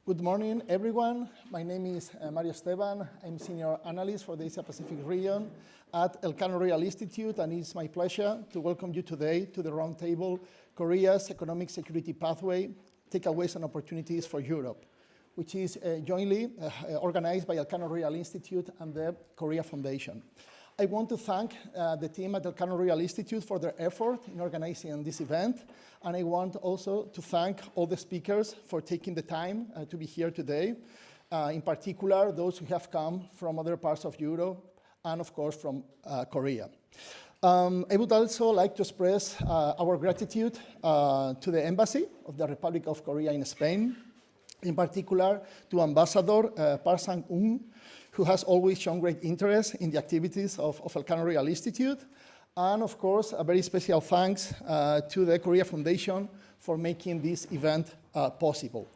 Good morning, everyone. My name is Mario Esteban. I'm Senior Analyst for the Asia-Pacific region at Elcano Real Institute, and it's my pleasure to welcome you today to the Roundtable Korea's Economic Security Pathway, Takeaways and Opportunities for Europe, which is jointly organized by Elcano Real Institute and the Korea Foundation. I want to thank the team at Elcano Real Institute for their effort in organizing this event, and I want also to thank all the speakers for taking the time to be here today, in particular those who have come from other parts of Europe and of course from Korea. I would also like to express our gratitude to the Embassy of the Republic of Korea in Spain, in particular to Ambassador Park Sang-un, who has always shown great interest in the activities of Elcano Real Institute. And of course, a very special thanks to the Korea Foundation for making this event possible.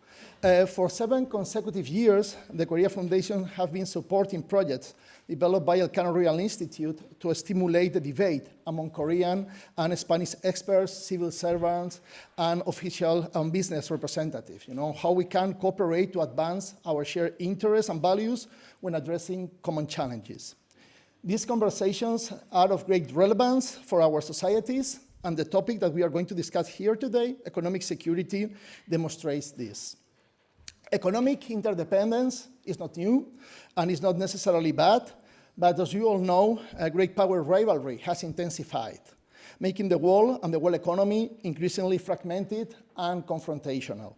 For 7 consecutive years, the Korea Foundation has been supporting projects developed by Elcano Real Institute to stimulate the debate among Korean and Spanish experts, civil servants, and official and business representatives. How we can cooperate to advance our shared interests and values when addressing common challenges. These conversations are of great relevance for our societies, and the topic that we are going to discuss here today, economic security, demonstrates this. Economic interdependence is not new and is not necessarily bad, but as you all know, a great power rivalry has intensified, making the world and the world economy increasingly fragmented and confrontational.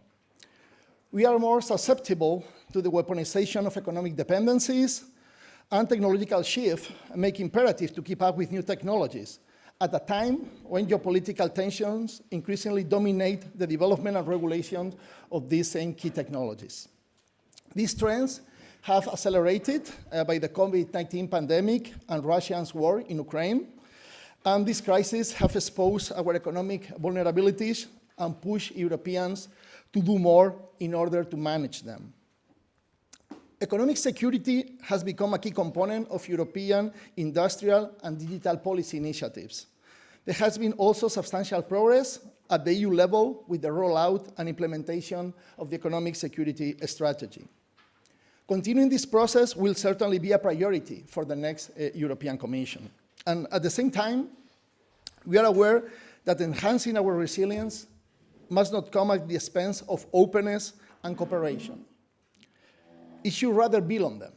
We are more susceptible to the weaponization of economic dependencies and technological shift make imperative to keep up with new technologies at a time when geopolitical tensions increasingly dominate the development and regulation of these same key technologies. These trends have accelerated by the COVID-19 pandemic and Russia's war in Ukraine, and these crises have exposed our economic vulnerabilities and pushed Europeans to do more in order to manage them. Economic security has become a key component of European industrial and digital policy initiatives. There has been also substantial progress at the EU level with the rollout and implementation of the economic security strategy. Continuing this process will certainly be a priority for the next European Commission. And at the same time, we are aware that enhancing our resilience must not come at the expense of openness and cooperation. It should rather build on them.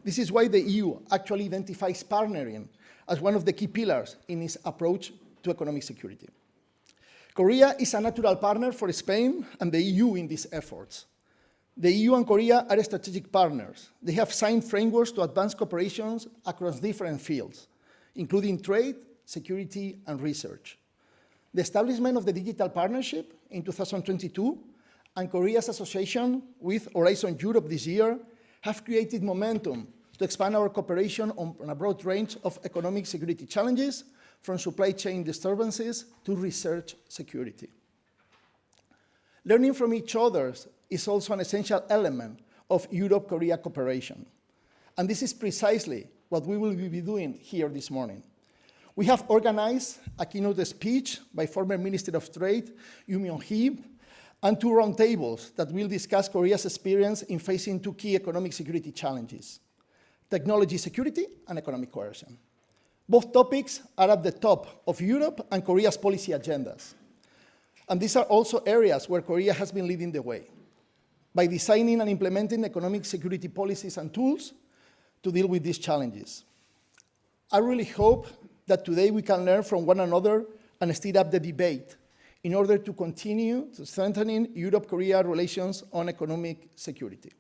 This is why the EU actually identifies partnering as one of the key pillars in its approach to economic security. Korea is a natural partner for Spain and the EU in these efforts. The EU and Korea are strategic partners. They have signed frameworks to advance cooperation across different fields, including trade, security, and research. The establishment of the Digital Partnership in 2022 and Korea's association with Horizon Europe this year have created momentum to expand our cooperation on a broad range of economic security challenges, from supply chain disturbances to research security. Learning from each other is also an essential element of Europe-Korea cooperation. And this is precisely what we will be doing here this morning. We have organized a keynote speech by former Minister of Trade, Yoo Myung-hee, and 2 roundtables that will discuss Korea's experience in facing 2 key economic security challenges: technology security and economic coercion. Both topics are at the top of Europe and Korea's policy agendas. And these are also areas where Korea has been leading the way by designing and implementing economic security policies and tools to deal with these challenges. I really hope that today we can learn from one another and steer up the debate in order to continue strengthening Europe-Korea relations on economic security.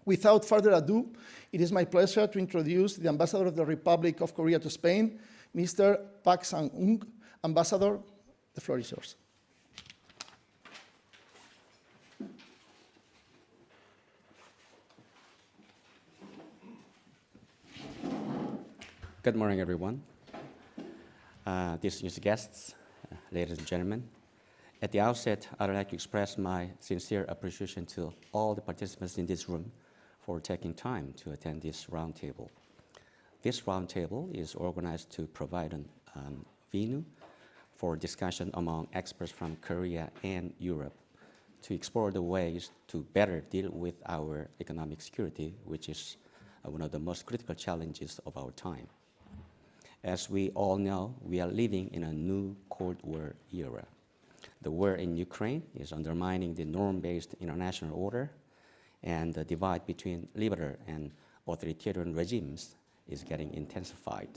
Without further ado, it is my pleasure to introduce the Ambassador of the Republic of Korea to Spain, Mr. Park Sang-un. Ambassador, the floor is yours. Good morning, everyone. Distinguished guests, ladies and gentlemen. At the outset, I'd like to express my sincere appreciation to all the participants in this room for taking time to attend this roundtable. This roundtable is organized to provide a venue for discussion among experts from Korea and Europe to explore the ways to better deal with our economic security, which is one of the most critical challenges of our time. As we all know, we are living in a new Cold War era. The war in Ukraine is undermining the norm-based international order, and the divide between liberal and authoritarian regimes is getting intensified.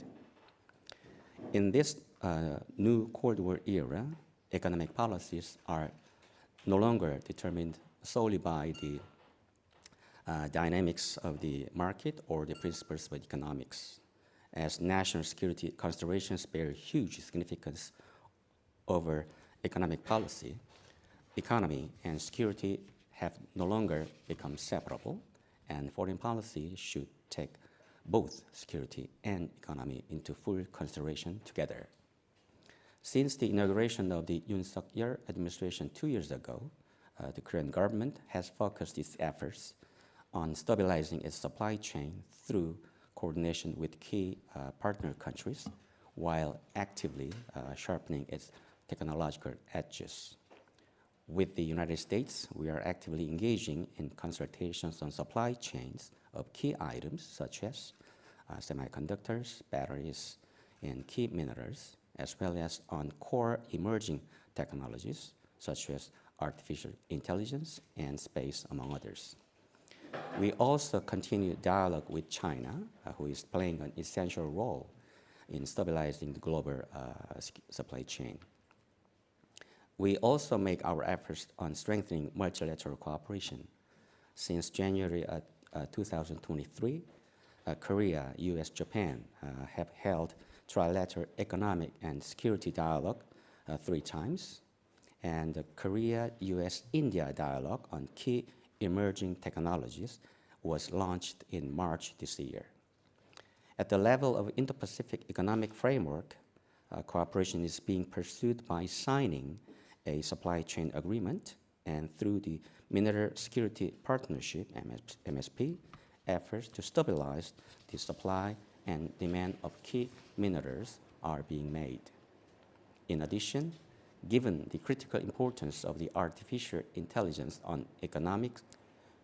In this new Cold War era, economic policies are no longer determined solely by the dynamics of the market or the principles of economics, as national security considerations bear huge significance over economic policy. Economy and security have no longer become separable, and foreign policy should take both security and economy into full consideration together. Since the inauguration of the Yoon Suk-yeol administration 2 years ago, the Korean government has focused its efforts on stabilizing its supply chain through coordination with key partner countries, while actively sharpening its technological edges. With the United States, we are actively engaging in consultations on supply chains of key items such as semiconductors, batteries, and key minerals, as well as on core emerging technologies such as artificial intelligence and space, among others. We also continue dialogue with China, who is playing an essential role in stabilizing the global supply chain. We also make our efforts on strengthening multilateral cooperation. Since January 2023, Korea, US, Japan have held trilateral economic and security dialogue 3 times, and the Korea, US, India dialogue on key emerging technologies was launched in March this year. At the level of Indo-Pacific Economic Framework, cooperation is being pursued by signing a supply chain agreement, and through the Mineral Security Partnership, MSP, efforts to stabilize the supply and demand of key minerals are being made. In addition, given the critical importance of the artificial intelligence on economic,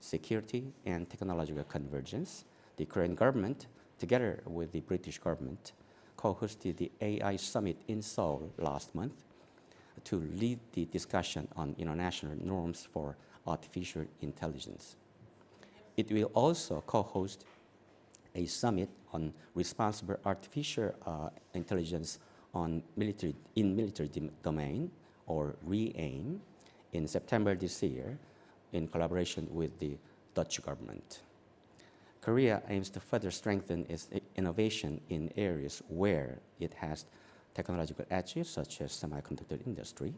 security, and technological convergence, the Korean government, together with the British government, co-hosted the AI Summit in Seoul last month to lead the discussion on international norms for artificial intelligence. It will also co-host a summit on responsible artificial intelligence in military domain, or RE-AIM, in September this year in collaboration with the Dutch government. Korea aims to further strengthen its innovation in areas where it has technological edges, such as semiconductor industry,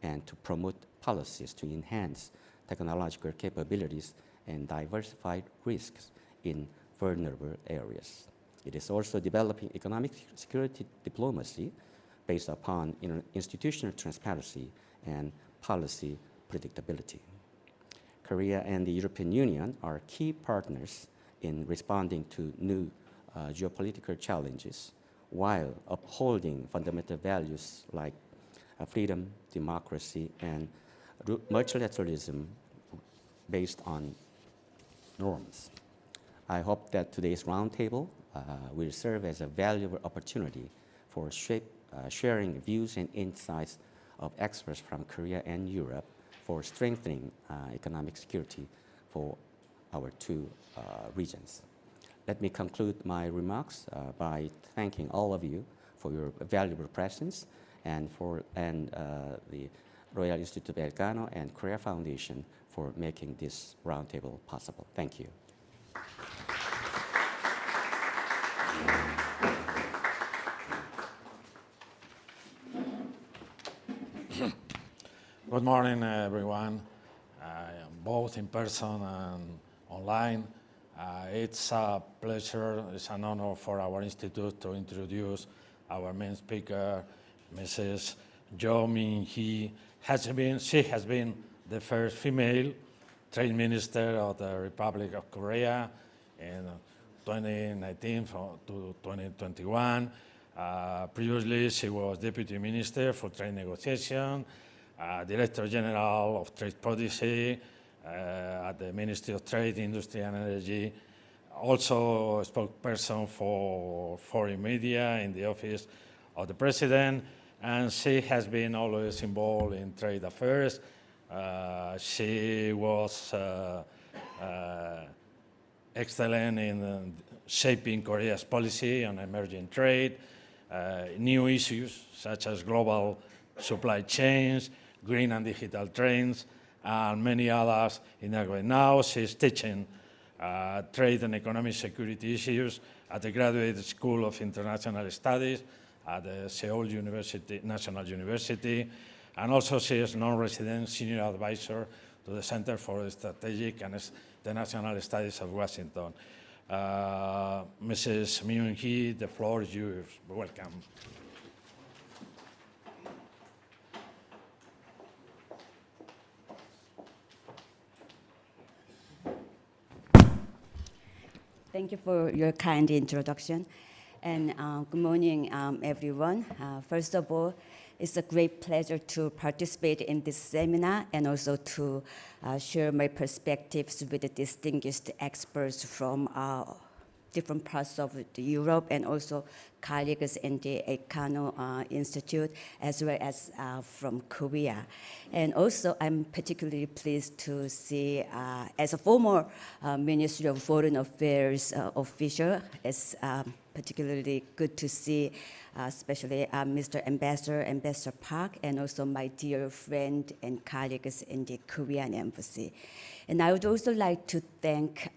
and to promote policies to enhance technological capabilities and diversified risks in vulnerable areas. It is also developing economic security diplomacy based upon institutional transparency and policy predictability. Korea and the European Union are key partners in responding to new geopolitical challenges, while upholding fundamental values like freedom, democracy, and multilateralism based on norms. I hope that today's roundtable will serve as a valuable opportunity for sharing views and insights of experts from Korea and Europe for strengthening economic security for our 2 regions. Let me conclude my remarks by thanking all of you for your valuable presence, and the Royal Institute of Elcano and Korea Foundation for making this roundtable possible. Thank you. Good morning, everyone, both in person and online. It's a pleasure, it's an honor for our institute to introduce our main speaker, Mrs. Jo Min-hee. She has been the first female trade minister of the Republic of Korea in 2019 to 2021. Previously, she was deputy minister for trade negotiation, Director General of Trade Policy at the Ministry of Trade, Industry and Energy, also a spokesperson for foreign media in the office of the President, and she has been always involved in trade affairs. She was excellent in shaping Korea's policy on emerging trade, new issues such as global supply chains, green and digital trends, and many others in that way. Now she's teaching trade and economic security issues at the Graduate School of International Studies at the Seoul National University, and also she is non-resident senior advisor to the Center for Strategic and International Studies of Washington. Mrs. Myung-hee, the floor is yours. Welcome. Thank you for your kind introduction. And good morning, everyone. First of all, it's a great pleasure to participate in this seminar and also to share my perspectives with the distinguished experts from different parts of Europe and also colleagues in the Elcano Institute, as well as from Korea. And also, I'm particularly pleased to see, as a former Ministry of Foreign Affairs official, it's particularly good to see, especially Mr. Ambassador Park, and also my dear friend and colleagues in the Korean Embassy. And I would also like to thank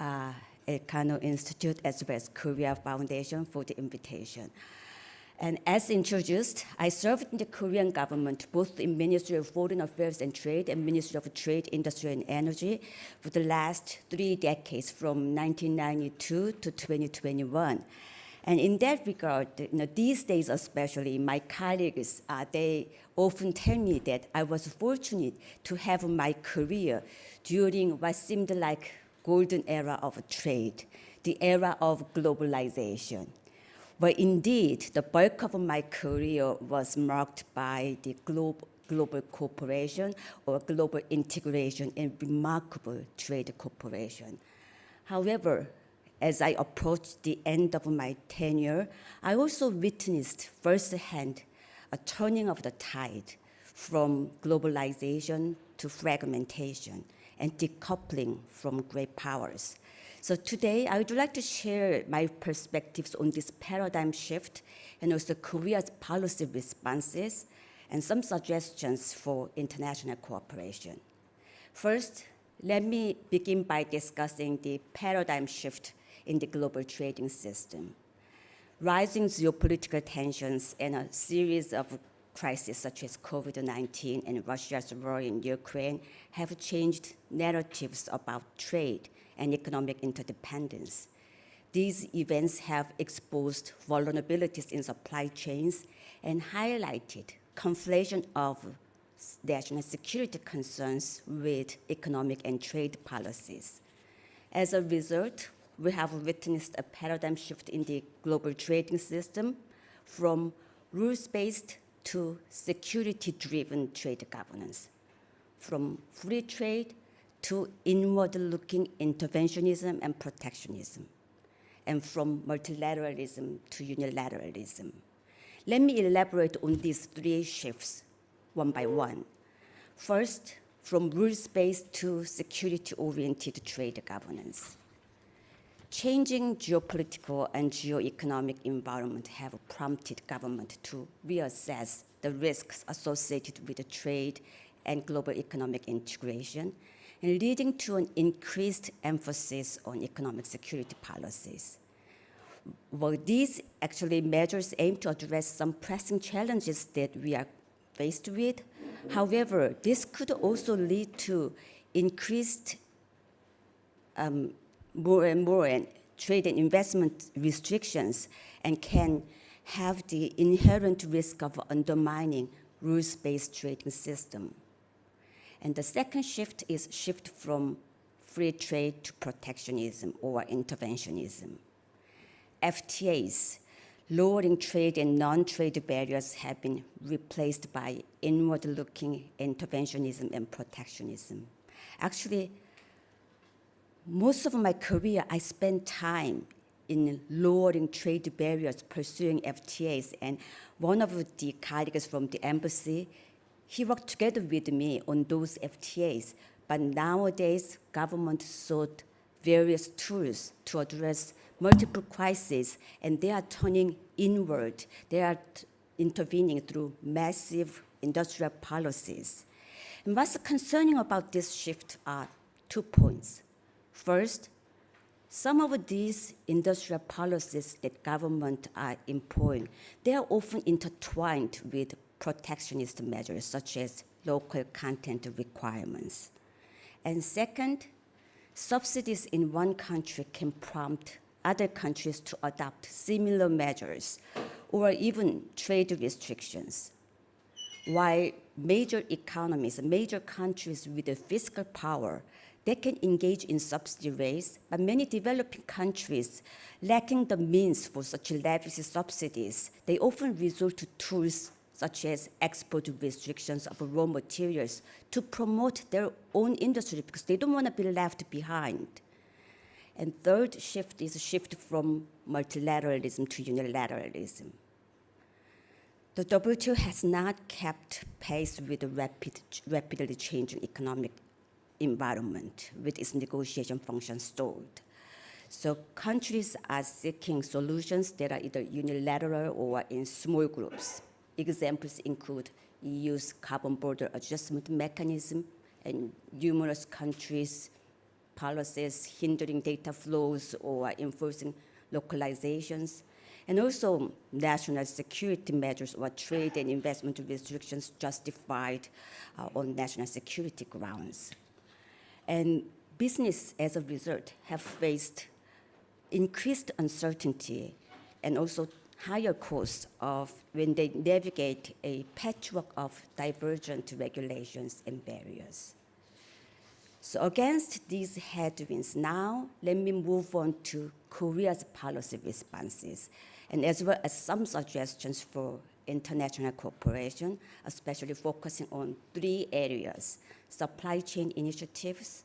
Elcano Institute as well as Korea Foundation for the invitation. And as introduced, I served in the Korean government, both in Ministry of Foreign Affairs and Trade and Ministry of Trade, Industry and Energy for the last 3 decades, from 1992 to 2021. And in that regard, these days especially, my colleagues, they often tell me that I was fortunate to have my career during what seemed like golden era of trade, the era of globalization. But indeed, the bulk of my career was marked by the global cooperation or global integration and remarkable trade cooperation. However, as I approached the end of my tenure, I also witnessed firsthand a turning of the tide from globalization to fragmentation and decoupling from great powers. So today, I would like to share my perspectives on this paradigm shift and also Korea's policy responses and some suggestions for international cooperation. First, let me begin by discussing the paradigm shift in the global trading system. Rising geopolitical tensions and a series of crises such as COVID-19 and Russia's war in Ukraine have changed narratives about trade and economic interdependence. These events have exposed vulnerabilities in supply chains and highlighted conflation of national security concerns with economic and trade policies. As a result, we have witnessed a paradigm shift in the global trading system from rules-based to security-driven trade governance, from free trade to inward-looking interventionism and protectionism, and from multilateralism to unilateralism. Let me elaborate on these 3 shifts one by one. First, from rules-based to security-oriented trade governance. Changing geopolitical and geo-economic environment have prompted government to reassess the risks associated with the trade and global economic integration, and leading to an increased emphasis on economic security policies. Well, these actually measures aim to address some pressing challenges that we are faced with. However, this could also lead to increased more and more trade and investment restrictions and can have the inherent risk of undermining rules-based trading system. And the second shift is shift from free trade to protectionism or interventionism. FTAs, lowering trade and non-trade barriers have been replaced by inward-looking interventionism and protectionism. Actually, most of my career, I spent time in lowering trade barriers, pursuing FTAs, and one of the colleagues from the embassy, he worked together with me on those FTAs. But nowadays, government sought various tools to address multiple crises, and they are turning inward. They are intervening through massive industrial policies. And what's concerning about this shift are 2 points. First, some of these industrial policies that government are employing, they are often intertwined with protectionist measures such as local content requirements. And second, subsidies in one country can prompt other countries to adopt similar measures or even trade restrictions. While major economies, major countries with the fiscal power, they can engage in subsidy raise, but many developing countries lacking the means for such lavish subsidies, they often resort to tools such as export restrictions of raw materials to promote their own industry because they don't want to be left behind. And third shift is a shift from multilateralism to unilateralism. The WTO has not kept pace with the rapidly changing economic environment, with its negotiation function stalled. So countries are seeking solutions that are either unilateral or in small groups. Examples include EU's carbon border adjustment mechanism and numerous countries' policies hindering data flows or enforcing localizations, and also national security measures or trade and investment restrictions justified on national security grounds. And business, as a result, have faced increased uncertainty and also higher costs of when they navigate a patchwork of divergent regulations and barriers. So against these headwinds, now let me move on to Korea's policy responses, and as well as some suggestions for international cooperation, especially focusing on 3 areas: supply chain initiatives,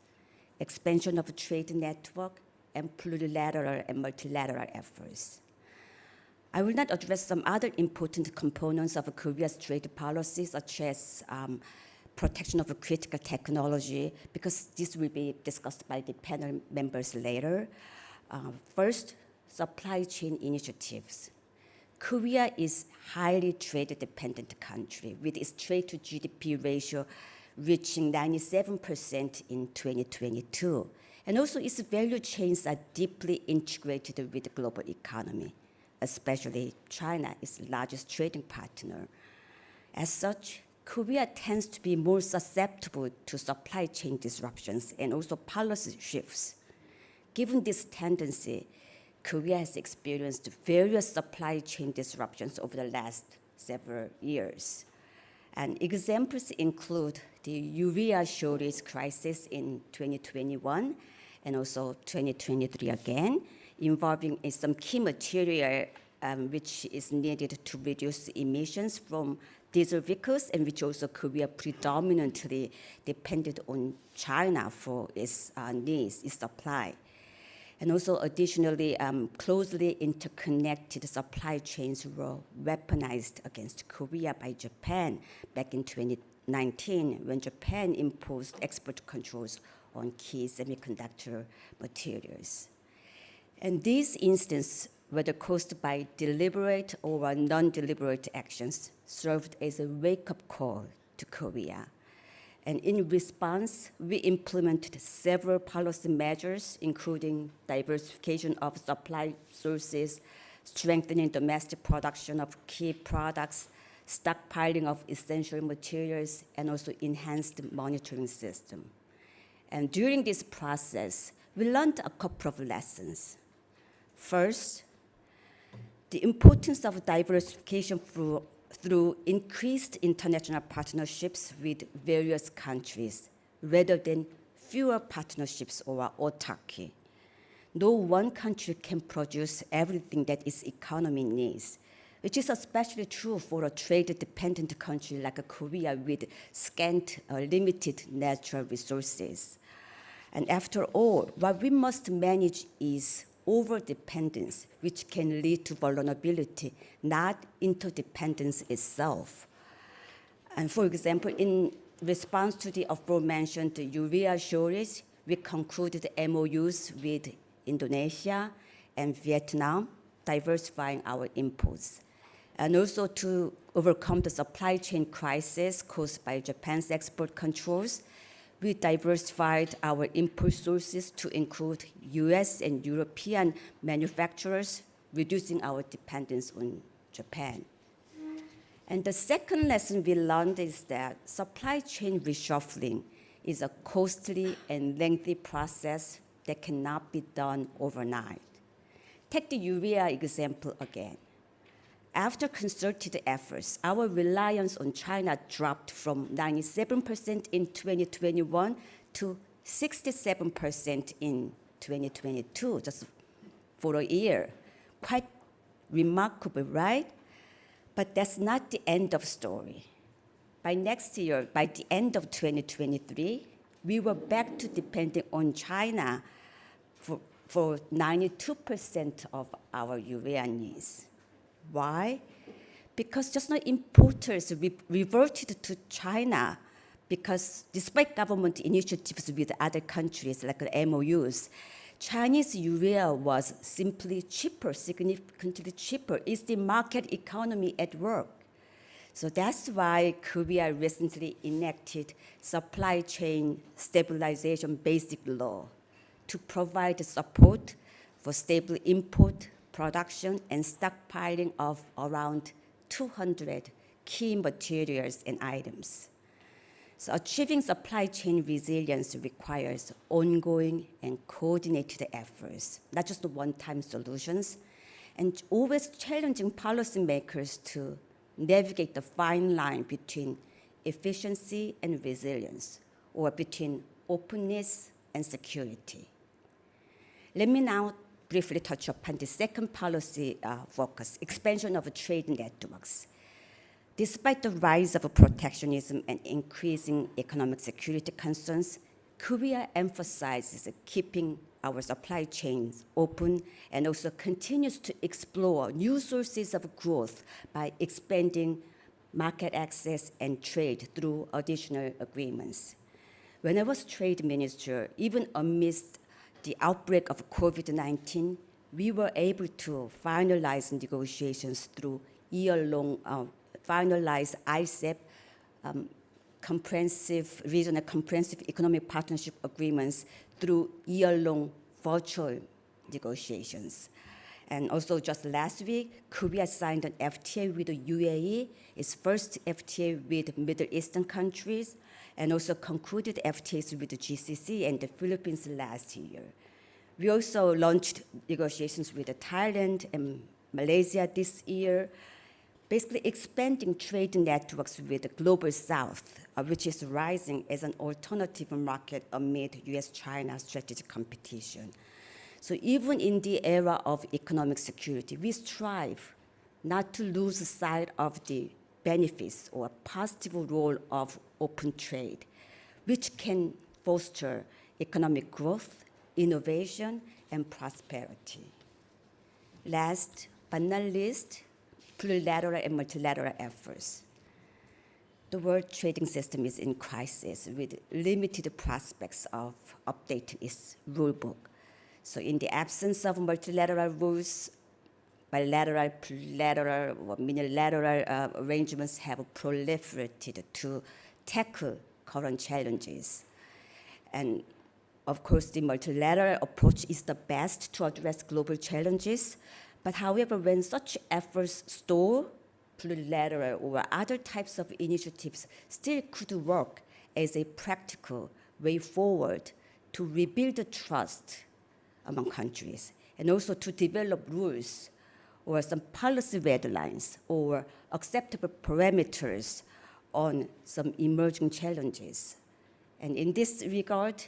expansion of a trade network, and plurilateral and multilateral efforts. I will not address some other important components of Korea's trade policy, such as protection of critical technology, because this will be discussed by the panel members later. First, supply chain initiatives. Korea is a highly trade-dependent country, with its trade to GDP ratio reaching 97% in 2022. And also its value chains are deeply integrated with the global economy, especially China, its largest trading partner. As such, Korea tends to be more susceptible to supply chain disruptions and also policy shifts. Given this tendency, Korea has experienced various supply chain disruptions over the last several years. And examples include the urea shortage crisis in 2021 and also 2023 again, involving some key material which is needed to reduce emissions from diesel vehicles, and which also Korea predominantly depended on China for its needs, its supply. And also additionally, closely interconnected supply chains were weaponized against Korea by Japan back in 2019 when Japan imposed export controls on key semiconductor materials. And these instances, whether caused by deliberate or non-deliberate actions, served as a wake-up call to Korea. And in response, we implemented several policy measures, including diversification of supply sources, strengthening domestic production of key products, stockpiling of essential materials, and also enhanced monitoring system. And during this process, we learned a couple of lessons. First, the importance of diversification through increased international partnerships with various countries rather than fewer partnerships or autarky. no one country can produce everything that its economy needs, which is especially true for a trade-dependent country like Korea with scant or limited natural resources. And after all, what we must manage is overdependence, which can lead to vulnerability, not interdependence itself. And for example, in response to the aforementioned urea shortage, we concluded MOUs with Indonesia and Vietnam, diversifying our imports. And also to overcome the supply chain crisis caused by Japan's export controls, we diversified our import sources to include US and European manufacturers, reducing our dependence on Japan. And the second lesson we learned is that supply chain reshuffling is a costly and lengthy process that cannot be done overnight. Take the urea example again. After concerted efforts, our reliance on China dropped from 97% in 2021 to 67% in 2022, just for a year. Quite remarkable, right? But that's not the end of story. By next year, by the end of 2023, we were back to depending on China for 92% of our urea needs. Why? Because just now importers reverted to China because despite government initiatives with other countries like the MOUs, Chinese urea was simply cheaper, significantly cheaper. It's the market economy at work. So that's why Korea recently enacted supply chain stabilization basic law to provide support for stable import, production, and stockpiling of around 200 key materials and items. So achieving supply chain resilience requires ongoing and coordinated efforts, not just one-time solutions, and always challenging policymakers to navigate the fine line between efficiency and resilience, or between openness and security. Let me now briefly touch upon the second policy focus, expansion of trade networks. Despite the rise of protectionism and increasing economic security concerns, Korea emphasizes keeping our supply chains open and also continues to explore new sources of growth by expanding market access and trade through additional agreements. When I was trade minister, even amidst the outbreak of COVID-19, we were able to finalize negotiations through year-long finalized ICEP regional comprehensive economic partnership agreements through year-long virtual negotiations. And also just last week, Korea signed an FTA with the UAE, its first FTA with Middle Eastern countries, and also concluded FTAs with the GCC and the Philippines last year. We also launched negotiations with Thailand and Malaysia this year, basically expanding trade networks with the Global South, which is rising as an alternative market amid US-China strategic competition. So even in the era of economic security, we strive not to lose sight of the benefits or positive role of open trade, which can foster economic growth, innovation, and prosperity. Last but not least, plurilateral and multilateral efforts. The world trading system is in crisis with limited prospects of updating its rule book. So in the absence of multilateral rules, bilateral, plurilateral, or unilateral arrangements have proliferated to tackle current challenges. And of course, the multilateral approach is the best to address global challenges. But however, when such efforts stall, plurilateral or other types of initiatives still could work as a practical way forward to rebuild the trust among countries, and also to develop rules or some policy red lines or acceptable parameters on some emerging challenges. And in this regard,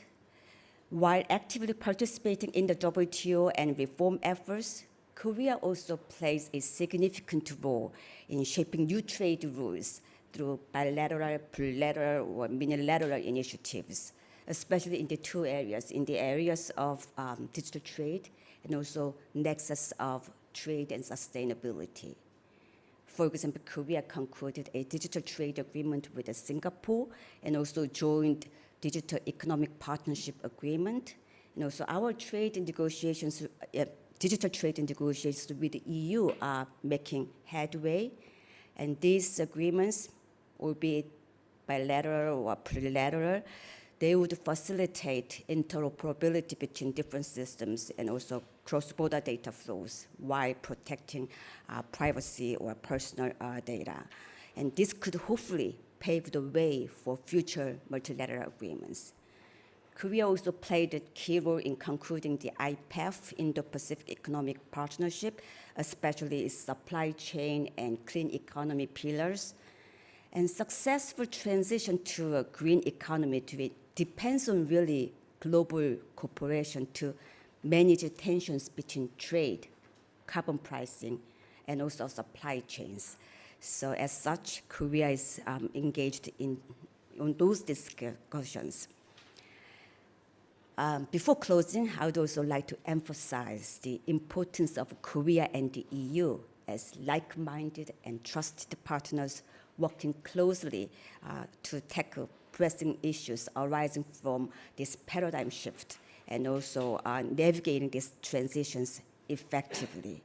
While actively participating in the WTO and reform efforts, Korea also plays a significant role in shaping new trade rules through bilateral, plurilateral, or unilateral initiatives, especially in the two areas, in the areas of digital trade and also nexus of trade and sustainability. For example, Korea concluded a digital trade agreement with Singapore and also joined digital economic partnership agreement. And also our trade negotiations, digital trade negotiations with the EU are making headway. And these agreements, albeit bilateral or plurilateral, they would facilitate interoperability between different systems and also cross-border data flows while protecting privacy or personal data. And this could hopefully pave the way for future multilateral agreements. Korea also played a key role in concluding the IPEF, Indo-Pacific Economic Partnership, especially its supply chain and clean economy pillars. And successful transition to a green economy depends on really global cooperation to manage tensions between trade, carbon pricing, and also supply chains. So as such, Korea is engaged on those discussions. Before closing, I would also like to emphasize the importance of Korea and the EU as like-minded and trusted partners working closely to tackle pressing issues arising from this paradigm shift and also navigating these transitions effectively.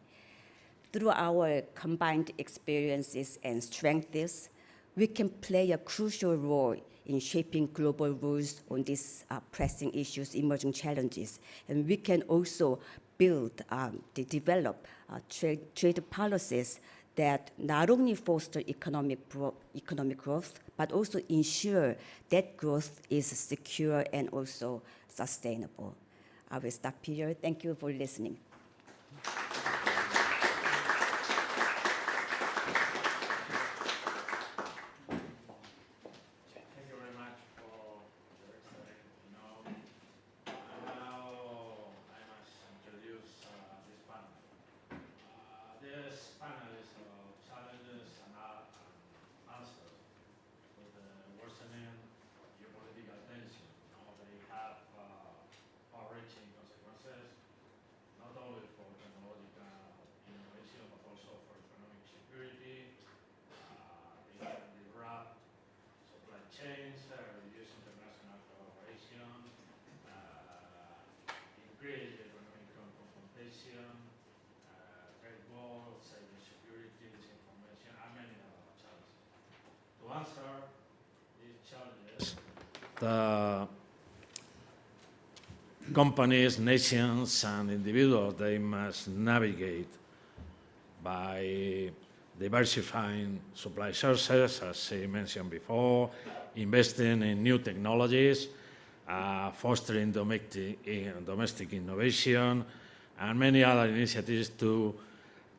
Through our combined experiences and strengths, we can play a crucial role in shaping global rules on these pressing issues, emerging challenges. And we can also develop trade policies that not only foster economic growth, but also ensure that growth is secure and also sustainable. I will stop here. Thank you for listening. Reduce international coercion, increase economic confrontation, trade wars, cybersecurity, disinformation, and many other challenges. To answer these challenges, the companies, nations, and individuals, they must navigate by diversifying supply sources, as I mentioned before, investing in new technologies, fostering domestic innovation, and many other initiatives to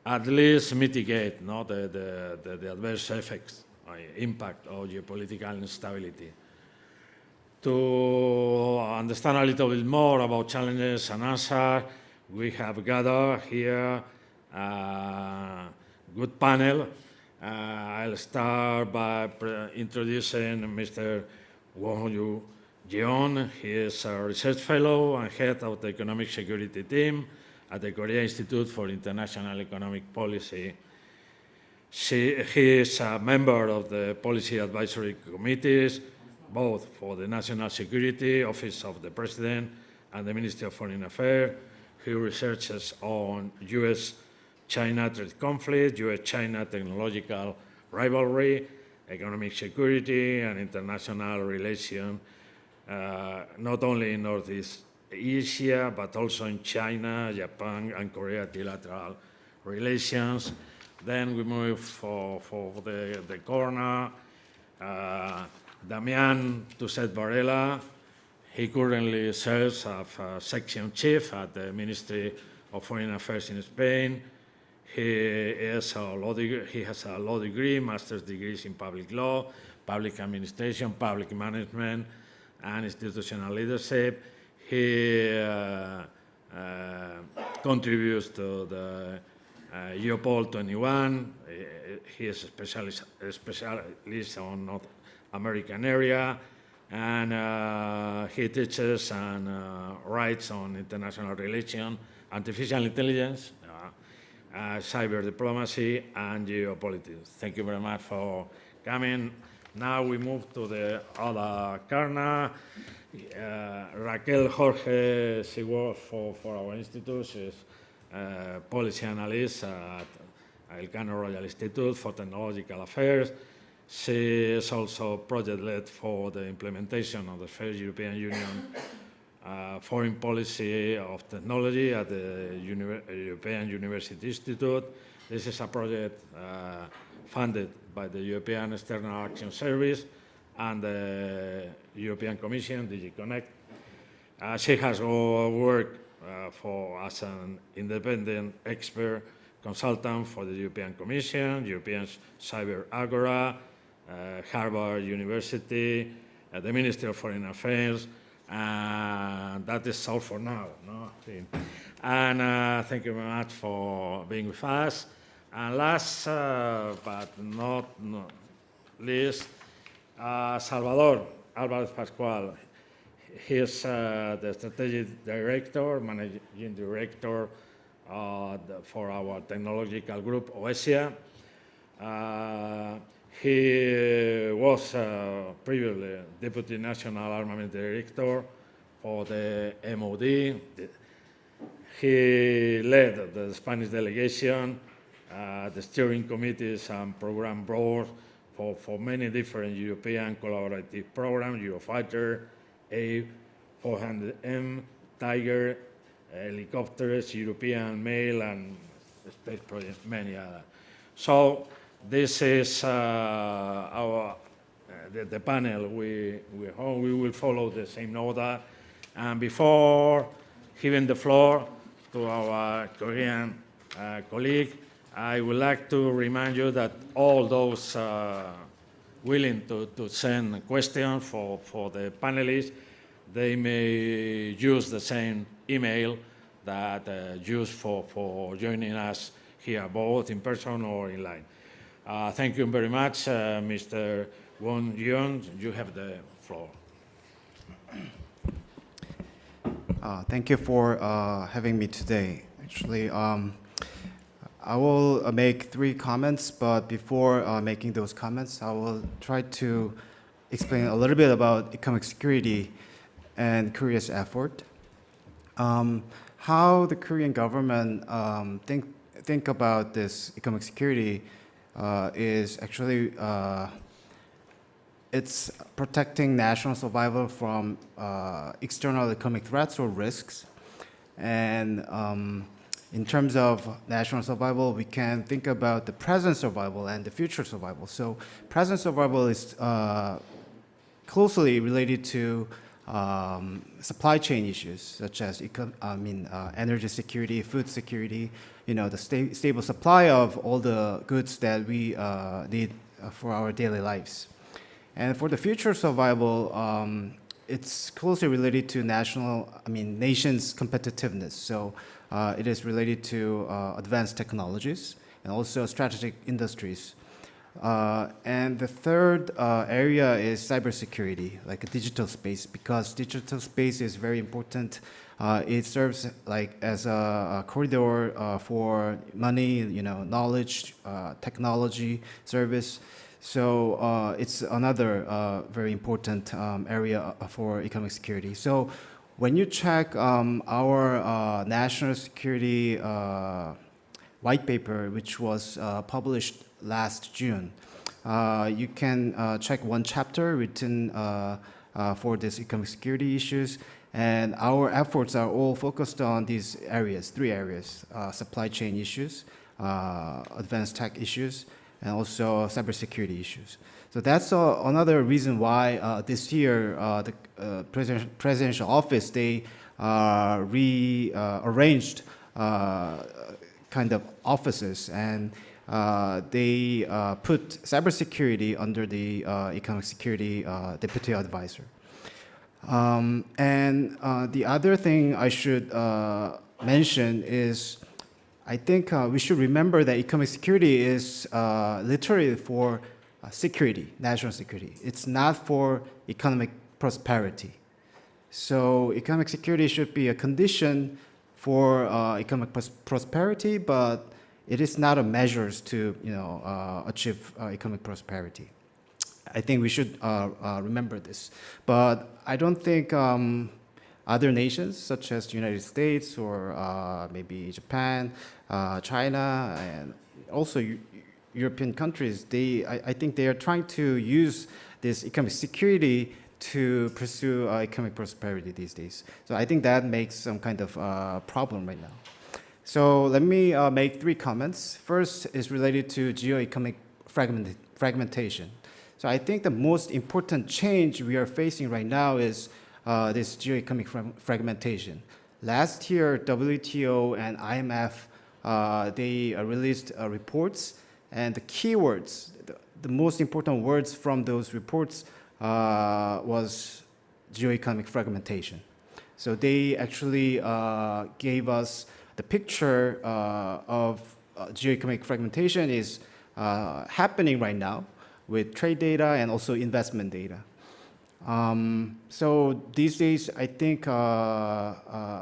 at least mitigate the adverse effects, impact of geopolitical instability. To understand a little bit more about challenges and answers, we have gathered here good panel. I'll start by introducing Mr. Won-Yu Jeon. He is a research fellow and head of the economic security team at the Korea Institute for International Economic Policy. He is a member of the policy advisory committees, both for the National Security Office of the President and the Ministry of Foreign Affairs. He researches on U.S.-China trade conflict, U.S.-China technological rivalry, economic security, and international relations, not only in Northeast Asia, but also in China, Japan, and Korea bilateral relations. Then we move for the corner. Damian Tusset Varela, he currently serves as section chief at the Ministry of Foreign Affairs in Spain. He has a law degree, master's degrees in public law, public administration, public management, and institutional leadership. He contributes to the Geopol 21. He is a specialist on North American area, and he teaches and writes on international relations, artificial intelligence, cyber diplomacy, and geopolitics. Thank you very much for coming. Now we move to the other corner. Raquel Jorge, she works for our institute. She's policy analyst at Elcano Royal Institute for Technological Affairs. She is also project lead for the implementation of the first European Union foreign policy of technology at the European University Institute. This is a project funded by the European External Action Service and the European Commission, DG Connect. She has worked as an independent expert consultant for the European Commission, European Cyber Agora, Harvard University, the Ministry of Foreign Affairs, and that is all for now. No? And thank you very much for being with us. And last but not least, Salvador Álvarez Pascual. He is the strategic director, managing director for our technological group, OESIA. He was previously Deputy National Armament Director for the MOD. He led the Spanish delegation, the steering committees and program boards for many different European collaborative programs, Eurofighter, A400M, Tiger, helicopters, European Mail, and space projects, many others. So this is the panel. We will follow the same order. And before giving the floor to our Korean colleague, I would like to remind you that all those willing to send questions for the panelists, they may use the same email that used for joining us here, both in person or in line. Thank you very much, Mr. Won Yoon. You have the floor. Thank you for having me today. Actually, I will make 3 comments, but before making those comments, I will try to explain a little bit about economic security and Korea's effort. How the Korean government think about this economic security is actually it's protecting national survival from external economic threats or risks. And in terms of national survival, we can think about the present survival and the future survival. So present survival is closely related to supply chain issues, such as energy security, food security, the stable supply of all the goods that we need for our daily lives. And for the future survival, it's closely related to nation's competitiveness. So it is related to advanced technologies and also strategic industries. And the third area is cybersecurity, like a digital space, because digital space is very important. It serves as a corridor for money, knowledge, technology, service. So it's another very important area for economic security. So when you check our national security white paper, which was published last June, you can check one chapter written for this economic security issues. And our efforts are all focused on these areas, 3 areas: supply chain issues, advanced tech issues, and also cybersecurity issues. So that's another reason why this year the presidential office, they rearranged kind of offices, and they put cybersecurity under the economic security deputy advisor. The other thing I should mention is I think we should remember that economic security is literally for security, national security. It's not for economic prosperity. So economic security should be a condition for economic prosperity, but it is not a measures to achieve economic prosperity. I think we should remember this. But I don't think other nations, such as the United States or maybe Japan, China, and also European countries, I think they are trying to use this economic security to pursue economic prosperity these days. So I think that makes some kind of problem right now. So let me make 3 comments. First is related to geo-economic fragmentation. So I think the most important change we are facing right now is this geo-economic fragmentation. Last year, WTO and IMF, they released reports, and the keywords, the most important words from those reports was geo-economic fragmentation. So they actually gave us the picture of geo-economic fragmentation is happening right now with trade data and also investment data. So these days, I think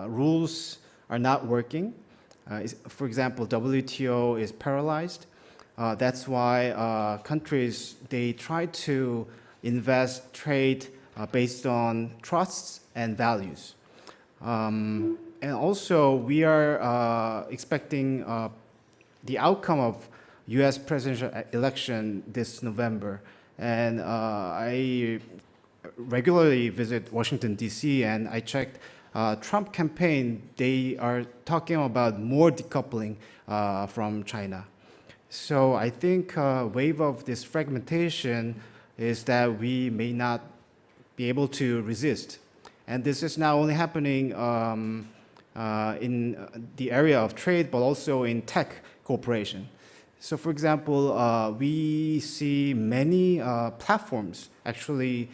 rules are not working. For example, WTO is paralyzed. That's why countries, they try to invest trade based on trusts and values. And also, we are expecting the outcome of US presidential election this November. And I regularly visit Washington, D.C., and I checked Trump campaign, they are talking about more decoupling from China. So I think wave of this fragmentation is that we may not be able to resist. And this is not only happening in the area of trade, but also in tech cooperation. So for example, we see many platforms actually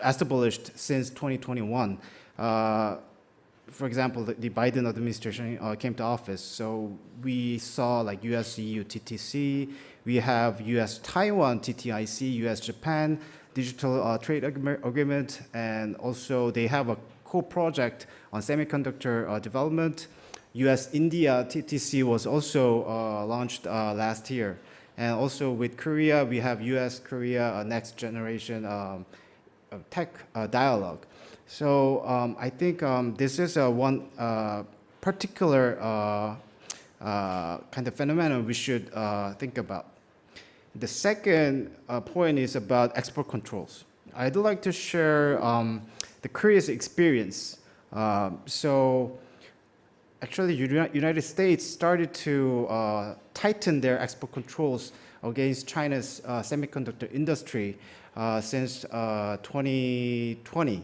established since 2021. For example, the Biden administration came to office, so we saw like US-EU TTC, we have US-Taiwan TTIC, US-Japan digital trade agreement, and also they have a co-project on semiconductor development. US-India TTC was also launched last year. And also with Korea, we have US-Korea next generation tech dialogue. So I think this is one particular kind of phenomenon we should think about. The second point is about export controls. I'd like to share the Korea's experience. So actually, United States started to tighten their export controls against China's semiconductor industry since 2020.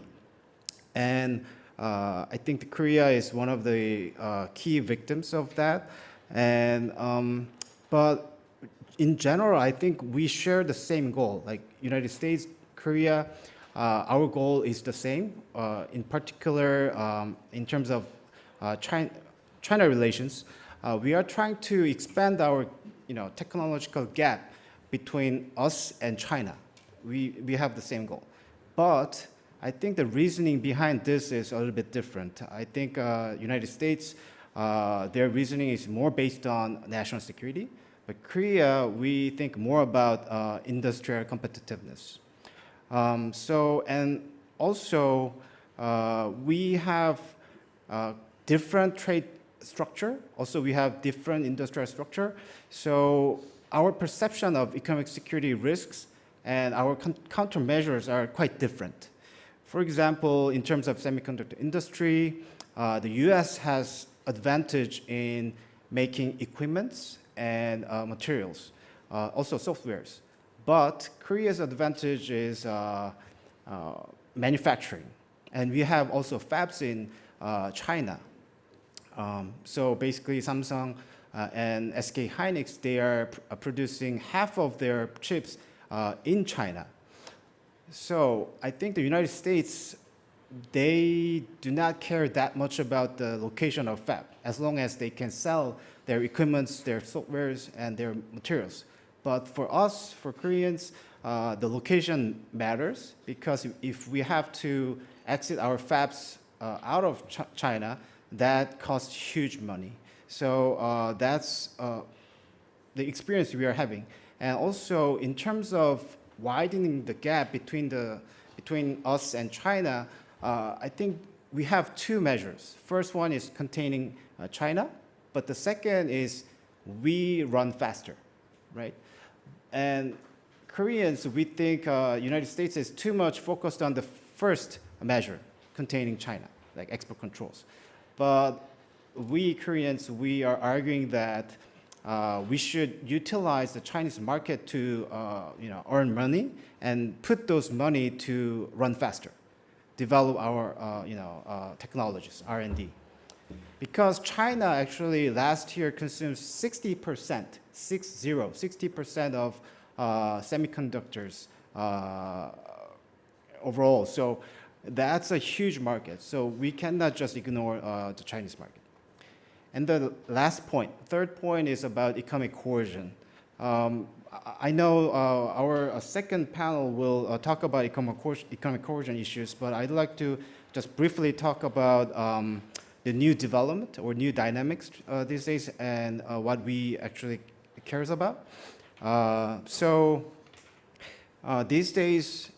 And I think Korea is one of the key victims of that. And but in general, I think we share the same goal. Like United States, Korea, our goal is the same. In particular, in terms of China relations, we are trying to expand our technological gap between us and China. We have the same goal. But I think the reasoning behind this is a little bit different. I think United States, their reasoning is more based on national security. But Korea, we think more about industrial competitiveness. And also, we have different trade structure. Also, we have different industrial structure. So our perception of economic security risks and our countermeasures are quite different. For example, in terms of semiconductor industry, the US has advantage in making equipments and materials, also softwares. But Korea's advantage is manufacturing. And we have also fabs in China. So basically, Samsung and SK Hynix, they are producing half of their chips in China. So I think the United States, they do not care that much about the location of fab, as long as they can sell their equipments, their softwares, and their materials. But for us, for Koreans, the location matters, because if we have to exit our fabs out of China, that costs huge money. So that's the experience we are having. And also, in terms of widening the gap between us and China, I think we have two measures. First one is containing China, but the second is we run faster, right? And Koreans, we think United States is too much focused on the first measure, containing China, like export controls. But we Koreans, we are arguing that we should utilize the Chinese market to earn money and put those money to run faster, develop our technologies, R&D. Because China actually last year consumed 60% of semiconductors overall. So that's a huge market. So we cannot just ignore the Chinese market. And the last point, third point, is about economic coercion. I know our second panel will talk about economic coercion issues, but I'd like to just briefly talk about the new development or new dynamics these days, and what we actually cares about. These days,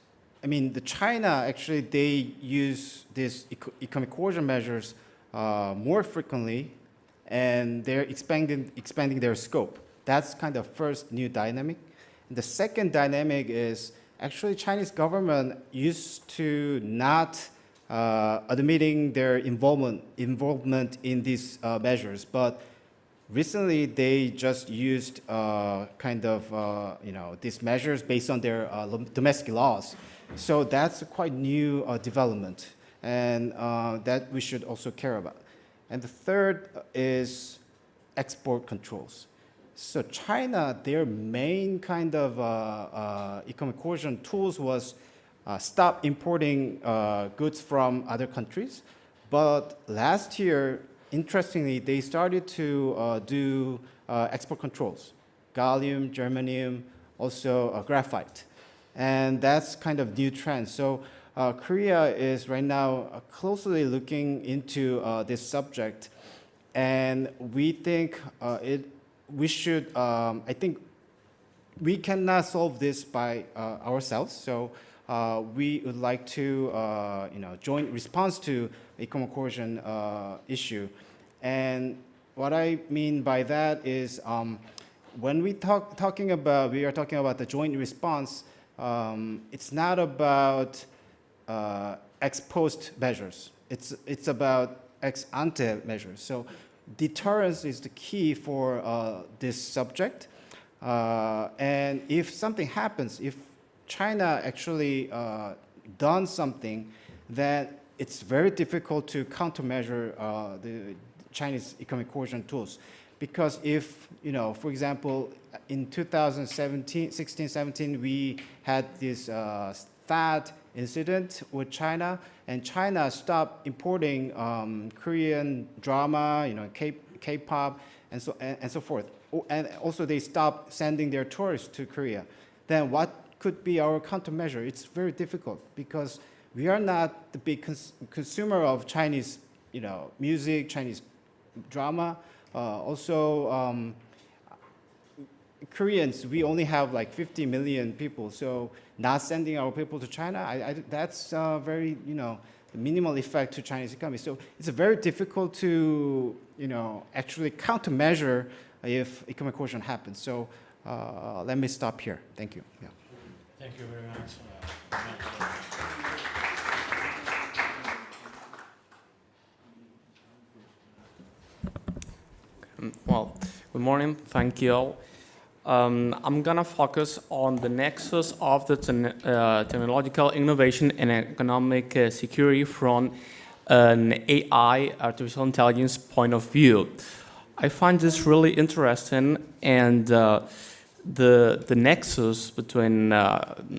I mean, the China actually, they use these economic coercion measures more frequently, and they're expanding their scope. That's kind of first new dynamic. And the second dynamic is actually Chinese government used to not admitting their involvement in these measures, but recently they just used these measures based on their domestic laws. So that's a quite new development, and that we should also care about. And the third is export controls. So China, their main kind of economic coercion tools was stop importing goods from other countries. But last year, interestingly, they started to do export controls, gallium, germanium, also graphite. And that's kind of new trend. So Korea is right now closely looking into this subject, and we think we should, I think we cannot solve this by ourselves. So we would like to, joint response to economic coercion issue. And what I mean by that is, when we are talking about the joint response, it's not about ex post measures. It's about ex ante measures. So deterrence is the key for this subject. And if something happens, if China actually done something, then it's very difficult to countermeasure the Chinese economic coercion tools. Because if, for example, in 2016-17, we had this THAAD incident with China, and China stopped importing Korean drama, K-pop, and so forth. And also they stopped sending their tourists to Korea. Then what could be our countermeasure? It's very difficult because we are not the big consumer of Chinese, music, Chinese drama. Koreans, we only have like 50 million people, so not sending our people to China, that's very, minimal effect to Chinese economy. So it's very difficult to, actually countermeasure if economic coercion happens. So let me stop here. Thank you. Yeah. Thank you very much. Well, good morning. Thank you all. I'm going to focus on the nexus of the technological innovation and economic security from an AI, artificial intelligence point of view. I find this really interesting, and the nexus between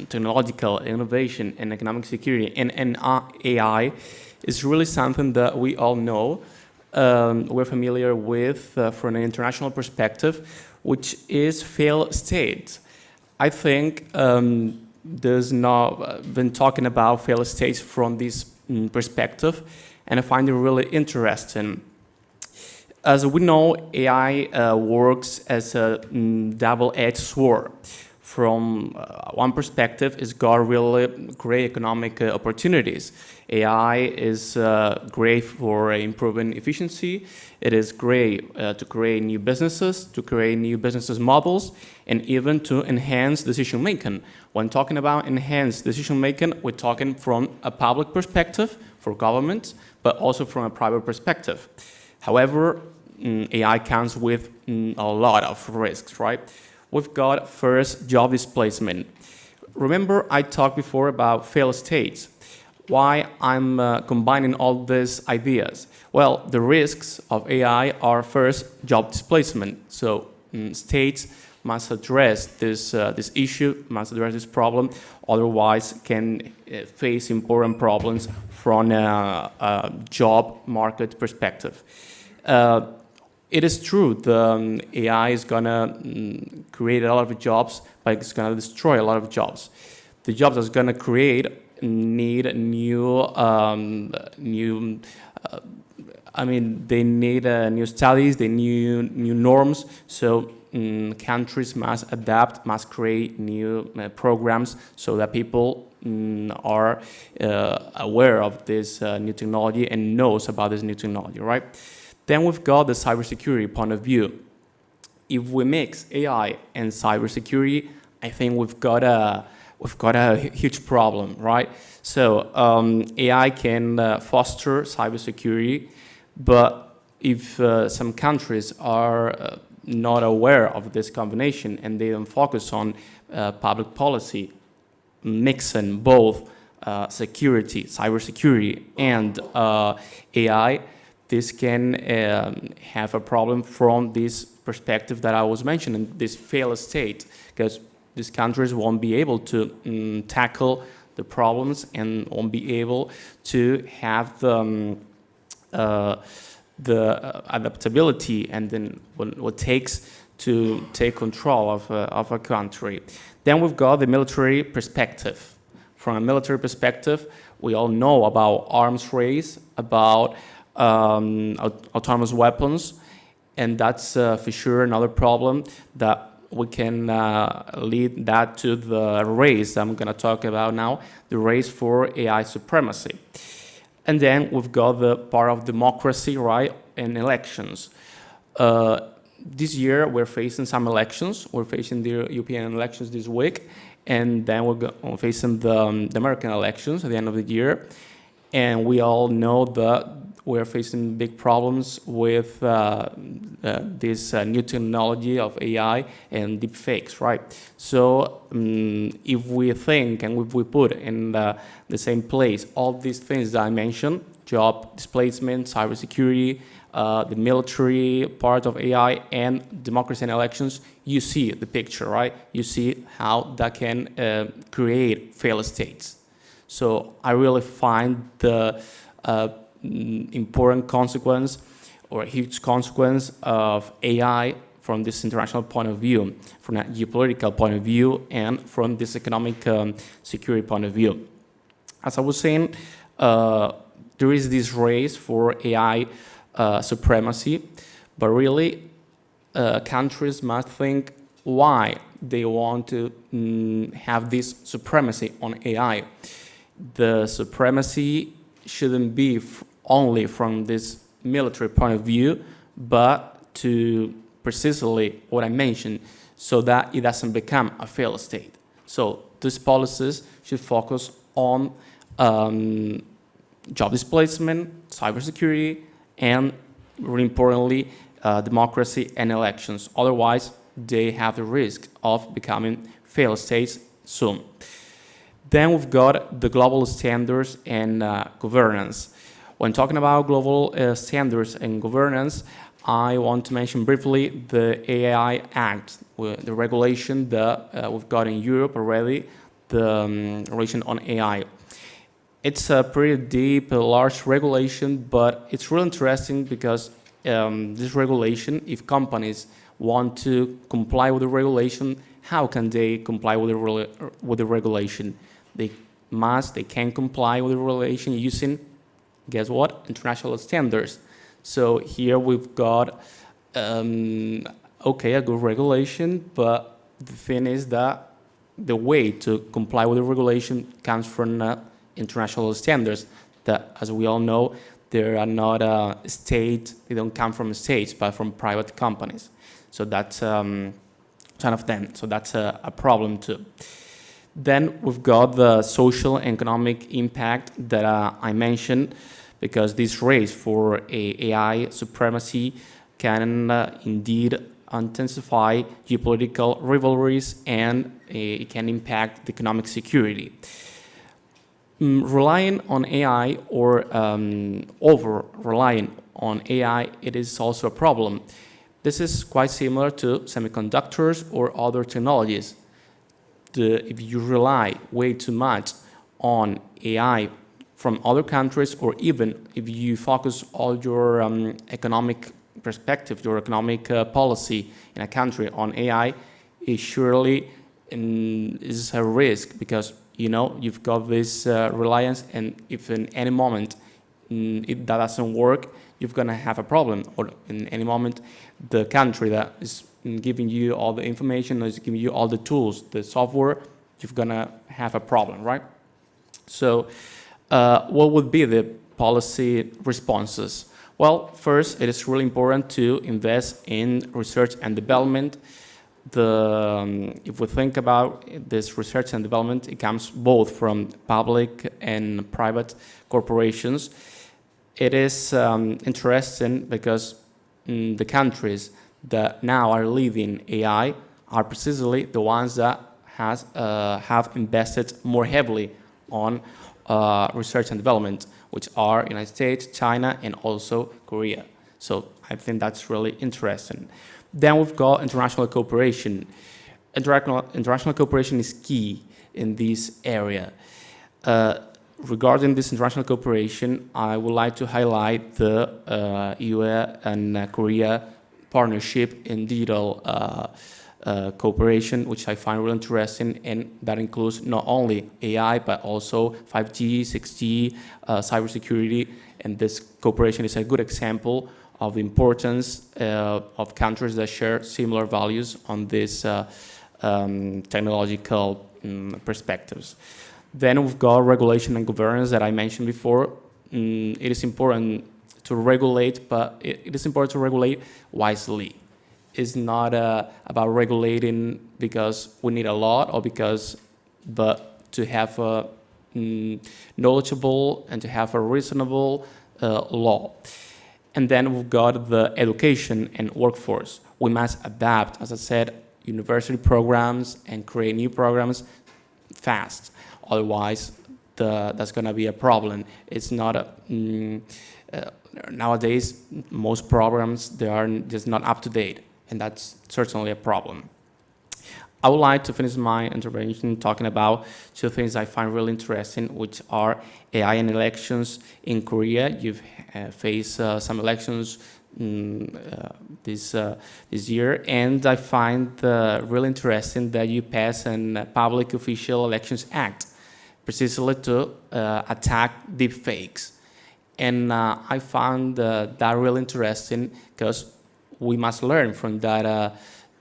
technological innovation and economic security and AI is really something that we all know. We're familiar with from an international perspective, which is failed states. I think there's not been talking about failed states from this perspective, and I find it really interesting. As we know, AI works as a double-edged sword. From one perspective, it's got really great economic opportunities. AI is great for improving efficiency. It is great to create new businesses, to create new business models, and even to enhance decision making. When talking about enhanced decision making, we're talking from a public perspective for governments, but also from a private perspective. However, AI comes with a lot of risks, right? We've got first job displacement. Remember I talked before about failed states. Why I'm combining all these ideas? Well, the risks of AI are first job displacement. So states must address this issue, must address this problem, otherwise can face important problems from a job market perspective. It is true, the AI is gonna create a lot of jobs, but it's gonna destroy a lot of jobs. The jobs it's gonna create need new, they need new studies, they need new norms. So countries must adapt, must create new programs so that people are aware of this new technology and knows about this new technology, right? Then we've got the cybersecurity point of view. If we mix AI and cybersecurity, I think we've got a huge problem, right? So AI can foster cybersecurity, but if some countries are not aware of this combination and they don't focus on public policy, mixing both security, cybersecurity, and AI, this can have a problem from this perspective that I was mentioning, this failed state, because these countries won't be able to tackle the problems and won't be able to have the adaptability and then what it takes to take control of a country. Then we've got the military perspective. From a military perspective, we all know about arms race, about autonomous weapons, and that's for sure another problem that we can lead that to the race I'm going to talk about now, the race for AI supremacy. And then we've got the part of democracy, right, and elections. This year we're facing some elections. We're facing the European elections this week, and then we're facing the American elections at the end of the year. And we all know that we're facing big problems with this new technology of AI and deepfakes, right? So if we think and if we put in the same place all these things that I mentioned, job displacement, cybersecurity, the military part of AI, and democracy and elections, you see the picture, right? You see how that can create failed states. So I really find the important consequence or a huge consequence of AI from this international point of view, from a geopolitical point of view, and from this economic security point of view. As I was saying, there is this race for AI supremacy, but really countries must think why they want to have this supremacy on AI. The supremacy shouldn't be only from this military point of view, but to precisely what I mentioned, so that it doesn't become a failed state. So these policies should focus on job displacement, cybersecurity, and really importantly, democracy and elections. Otherwise, they have the risk of becoming failed states soon. Then we've got the global standards and governance. When talking about global standards and governance, I want to mention briefly the AI Act, the regulation that we've got in Europe already, the regulation on AI. It's a pretty deep, large regulation, but it's really interesting because this regulation, if companies want to comply with the regulation, how can they comply with the regulation? They can comply with the regulation using, guess what? International standards. So here we've got, okay, a good regulation, but the thing is that the way to comply with the regulation comes from international standards that, as we all know, they are not state, they don't come from states, but from private companies. So that's one of them. So that's a problem too. Then we've got the social and economic impact that I mentioned, because this race for AI supremacy can indeed intensify geopolitical rivalries, and it can impact the economic security. Relying on AI or over-relying on AI, it is also a problem. This is quite similar to semiconductors or other technologies. If you rely way too much on AI from other countries, or even if you focus all your economic perspective, your economic policy in a country on AI, it surely is a risk, because you've got this reliance, and if in any moment that doesn't work, you're going to have a problem. Or in any moment, the country that is giving you all the information, is giving you all the tools, the software, you're going to have a problem, right? So what would be the policy responses? Well, first, it is really important to invest in research and development. If we think about this research and development, it comes both from public and private corporations. It is interesting because the countries that now are leading AI are precisely the ones that have invested more heavily on research and development, which are United States, China, and also Korea. So I think that's really interesting. Then we've got international cooperation. International cooperation is key in this area. Regarding this international cooperation, I would like to highlight the EU and Korea partnership in digital cooperation, which I find really interesting, and that includes not only AI, but also 5G, 6G, cybersecurity, and this cooperation is a good example of the importance of countries that share similar values on these technological perspectives. Then we've got regulation and governance that I mentioned before. It is important to regulate, but it is important to regulate wisely. It's not about regulating because we need a lot, or but to have a knowledgeable and to have a reasonable law. And then we've got the education and workforce. We must adapt, as I said, university programs and create new programs fast. Otherwise, that's going to be a problem. It's not nowadays, most programs, they are just not up to date, and that's certainly a problem. I would like to finish my intervention talking about two things I find really interesting, which are AI and elections in Korea. You've faced some elections this year, and I find really interesting that you pass a Public Official Elections Act, precisely to attack deepfakes. And I found that really interesting because we must learn from that,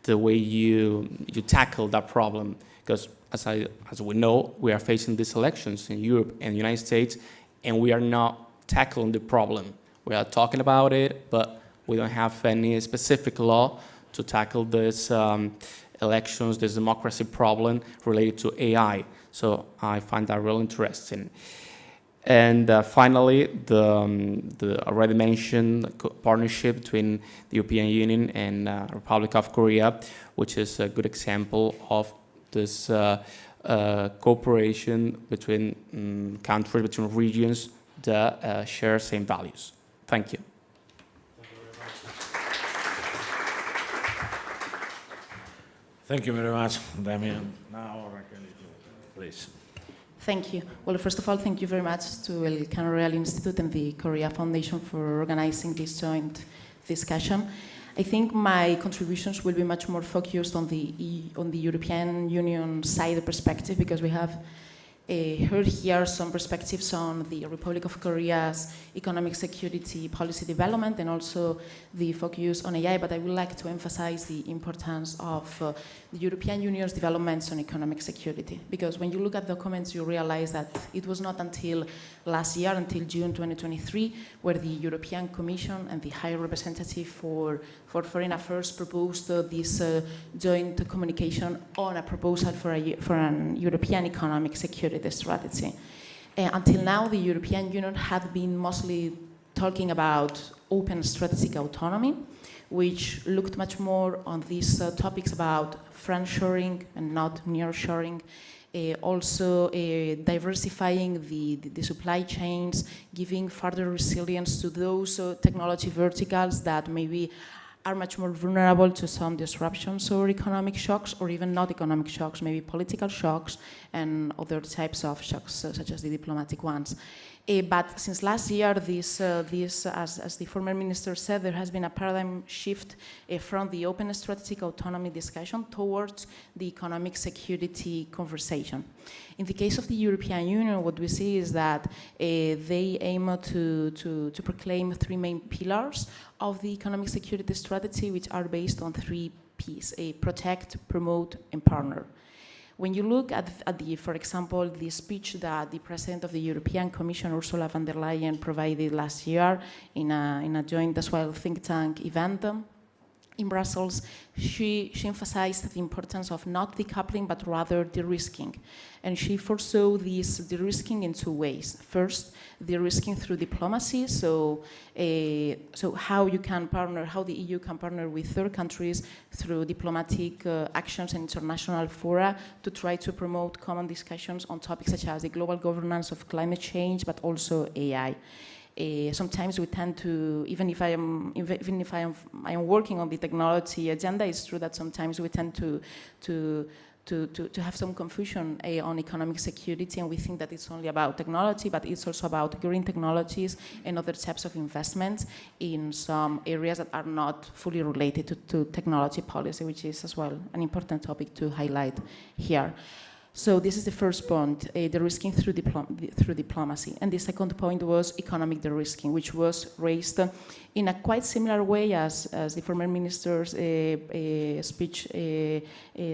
the way you tackle that problem. Because as we know, we are facing these elections in Europe and the United States, and we are not tackling the problem. We are talking about it, but we don't have any specific law to tackle this elections, this democracy problem related to AI. So I find that really interesting. And finally, the already mentioned partnership between the European Union and Republic of Korea, which is a good example of this cooperation between countries, between regions that share same values. Thank you. Thank you very much. Thank you very much, Damien. Now, Raquel, please. Thank you. Well, first of all, thank you very much to El Cano Real Institute and the Korea Foundation for organizing this joint discussion. I think my contributions will be much more focused on the European Union side perspective, because we have heard here some perspectives on the Republic of Korea's economic security policy development and also the focus on AI, but I would like to emphasize the importance of the European Union's developments on economic security. Because when you look at documents, you realize that it was not until last year, until June 2023, where the European Commission and the High Representative for Foreign Affairs proposed this joint communication on a proposal for an European economic security strategy. Until now, the European Union had been mostly talking about open strategic autonomy, which looked much more on these topics about friendshoring and not nearshoring, also diversifying the supply chains, giving further resilience to those technology verticals that maybe are much more vulnerable to some disruptions or economic shocks, or even not economic shocks, maybe political shocks and other types of shocks, such as the diplomatic ones. But since last year, as the former minister said, there has been a paradigm shift from the open strategic autonomy discussion towards the economic security conversation. In the case of the European Union, what we see is that they aim to proclaim three main pillars of the economic security strategy, which are based on three Ps: protect, promote, and partner. When you look at for example, the speech that the President of the European Commission, Ursula von der Leyen, provided last year in a joint as well think tank event in Brussels, she emphasized the importance of not decoupling, but rather de-risking. And she foresaw this de-risking in two ways. First, de-risking through diplomacy, so how you can partner, how the EU can partner with third countries through diplomatic actions and international fora to try to promote common discussions on topics such as the global governance of climate change, but also AI. Sometimes we tend to, even if I am working on the technology agenda, it's true that sometimes we tend to have some confusion on economic security, and we think that it's only about technology, but it's also about green technologies and other types of investments in some areas that are not fully related to technology policy, which is as well an important topic to highlight here. So this is the first point, de-risking through diplomacy. And the second point was economic de-risking, which was raised in a quite similar way as the former minister's speech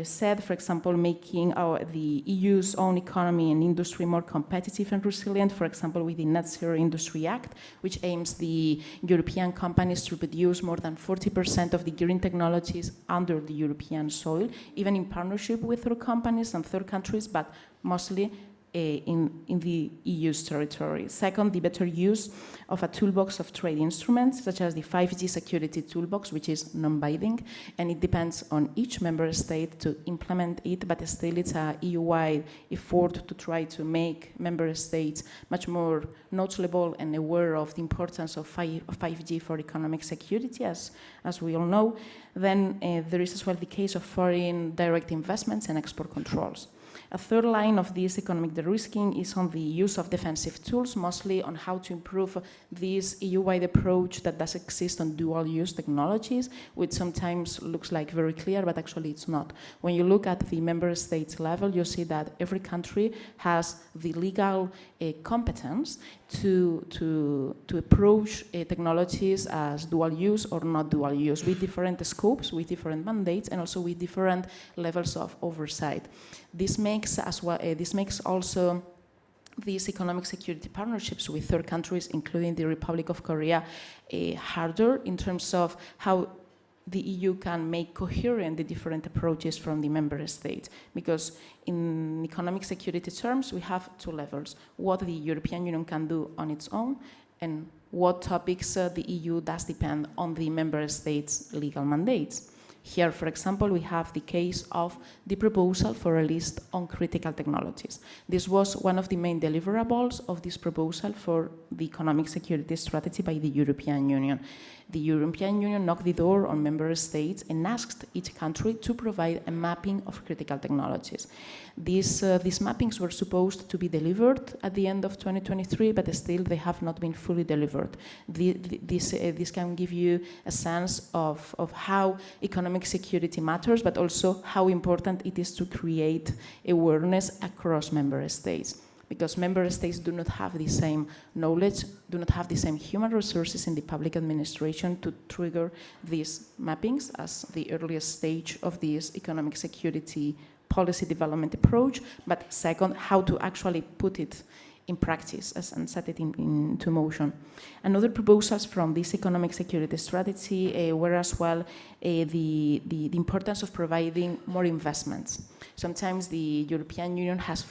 said, for example, making the EU's own economy and industry more competitive and resilient, for example, with the Net Zero Industry Act, which aims the European companies to produce more than 40% of the green technologies under the European soil, even in partnership with third companies and third countries, but mostly in the EU's territory. Second, the better use of a toolbox of trade instruments, such as the 5G security toolbox, which is non-binding, and it depends on each member state to implement it, but still it's a EU-wide effort to try to make member states much more noticeable and aware of the importance of 5G for economic security, as we all know. Then there is as well the case of foreign direct investments and export controls. A third line of this economic de-risking is on the use of defensive tools, mostly on how to improve this EU-wide approach that does exist on dual-use technologies, which sometimes looks like very clear, but actually it's not. When you look at the member states level, you see that every country has the legal competence to approach technologies as dual-use or not dual-use, with different scopes, with different mandates, and also with different levels of oversight. This makes also these economic security partnerships with third countries, including the Republic of Korea, harder in terms of how the EU can make coherent the different approaches from the member states. Because in economic security terms, we have two levels: what the European Union can do on its own, and what topics the EU does depend on the member states' legal mandates. Here, for example, we have the case of the proposal for a list on critical technologies. This was one of the main deliverables of this proposal for the economic security strategy by the European Union. The European Union knocked the door on member states and asked each country to provide a mapping of critical technologies. These mappings were supposed to be delivered at the end of 2023, but still they have not been fully delivered. This can give you a sense of how economic security matters, but also how important it is to create awareness across member states. Because member states do not have the same knowledge, do not have the same human resources in the public administration to trigger these mappings as the earliest stage of this economic security policy development approach, but second, how to actually put it in practice and set it into motion. Another proposals from this economic security strategy were as well the importance of providing more investments. Sometimes the European Union has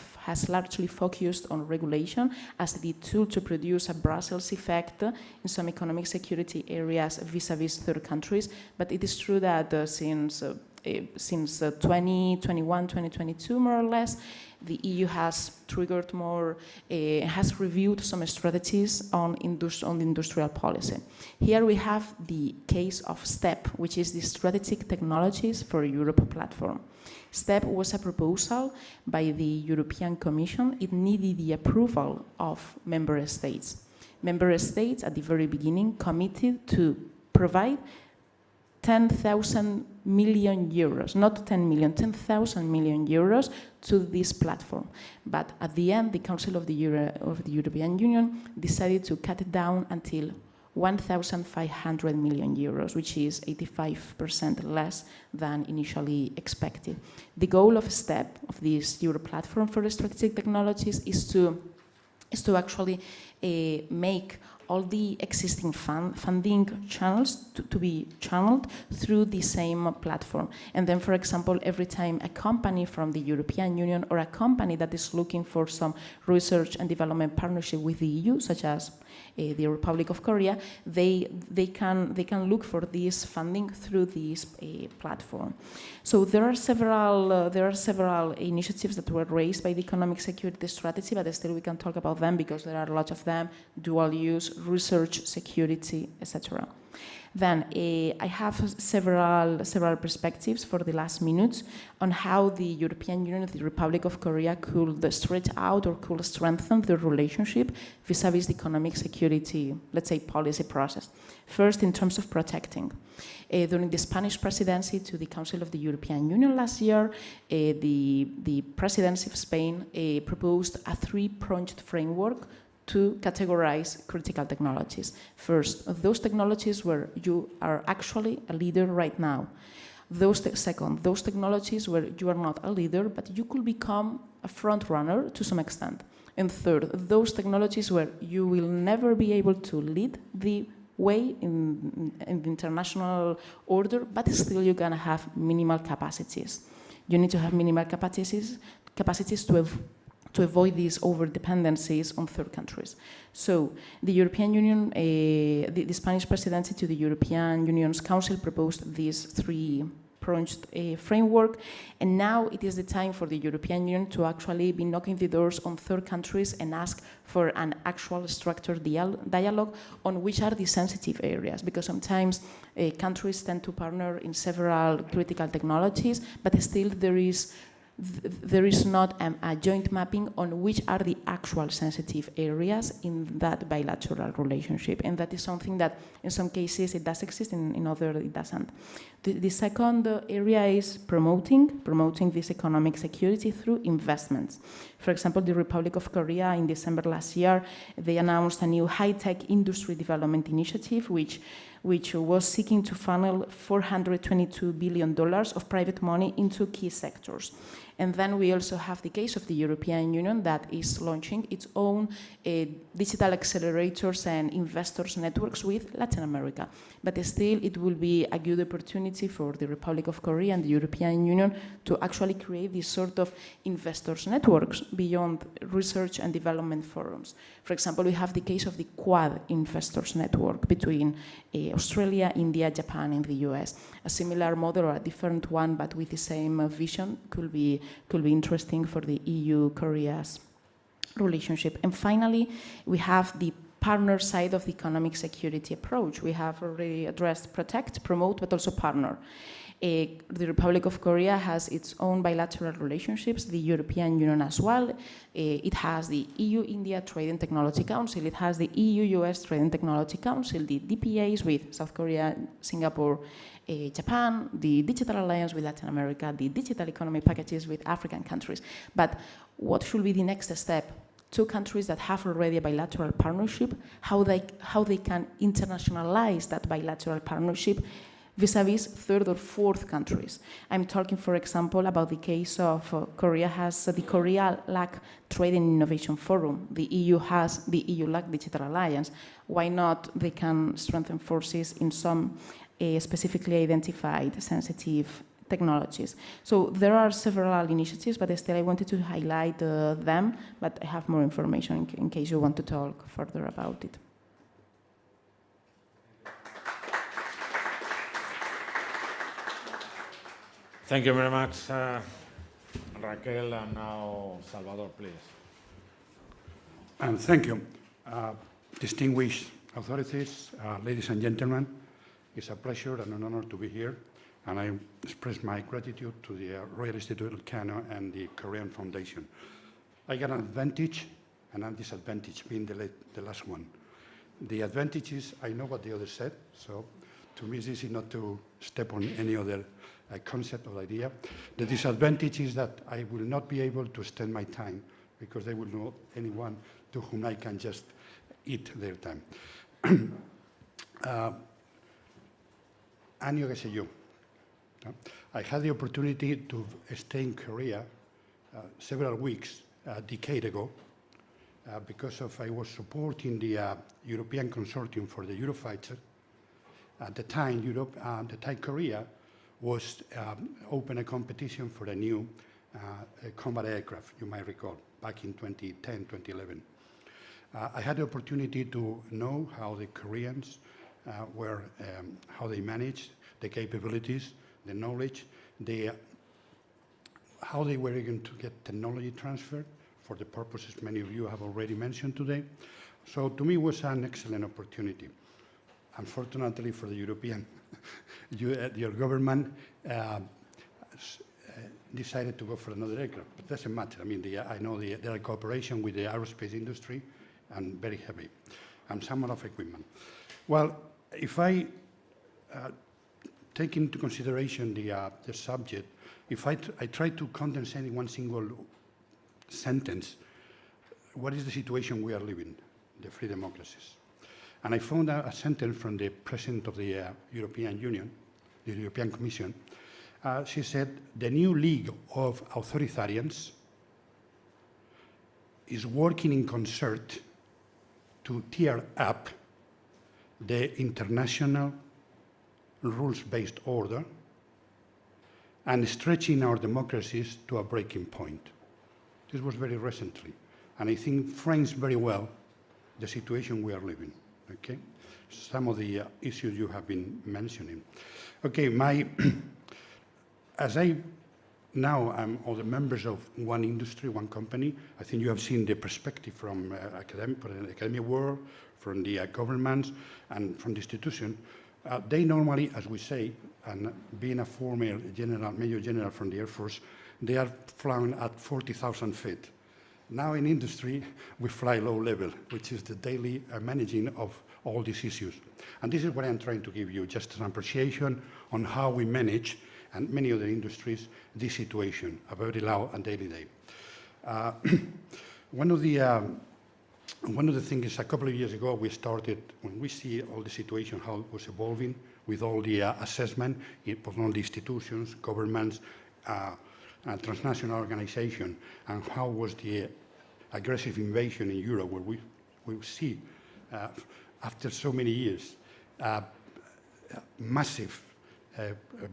largely focused on regulation as the tool to produce a Brussels effect in some economic security areas vis-a-vis third countries, but it is true that since 2021, 2022 more or less, the EU has triggered more, has reviewed some strategies on industrial policy. Here we have the case of STEP, which is the Strategic Technologies for Europe platform. STEP was a proposal by the European Commission. It needed the approval of member states. Member states at the very beginning committed to provide 10,000 million euros, not 10 million, 10,000 million euros to this platform. But at the end, the Council of the European Union decided to cut it down until 1,500 million euros, which is 85% less than initially expected. The goal of STEP, of this Euro platform for strategic technologies, is to actually make all the existing funding channels to be channeled through the same platform. And then, for example, every time a company from the European Union or a company that is looking for some research and development partnership with the EU, such as the Republic of Korea, they can look for this funding through this platform. So there are several initiatives that were raised by the economic security strategy, but still we can talk about them because there are a lot of them: dual use, research, security, etc. Then I have several perspectives for the last minutes on how the European Union and the Republic of Korea could stretch out or could strengthen their relationship vis-a-vis the economic security, let's say, policy process. First, in terms of protecting. During the Spanish presidency to the Council of the European Union last year, the presidency of Spain proposed a three-pronged framework to categorize critical technologies. First, those technologies where you are actually a leader right now. Second, those technologies where you are not a leader, but you could become a front runner to some extent. And third, those technologies where you will never be able to lead the way in the international order, but still you're gonna have minimal capacities. You need to have minimal capacities to avoid these over-dependencies on third countries. So the European Union, the Spanish presidency to the European Union's Council proposed this three-pronged framework, and now it is the time for the European Union to actually be knocking the doors on third countries and ask for an actual structured dialogue on which are the sensitive areas, because sometimes countries tend to partner in several critical technologies, but still there is not a joint mapping on which are the actual sensitive areas in that bilateral relationship. And that is something that in some cases it does exist, in others it doesn't. The second area is promoting this economic security through investments. For example, the Republic of Korea in December last year, they announced a new high-tech industry development initiative which was seeking to funnel $422 billion of private money into key sectors. And then we also have the case of the European Union that is launching its own digital accelerators and investors networks with Latin America. But still, it will be a good opportunity for the Republic of Korea and the European Union to actually create these sort of investors networks beyond research and development forums. For example, we have the case of the Quad Investors Network between Australia, India, Japan, and the US. A similar model or a different one, but with the same vision, could be interesting for the EU-Korea's relationship. And finally, we have the partner side of the economic security approach. We have already addressed protect, promote, but also partner. The Republic of Korea has its own bilateral relationships, the European Union as well. It has the EU-India Trade and Technology Council. It has the EU-US Trade and Technology Council, the DPAs with South Korea, Singapore, Japan, the Digital Alliance with Latin America, the Digital Economy Packages with African countries. But what should be the next step? Two countries that have already a bilateral partnership, how they can internationalize that bilateral partnership vis-a-vis third or fourth countries. I'm talking, for example, about the case of Korea has the Korea-LAC Trade and Innovation Forum. The EU has the EU-LAC Digital Alliance. Why not they can strengthen forces in some specifically identified sensitive technologies? So there are several initiatives, but still I wanted to highlight them, but I have more information in case you want to talk further about it. Thank you very much, Raquel, and now Salvador, please. And thank you. Distinguished authorities, ladies and gentlemen, it's a pleasure and an honor to be here, and I express my gratitude to the Royal Institute Elcano and the Korean Foundation. I got an advantage and a disadvantage being the last one. The advantage is I know what the others said, so to me it's easy not to step on any other concept or idea. The disadvantage is that I will not be able to extend my time because they will know anyone to whom I can just eat their time. Año que sé yo. I had the opportunity to stay in Korea several weeks a decade ago because I was supporting the European Consortium for the Eurofighter. At the time, Korea was open a competition for a new combat aircraft, you might recall, back in 2010, 2011. I had the opportunity to know how the Koreans how they managed the capabilities, the knowledge, how they were going to get technology transfer for the purposes many of you have already mentioned today. So to me, it was an excellent opportunity. Unfortunately for the European, your government decided to go for another aircraft, but it doesn't matter. I mean, I know there are cooperation with the aerospace industry and very heavy, and some of equipment. Well, if I take into consideration the subject, if I try to condense in one single sentence, what is the situation we are living, the free democracies? And I found a sentence from the President of the European Union, the European Commission. She said, the new league of authoritarians is working in concert to tear up the international rules-based order and stretching our democracies to a breaking point. This was very recently, and I think frames very well the situation we are living. Okay, some of the issues you have been mentioning. Okay, as I now am all the members of one industry, one company, I think you have seen the perspective from the academic world, from the governments, and from the institution. They normally, as we say, and being a former major general from the Air Force, they are flying at 40,000 feet. Now in industry, we fly low level, which is the daily managing of all these issues. And this is what I'm trying to give you, just an appreciation on how we manage, and many other industries, this situation, a very low and daily day. One of the things is a couple of years ago, we started, when we see all the situation, how it was evolving with all the assessment of all the institutions, governments, transnational organization, and how was the aggressive invasion in Europe, where we see, after so many years, massive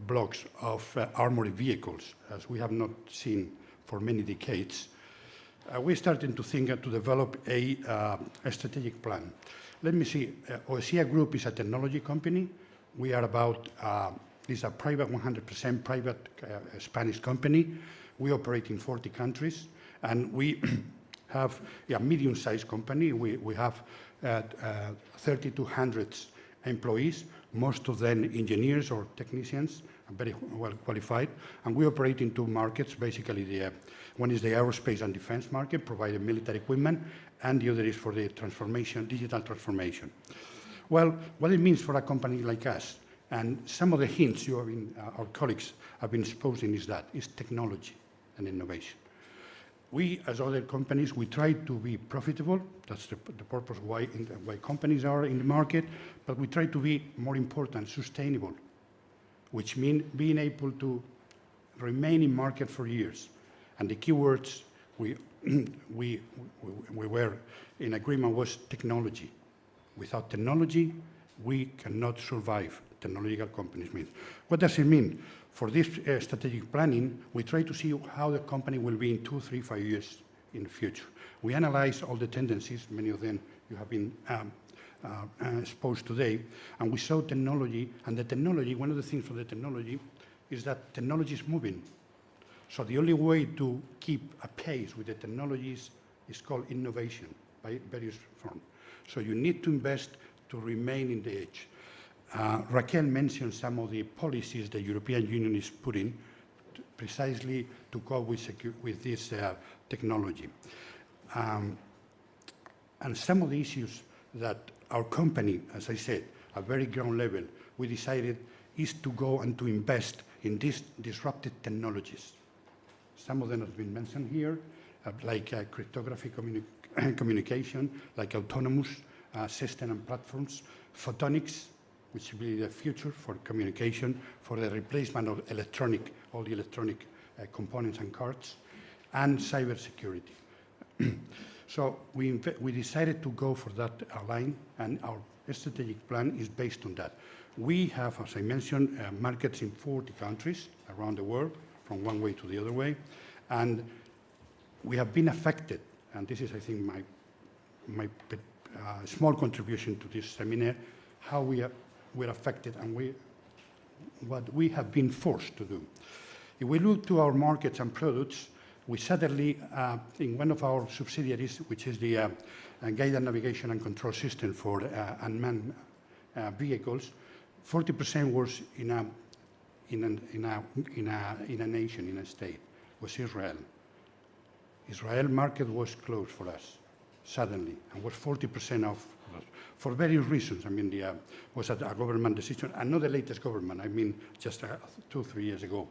blocks of armored vehicles, as we have not seen for many decades. we're starting to think to develop a strategic plan. Let me see. OSIA Group is a technology company. We are about, this is a private, 100% private Spanish company. We operate in 40 countries, and we have a medium-sized company. We have 3,200 employees, most of them engineers or technicians, very well qualified, and we operate in two markets. Basically, one is the aerospace and defense market, providing military equipment, and the other is for the transformation, digital transformation. Well, what it means for a company like us, and some of the hints you have been, our colleagues have been exposing is technology and innovation. We, as other companies, we try to be profitable. That's the purpose why companies are in the market, but we try to be, more important, sustainable, which means being able to remain in market for years. And the keywords we were in agreement was technology. Without technology, we cannot survive. Technological companies mean. What does it mean? For this strategic planning, we try to see how the company will be in 2, 3, 5 years in the future. We analyze all the tendencies, many of them you have been exposed today, and we saw technology, and the technology, one of the things for the technology is that technology is moving. So the only way to keep a pace with the technologies is called innovation by various forms. So you need to invest to remain in the edge. Raquel mentioned some of the policies the European Union is putting precisely to cope with this technology. And some of the issues that our company, as I said, at very ground level, we decided is to go and to invest in these disruptive technologies. Some of them have been mentioned here, like cryptography communication, like autonomous system and platforms, photonics, which will be the future for communication, for the replacement of all the electronic components and cards, and cybersecurity. So we decided to go for that line, and our strategic plan is based on that. We have, as I mentioned, markets in 40 countries around the world, from one way to the other way, and we have been affected, and this is, I think, my small contribution to this seminar, how we're affected and what we have been forced to do. If we look to our markets and products, we suddenly, in one of our subsidiaries, which is the guided navigation and control system for unmanned vehicles, 40% was in a nation, in a state, was Israel. Israel market was closed for us, suddenly, and was 40% of, for various reasons. I mean, was a government decision, and not the latest government, I mean, just 2 or 3 years ago.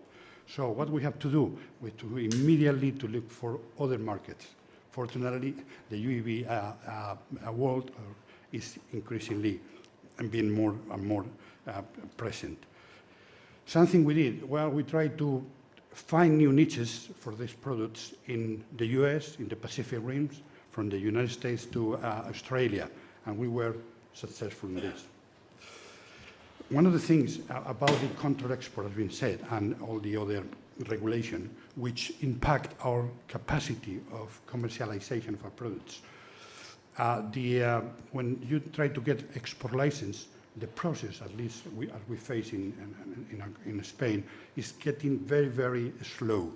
So what we have to do is to immediately to look for other markets. Fortunately, the UAV world is increasingly and being more and more present. Something we did, well, we tried to find new niches for these products in the US, in the Pacific Rims, from the United States to Australia, and we were successful in this. One of the things about the control export has been said, and all the other regulation, which impact our capacity of commercialization of our products. When you try to get export license, the process, at least as we face in Spain, is getting very, very slow,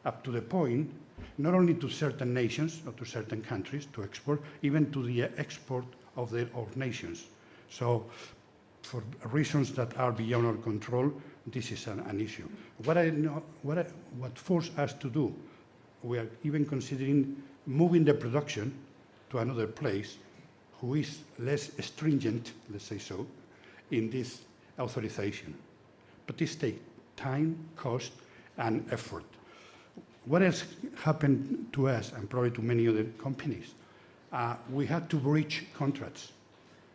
up to the point, not only to certain nations or to certain countries to export, even to the export of nations. So for reasons that are beyond our control, this is an issue. What forced us to do, we are even considering moving the production to another place who is less stringent, let's say so, in this authorization. But this takes time, cost, and effort. What else happened to us, and probably to many other companies? We had to breach contracts,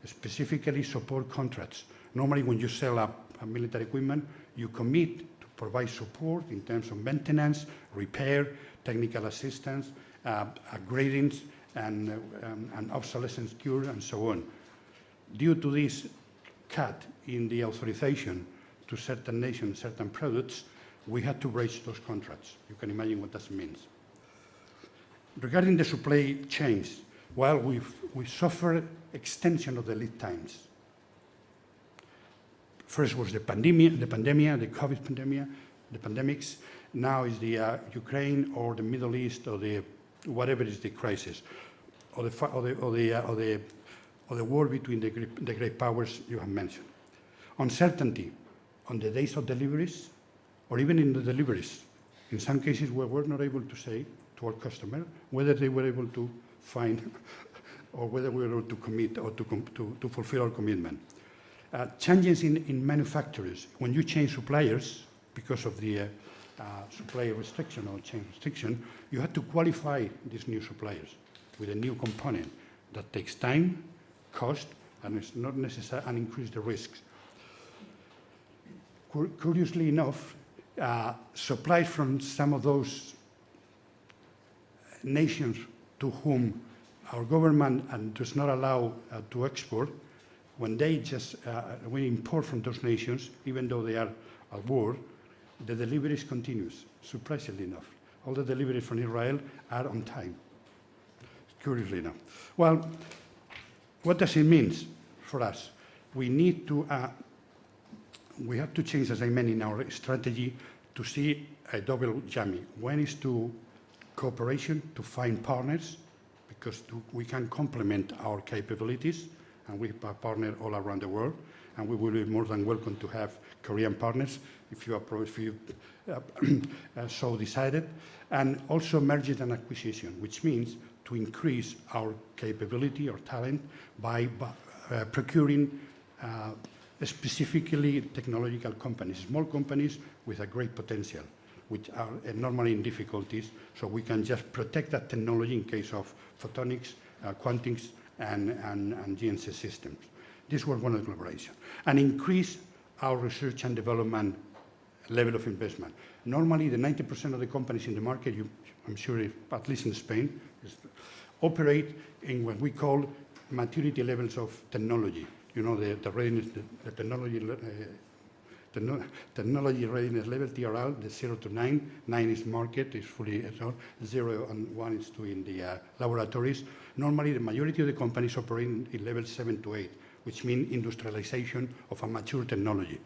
specifically support contracts. Normally, when you sell a military equipment, you commit to provide support in terms of maintenance, repair, technical assistance, upgradings, and obsolescence cure, and so on. Due to this cut in the authorization to certain nations, certain products, we had to breach those contracts. You can imagine what that means. Regarding the supply chains, well, we suffer extension of the lead times. First was the pandemic, the COVID pandemic, the pandemics. Now is the Ukraine or the Middle East or the whatever is the crisis, or the war between the great powers you have mentioned. Uncertainty on the days of deliveries, or even in the deliveries. In some cases, we were not able to say to our customer whether they were able to find or whether we were able to commit or to fulfill our commitment. Changes in manufacturers. When you change suppliers because of the supply restriction or chain restriction, you have to qualify these new suppliers with a new component that takes time, cost, and it's not necessary, and increase the risks. Curiously enough, supplies from some of those nations to whom our government does not allow to export, when they just we import from those nations, even though they are at war, the deliveries continues, surprisingly enough. All the deliveries from Israel are on time, curiously enough. Well, what does it mean for us? We need to, we have to change, as I mentioned, in our strategy to see a double jamming. One is to cooperation, to find partners, because we can complement our capabilities, and we partner all around the world, and we will be more than welcome to have Korean partners if you so decided, and also mergers and acquisition, which means to increase our capability or talent by procuring specifically technological companies, small companies with a great potential, which are normally in difficulties, so we can just protect that technology in case of photonics, quantics, and GNC systems. This was one of the collaboration. And increase our research and development level of investment. Normally, the 90% of the companies in the market, I'm sure, at least in Spain, operate in what we call maturity levels of technology. You know, the readiness, the technology readiness level, TRL, the 0 to 9. 9 is market, is fully, 0 and 1 is doing the laboratories. Normally, the majority of the companies operate in level 7 to 8, which means industrialization of a mature technology.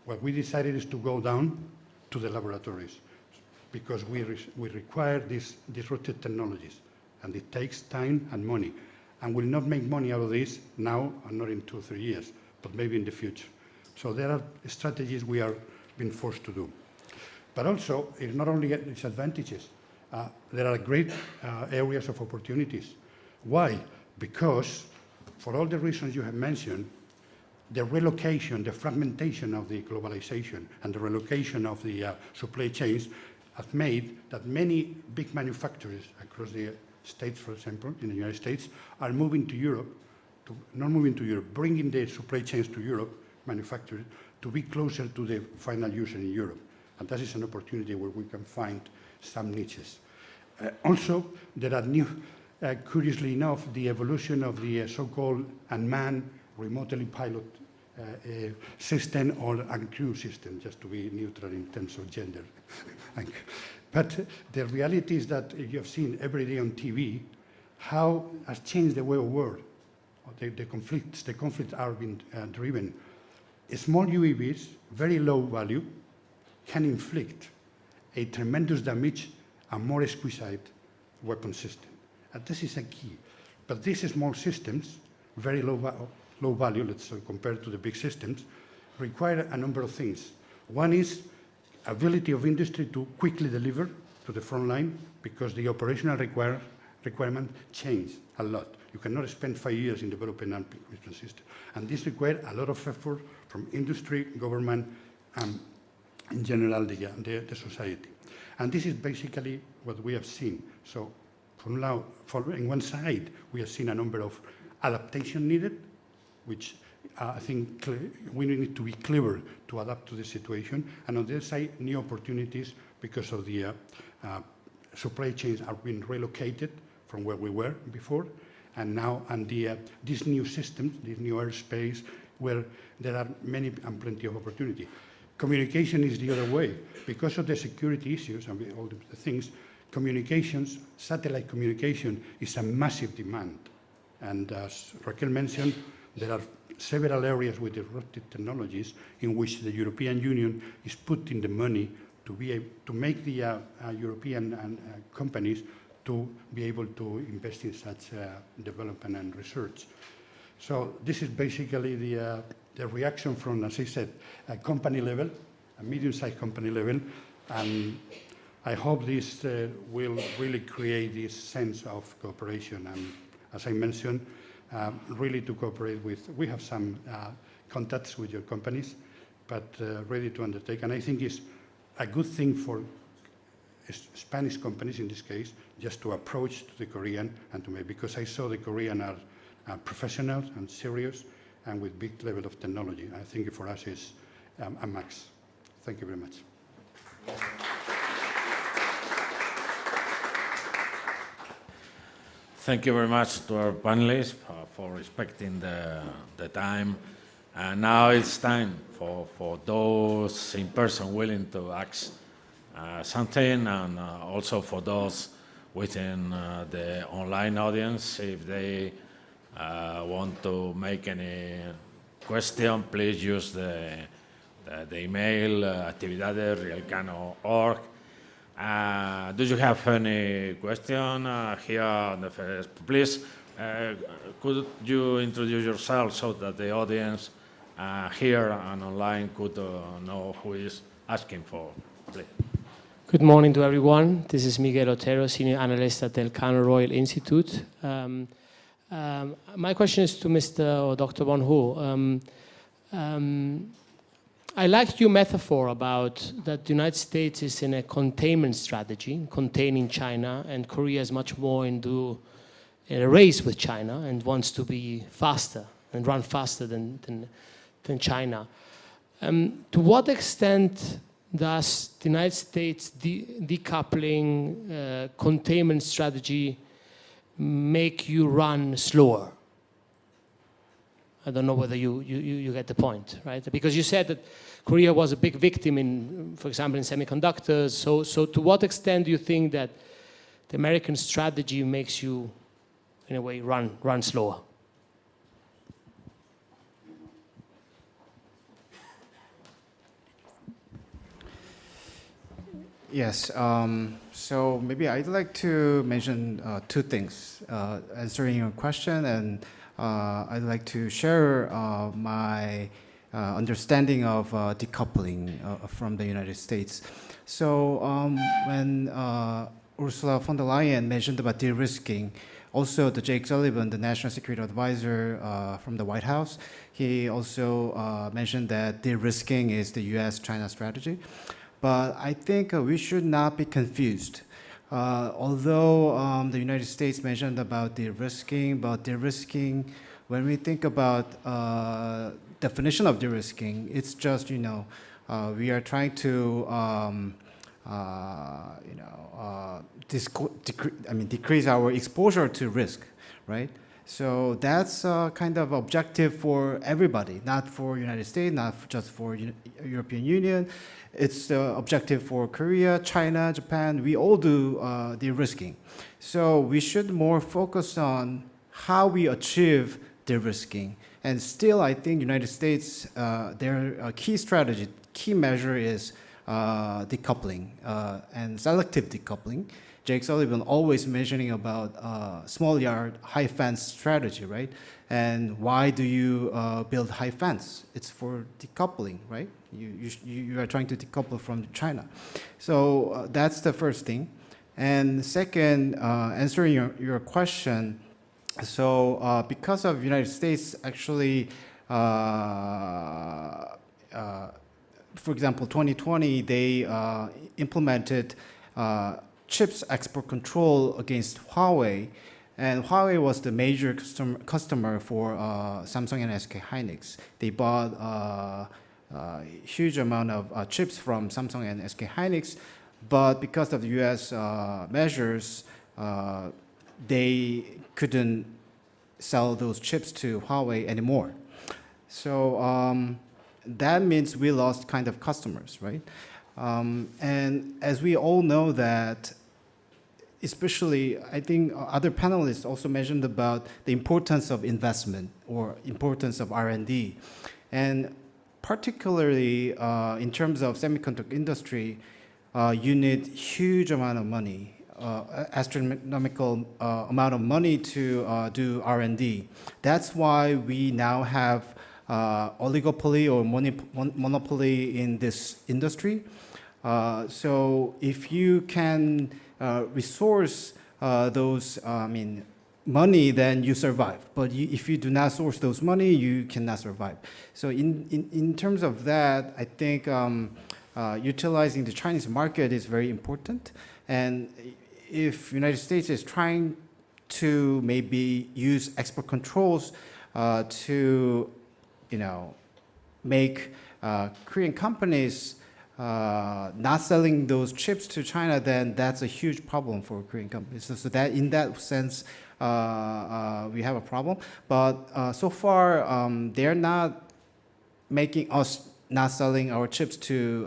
What we decided is to go down to the laboratories because we require these disruptive technologies, and it takes time and money, and we'll not make money out of this now and not in 2 or 3 years, but maybe in the future. So there are strategies we are being forced to do. But also, it's not only its advantages, there are great areas of opportunities. Why? Because for all the reasons you have mentioned, the relocation, the fragmentation of the globalization and the relocation of the supply chains have made that many big manufacturers across the States, for example, in the United States, are moving to Europe, bringing the supply chains to Europe, manufacturers, to be closer to the final user in Europe. And that is an opportunity where we can find some niches. Also, there are new, curiously enough, the evolution of the so-called unmanned remotely pilot system or uncrewed system, just to be neutral in terms of gender. But the reality is that you have seen every day on TV how has changed the way of world. The conflicts are being driven. Small UAVs, very low value, can inflict a tremendous damage and more exquisite weapon system. And this is a key. But these small systems, very low value, let's say, compared to the big systems, require a number of things. One is ability of industry to quickly deliver to the front line because the operational requirement change a lot. You cannot spend 5 years in developing a weapon system. And this requires a lot of effort from industry, government, and in general, the society. And this is basically what we have seen. So from now, in one side, we have seen a number of adaptation needed, which I think we need to be clever to adapt to the situation. And on the other side, new opportunities because of the supply chains are being relocated from where we were before. And now, these new systems, this new airspace, where there are many and plenty of opportunity. Communication is the other way. Because of the security issues and all the things, communications, satellite communication is a massive demand. And as Raquel mentioned, there are several areas with disruptive technologies in which the European Union is putting the money to be able to make the European companies to be able to invest in such development and research. So this is basically the reaction from, as I said, a company level, a medium-sized company level, and I hope this will really create this sense of cooperation. And as I mentioned, really to cooperate with, we have some contacts with your companies, but ready to undertake. And I think it's a good thing for Spanish companies in this case, just to approach the Korean and to make, because I saw the Korean are professionals and serious and with big level of technology. I think for us is a max. Thank you very much. Thank you very much to our panelists for respecting the time. And now it's time for those in person willing to ask something, and also for those within the online audience, if they want to make any question, please use the email actividades@realcano.org. Do you have any question here on the first? Please, could you introduce yourself so that the audience here and online could know who is asking for, please? Good morning to everyone. This is Miguel Otero, Senior Analyst at the Elcano Royal Institute. My question is to Mr. or Dr. Won Ho. I liked your metaphor about that the United States is in a containment strategy, containing China, and Korea is much more in a race with China and wants to be faster and run faster than China. To what extent does the United States decoupling containment strategy make you run slower? I don't know whether you get the point, right? Because you said that Korea was a big victim in, for example, in semiconductors. So to what extent do you think that the American strategy makes you, in a way, run slower? Yes, so maybe I'd like to mention two things answering your question, and I'd like to share my understanding of decoupling from the United States. So when Ursula von der Leyen mentioned about de-risking, also the Jake Sullivan, the National Security Advisor from the White House, he also mentioned that de-risking is the US-China strategy. But I think we should not be confused. Although the United States mentioned about de-risking, when we think about definition of de-risking, it's just, we are trying to, decrease our exposure to risk, right? So that's kind of objective for everybody, not for United States, not just for European Union. It's the objective for Korea, China, Japan. We all do de-risking. So we should more focus on how we achieve de-risking. And still, I think United States, their key strategy, key measure is decoupling and selective decoupling. Jake Sullivan always mentioning about small yard, high fence strategy, right? And why do you build high fence? It's for decoupling, right? You are trying to decouple from China. So that's the first thing. And second, answering your question, so because of United States actually, for example, 2020, they implemented chips export control against Huawei, and Huawei was the major customer for Samsung and SK Hynix. They bought a huge amount of chips from Samsung and SK Hynix, but because of the US measures, they couldn't sell those chips to Huawei anymore. So that means we lost kind of customers, right? And as we all know that especially, I think other panelists also mentioned about the importance of investment or importance of R&D. And particularly in terms of semiconductor industry, you need huge amount of money, astronomical amount of money to do R&D. That's why we now have oligopoly or monopoly in this industry. So if you can resource those, money, then you survive. But if you do not source those money, you cannot survive. So in terms of that, I think utilizing the Chinese market is very important. And if United States is trying to maybe use export controls to, make Korean companies not selling those chips to China, then that's a huge problem for Korean companies. So that in that sense, we have a problem. But so far, they're not making us not selling our chips to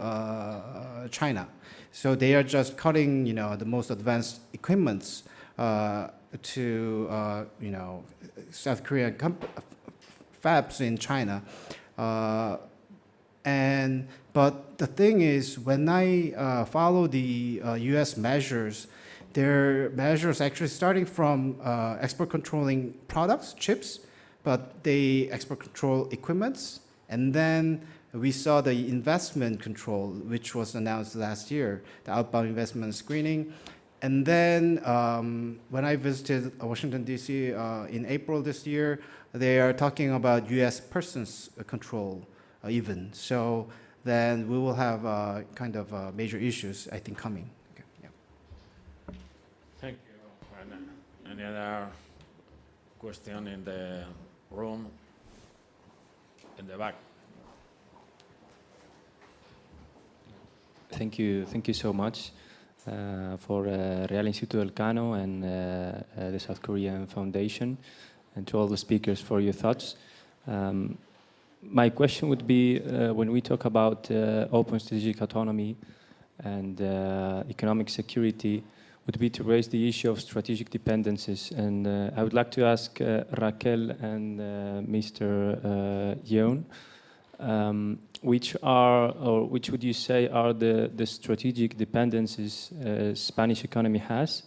China. So they are just cutting, the most advanced equipments to, South Korean fabs in China. But the thing is, when I follow the U.S. measures, their measures actually starting from export controlling products, chips, but they export control equipments, and then we saw the investment control, which was announced last year, the outbound investment screening. And then when I visited Washington, D.C. In April this year, they are talking about U.S. persons control even. So then we will have kind of major issues, I think, coming. Okay, yeah. Thank you. Any other question in the room? In the back. Thank you so much for Real Instituto Elcano and the South Korean Foundation, and to all the speakers for your thoughts. My question would be, when we talk about open strategic autonomy and economic security, would be to raise the issue of strategic dependencies. And I would like to ask Raquel and Mr. Yeon, which would you say are the strategic dependencies Spanish economy has,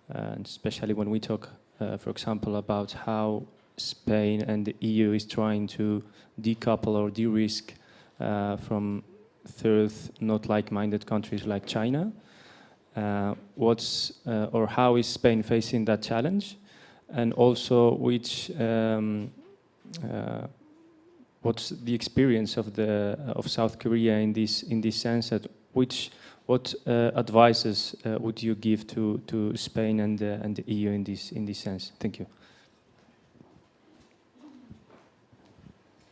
and especially when we talk, for example, about how Spain and the EU is trying to decouple or de-risk from third, not like-minded countries like China. How is Spain facing that challenge? And also, what's the experience of South Korea in this sense? What advices would you give to Spain and the EU in this sense? Thank you.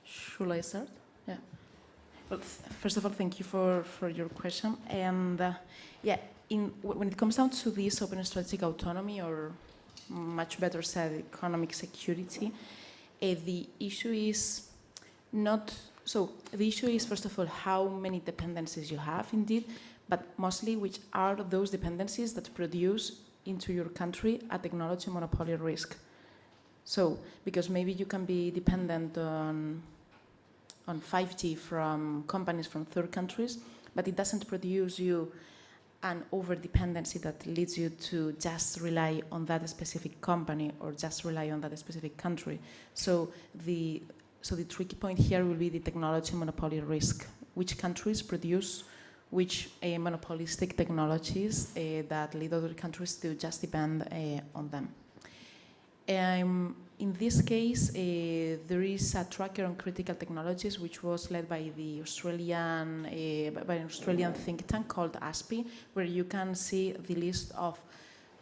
Should I start? Yeah. Well, first of all, thank you for your question. And when it comes down to this open strategic autonomy, or much better said, economic security, the issue is not so. The issue is, first of all, how many dependencies you have, indeed, but mostly which are those dependencies that produce into your country a technology monopoly risk. So, because maybe you can be dependent on 5G from companies from third countries, but it doesn't produce you an over-dependency that leads you to just rely on that specific company or just rely on that specific country. So the tricky point here will be the technology monopoly risk. Which countries produce which monopolistic technologies that lead other countries to just depend on them. In this case, there is a tracker on critical technologies which was led by the Australian think tank called ASPI, where you can see the list of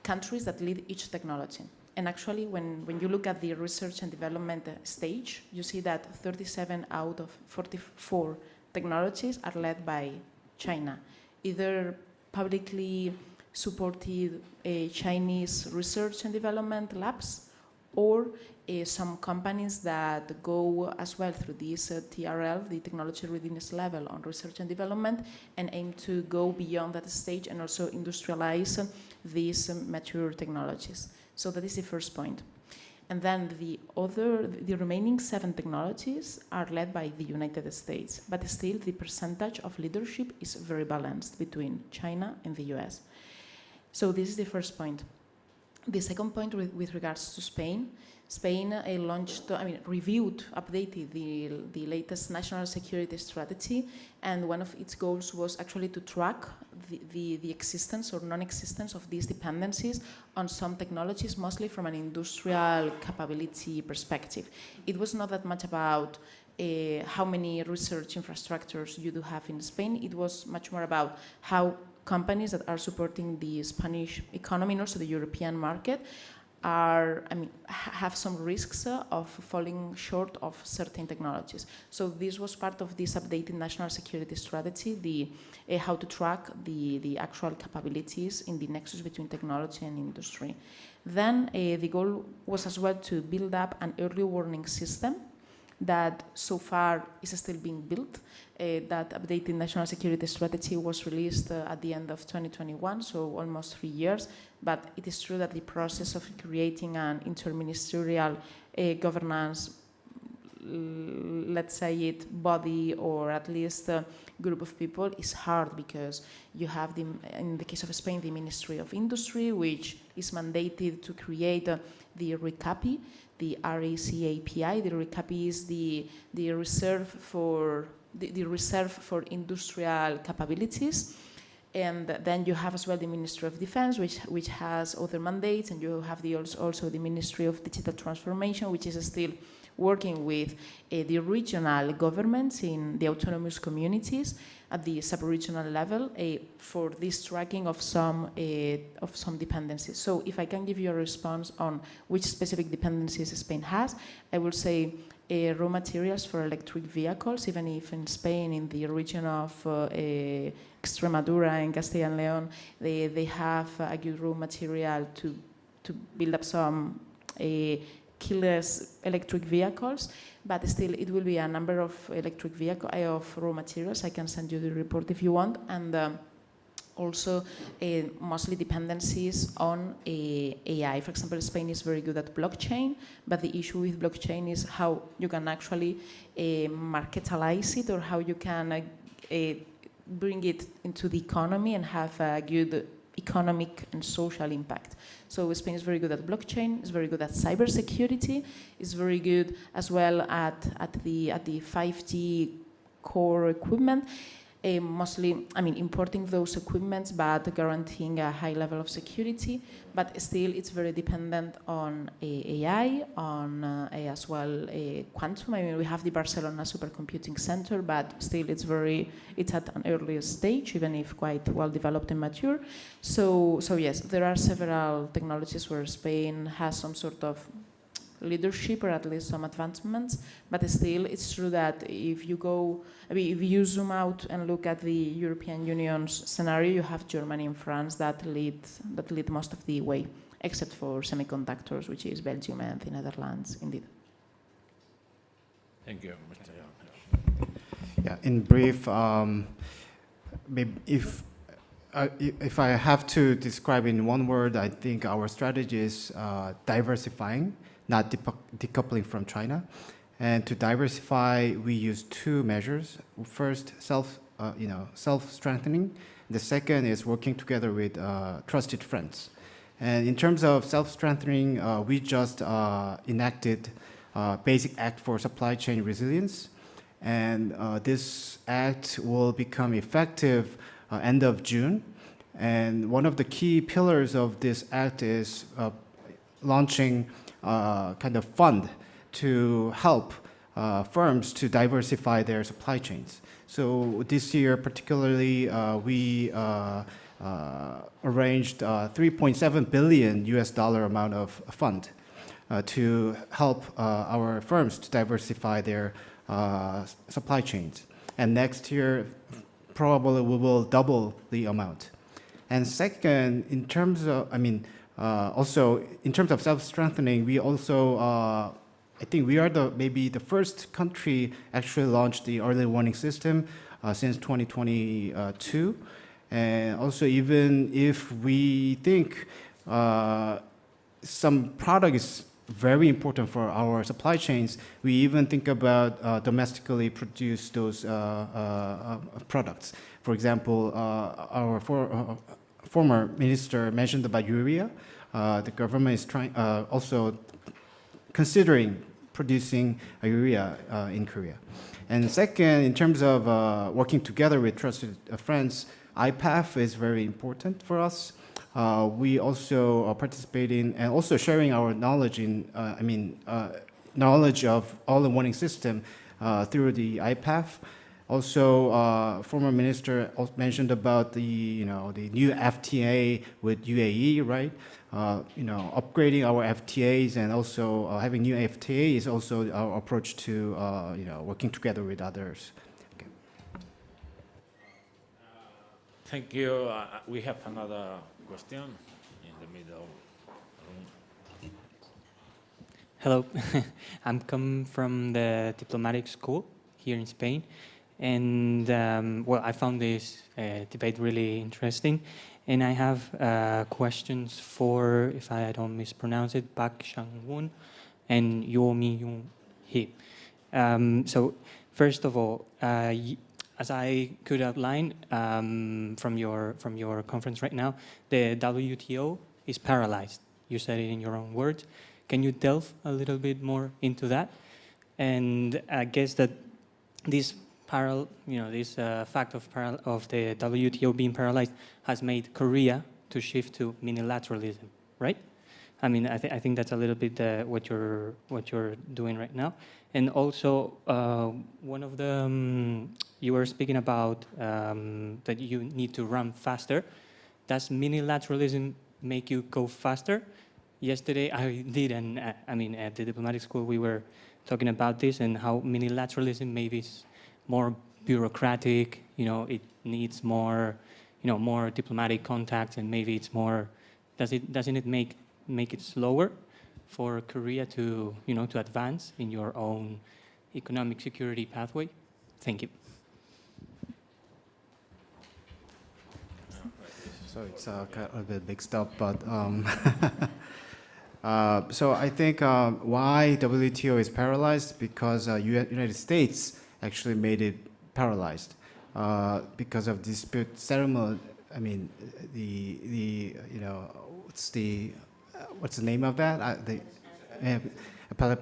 countries that lead each technology. And actually, when you look at the research and development stage, you see that 37 out of 44 technologies are led by China, either publicly supported Chinese research and development labs, or some companies that go as well through this TRL, the technology readiness level on research and development, and aim to go beyond that stage and also industrialize these mature technologies. So that is the first point. And then the remaining 7 technologies are led by the United States, but still the percentage of leadership is very balanced between China and the US. So this is the first point. The second point with regards to Spain, Spain reviewed, updated the latest national security strategy, and one of its goals was actually to track the existence or non-existence of these dependencies on some technologies, mostly from an industrial capability perspective. It was not that much about how many research infrastructures you do have in Spain. It was much more about how companies that are supporting the Spanish economy and also the European market have some risks of falling short of certain technologies. So this was part of this updated national security strategy, how to track the actual capabilities in the nexus between technology and industry. Then the goal was as well to build up an early warning system that so far is still being built. That updated national security strategy was released at the end of 2021, so almost 3 years. But it is true that the process of creating an interministerial governance, let's say it, body, or at least a group of people is hard, because you have, in the case of Spain, the Ministry of Industry, which is mandated to create the RECAPI, the RECAPI. The RECAPI is the reserve for industrial capabilities. And then you have as well the Ministry of Defense, which has other mandates, and you have also the Ministry of Digital Transformation, which is still working with the regional governments in the autonomous communities at the sub-regional level for this tracking of some dependencies. So if I can give you a response on which specific dependencies Spain has, I will say raw materials for electric vehicles, even if in Spain, in the region of Extremadura and Castilla and Leon, they have a good raw material to build up some keyless electric vehicles, but still it will be a number of raw materials. I can send you the report if you want, and also mostly dependencies on AI. For example, Spain is very good at blockchain, but the issue with blockchain is how you can actually marketalize it, or how you can bring it into the economy and have a good economic and social impact. So Spain is very good at blockchain, is very good at cybersecurity, is very good as well at the 5G core equipment. Mostly, importing those equipments, but guaranteeing a high level of security. But still, it's very dependent on AI, on as well quantum. We have the Barcelona Supercomputing Center, but still, it's at an early stage, even if quite well developed and mature. So yes, there are several technologies where Spain has some sort of leadership, or at least some advancements, but still it's true that if you zoom out and look at the European Union's scenario, you have Germany and France that lead most of the way, except for semiconductors, which is Belgium and the Netherlands, indeed. Thank you, Mr. Yeah, in brief, maybe if I have to describe in one word, I think our strategy is diversifying, not decoupling from China. And to diversify, we use 2 measures. First, self-strengthening. The second is working together with trusted friends. And in terms of self-strengthening, we just enacted Basic Act for Supply Chain Resilience. And this act will become effective end of June. And one of the key pillars of this act is launching kind of fund to help firms to diversify their supply chains. So this year, particularly, we arranged $3.7 billion amount of fund to help our firms to diversify their supply chains. And next year, probably we will double the amount. And second, in terms of, Also, in terms of self-strengthening, we also, I think we are maybe the first country actually launched the early warning system since 2022. And also, even if we think some product is very important for our supply chains, we even think about domestically produce those products. For example, our former minister mentioned about urea. The government is also considering producing urea in Korea. And second, in terms of working together with trusted friends, IPAF is very important for us. We also participate in and also sharing our knowledge in, knowledge of all the warning system through the IPAF. Also, former minister mentioned about the new FTA with UAE, right? Upgrading our FTAs and also having new FTA is also our approach to working together with others. Okay. Thank you. We have another question in the middle room. Hello, I'm come from the diplomatic school here in Spain, and well, I found this debate really interesting, and I have questions for, if I don't mispronounce it, Park Sang-woon and Yo Mi-yoon-hee. So first of all, as I could outline from your conference right now, the WTO is paralyzed. You said it in your own words. Can you delve a little bit more into that? And I guess that this fact of the WTO being paralyzed has made Korea to shift to unilateralism, right? I mean, I think that's a little bit what you're doing right now. And also, one of the you were speaking about that you need to run faster. Does unilateralism make you go faster? Yesterday, I did, and at the diplomatic school, we were talking about this and how unilateralism maybe is more bureaucratic. It needs more, more diplomatic contacts, and maybe it's more. Doesn't it make it slower for Korea to to advance in your own economic security pathway? Thank you. So it's kind of a big step, but so I think why WTO is paralyzed, because United States actually made it paralyzed because of dispute settlement. I mean, what's the name of that? The appellate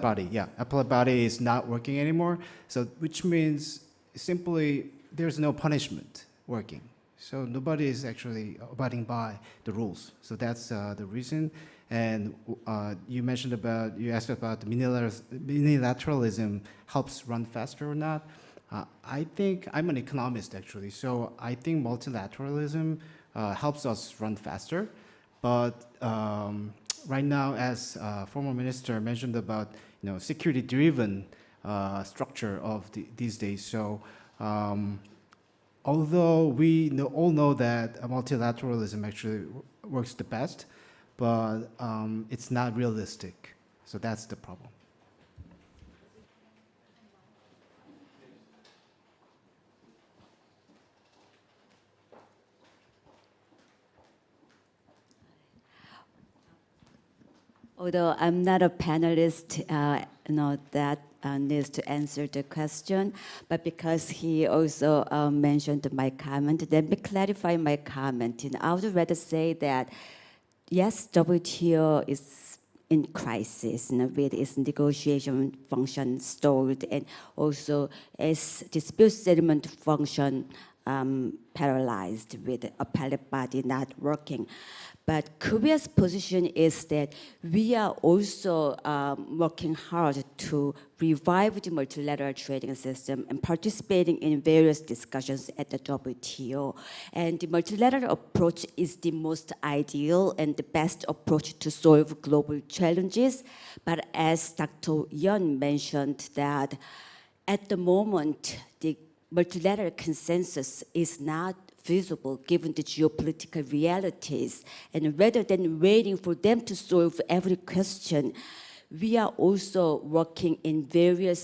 body. Yeah, appellate body is not working anymore. So which means simply there's no punishment working. So nobody is actually abiding by the rules. So that's the reason. And you asked about unilateralism helps run faster or not. I think I'm an economist actually, so I think multilateralism helps us run faster. But right now, as former minister mentioned about security-driven structure of these days, so. Although we all know that multilateralism actually works the best, but it's not realistic. So that's the problem. Although I'm not a panelist, that needs to answer the question, but because he also mentioned my comment, let me clarify my comment. I would rather say that, yes, WTO is in crisis, with its negotiation function stalled, and also its dispute settlement function paralyzed with appellate body not working. But Korea's position is that we are also working hard to revive the multilateral trading system and participating in various discussions at the WTO. And the multilateral approach is the most ideal and the best approach to solve global challenges. But as Dr. Yeon mentioned, that at the moment, the multilateral consensus is not feasible given the geopolitical realities. And rather than waiting for them to solve every question, we are also working in various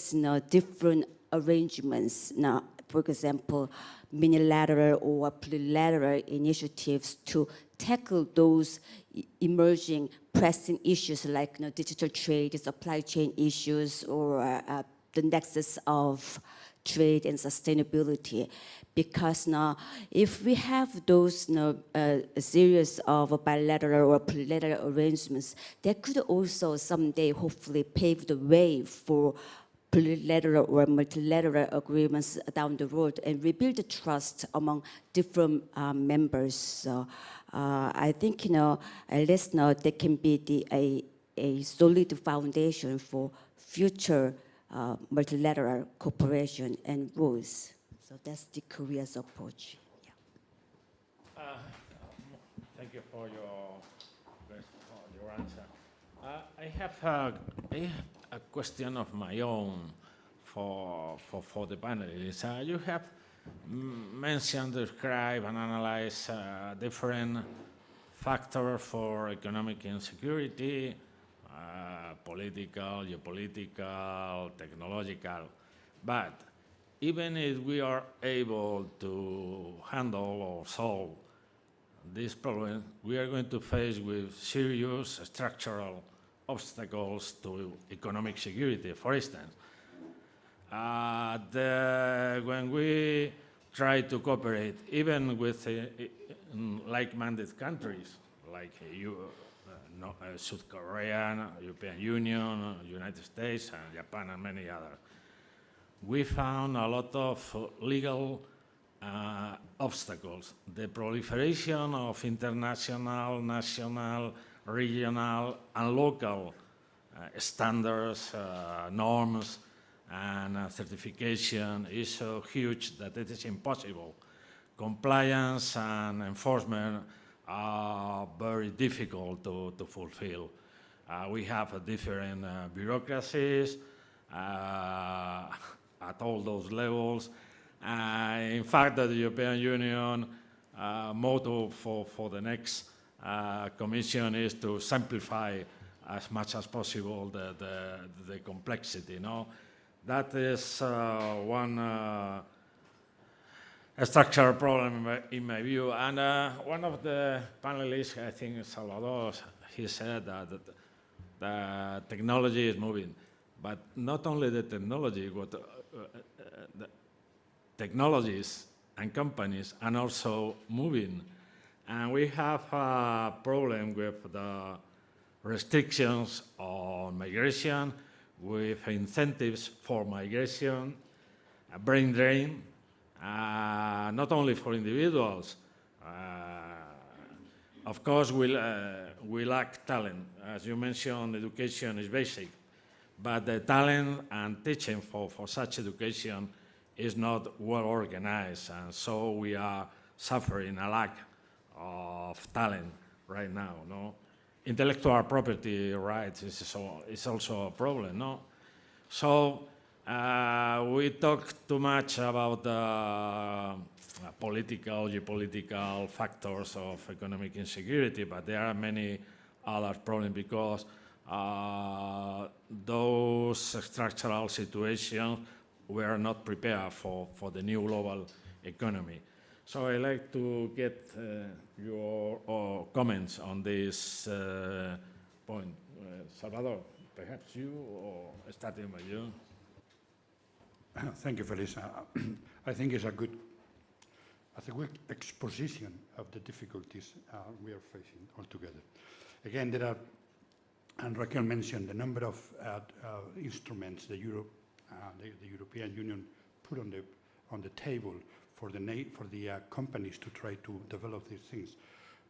different arrangements. Now, for example, unilateral or plurilateral initiatives to tackle those emerging pressing issues like digital trade, supply chain issues, or the nexus of trade and sustainability. Because now, if we have those a series of bilateral or plurilateral arrangements, that could also someday hopefully pave the way for plurilateral or multilateral agreements down the road and rebuild the trust among different members. So I think at least now there can be a solid foundation for future multilateral cooperation and rules. So that's the Korea's approach. Yeah. Thank you for your answer. I have a question of my own for the panelists. You have mentioned, described, and analyzed different factors for economic insecurity, political, geopolitical, technological. But even if we are able to handle or solve this problem, we are going to face with serious structural obstacles to economic security. For instance, when we try to cooperate, even with like-minded countries like South Korea, European Union, United States, and Japan, and many others, we found a lot of legal obstacles. The proliferation of international, national, regional, and local standards, norms, and certification is so huge that it is impossible. Compliance and enforcement are very difficult to fulfill. We have different bureaucracies at all those levels. In fact, the European Union motto for the next Commission is to simplify as much as possible the complexity. That is one structural problem in my view. And one of the panelists, I think Salvador, he said that the technology is moving. But not only the technology, but the technologies and companies are also moving. And we have a problem with the restrictions on migration, with incentives for migration, a brain drain, not only for individuals. Of course, we lack talent. As you mentioned, education is basic. But the talent and teaching for such education is not well organized, and so we are suffering a lack of talent right now. Intellectual property rights is also a problem. So we talk too much about the political, geopolitical factors of economic insecurity, but there are many other problems because those structural situations were not prepared for the new global economy. So I'd like to get your comments on this point. Salvador, perhaps you, or starting with you. Thank you, Felix. I think it's a good exposition of the difficulties we are facing altogether. Again, there are, and Raquel mentioned the number of instruments the European Union put on the table for the companies to try to develop these things.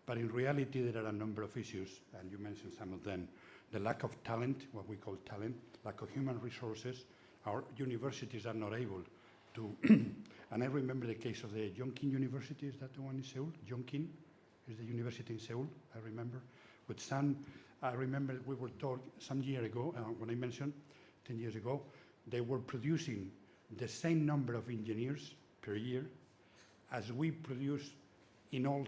But in reality, there are a number of issues, and you mentioned some of them. The lack of talent, what we call talent, lack of human resources. Our universities are not able to, and I remember the case of the Yongkin University, is that the one in Seoul? Yongkin is the university in Seoul, I remember. With some, I remember we were told some year ago, when I mentioned 10 years ago, they were producing the same number of engineers per year as we produce in all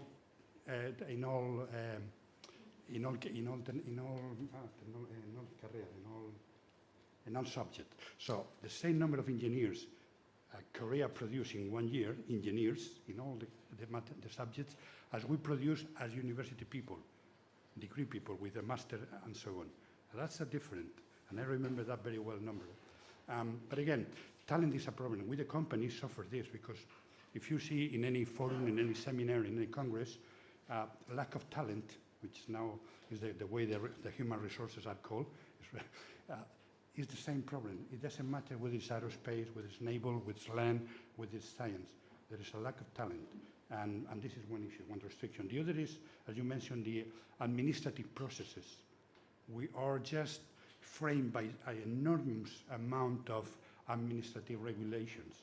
in all subjects. So the same number of engineers Korea produce in 1 year, engineers in all the subjects, as we produce as university people, degree people with a master and so on. That's a different, and I remember that very well number. But again, talent is a problem. We, the companies, suffer this because if you see in any forum, in any seminar, in any congress, lack of talent, which now is the way the human resources are called, is the same problem. It doesn't matter whether it's aerospace, whether it's naval, whether it's land, whether it's science. There is a lack of talent. And this is one issue, one restriction. The other is, as you mentioned, the administrative processes. We are just framed by an enormous amount of administrative regulations,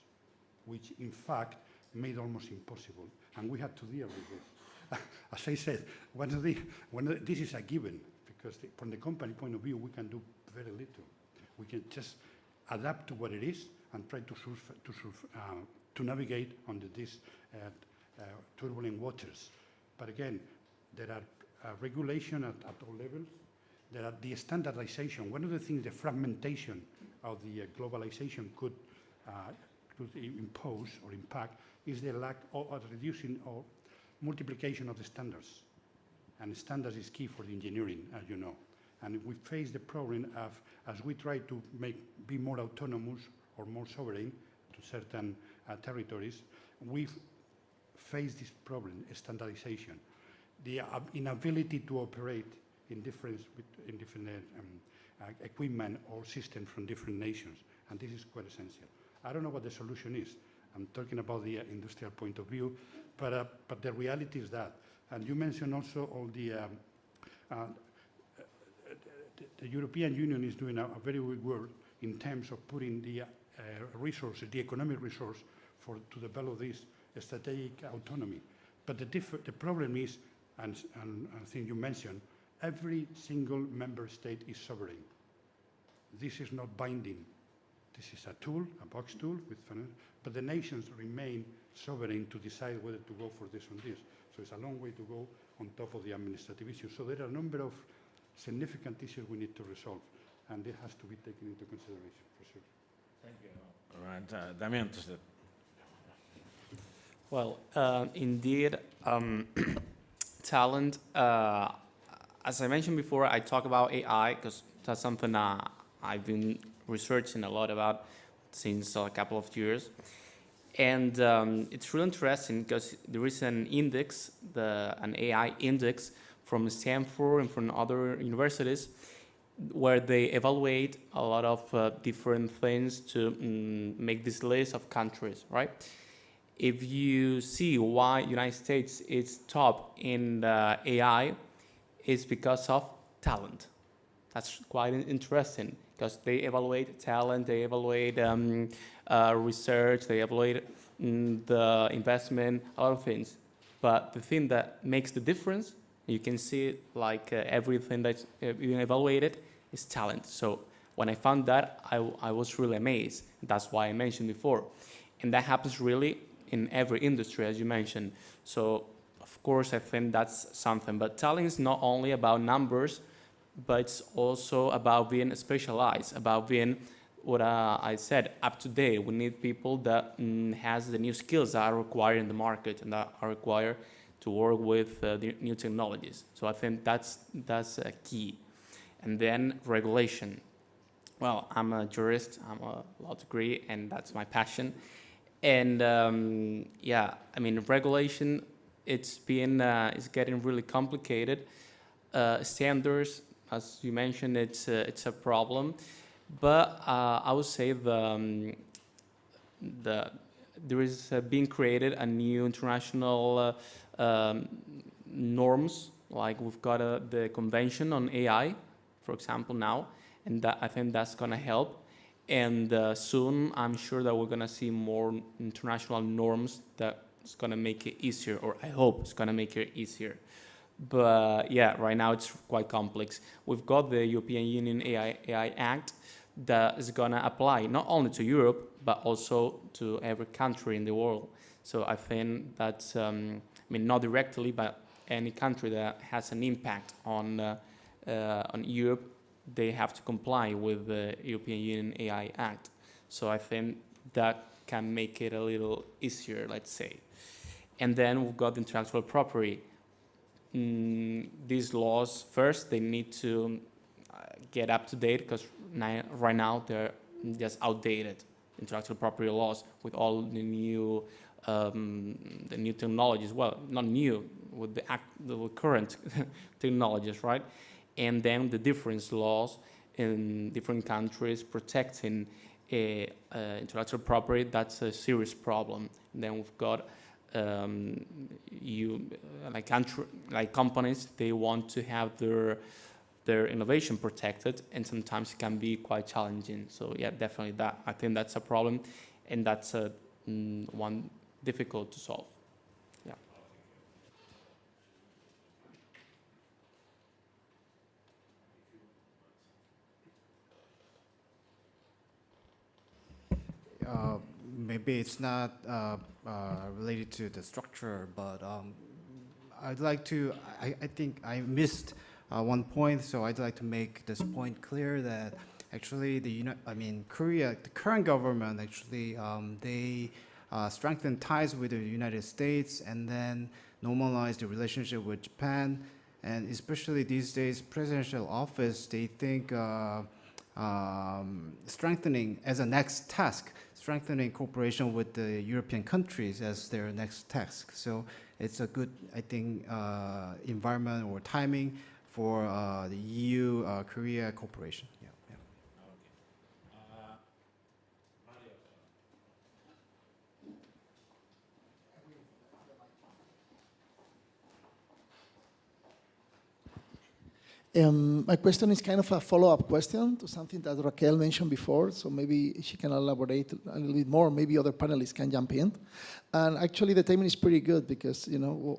which in fact made almost impossible. And we had to deal with this. As I said, this is a given, because from the company point of view, we can do very little. We can just adapt to what it is and try to navigate under these turbulent waters. But again, there are regulation at all levels. There are the standardization. One of the things the fragmentation of the globalization could impose or impact is the lack of reducing or multiplication of the standards. And standards is key for the engineering, as you know. And we face the problem of, as we try to be more autonomous or more sovereign to certain territories, we face this problem, standardization. The inability to operate in different equipment or systems from different nations. And this is quite essential. I don't know what the solution is. I'm talking about the industrial point of view, but the reality is that. And you mentioned also all the European Union is doing a very good work in terms of putting the resources, the economic resource to develop this strategic autonomy. But the problem is, and I think you mentioned, every single member state is sovereign. This is not binding. This is a tool, a box tool, but the nations remain sovereign to decide whether to go for this or this. So it's a long way to go on top of the administrative issues. So there are a number of significant issues we need to resolve, and it has to be taken into consideration, for sure. Thank you. All right, Damian. Well, indeed, talent, as I mentioned before, I talk about AI because that's something I've been researching a lot about since a couple of years. And it's really interesting because there is an index, an AI index from Stanford and from other universities where they evaluate a lot of different things to make this list of countries, right? If you see why United States is top in AI, it's because of talent. That's quite interesting because they evaluate talent, they evaluate research, they evaluate the investment, a lot of things. But the thing that makes the difference, you can see like everything that's being evaluated is talent. So when I found that, I was really amazed. That's why I mentioned before. And that happens really in every industry, as you mentioned. So of course, I think that's something. But talent is not only about numbers, but it's also about being specialized, about being what I said, up to date. We need people that has the new skills that are required in the market and that are required to work with the new technologies. So I think that's a key. And then regulation. Well, I'm a jurist, I'm a law degree, and that's my passion. And yeah, I mean, regulation, it's getting really complicated. Standards, as you mentioned, it's a problem. But I would say there is being created a new international norms. Like we've got the Convention on AI, for example, now, and I think that's going to help. And soon, I'm sure that we're going to see more international norms that's going to make it easier, or I hope it's going to make it easier. But yeah, right now it's quite complex. We've got the European Union AI Act that is going to apply not only to Europe, but also to every country in the world. So I think that's mean, not directly, but any country that has an impact on Europe, they have to comply with the European Union AI Act. So I think that can make it a little easier, let's say. And then we've got intellectual property. These laws, first, they need to get up to date, because right now they're just outdated, intellectual property laws, with all the new technologies. Well, not new, with the current technologies, right? And then the different laws in different countries protecting intellectual property. That's a serious problem. Then we've got like companies, they want to have their innovation protected, and sometimes it can be quite challenging. So yeah, definitely that. I think that's a problem, and that's one difficult to solve. Yeah. Maybe it's not related to the structure, but I'd like to, I think I missed one point, so I'd like to make this point clear that actually Korea, the current government actually, they strengthen ties with the United States and then normalize the relationship with Japan. And especially these days, presidential office, they think strengthening as a next task, strengthening cooperation with the European countries as their next task. So it's a good, I think, environment or timing for the EU-Korea cooperation. Yeah. My question is kind of a follow-up question to something that Raquel mentioned before, so maybe she can elaborate a little bit more, maybe other panelists can jump in. And actually the timing is pretty good because,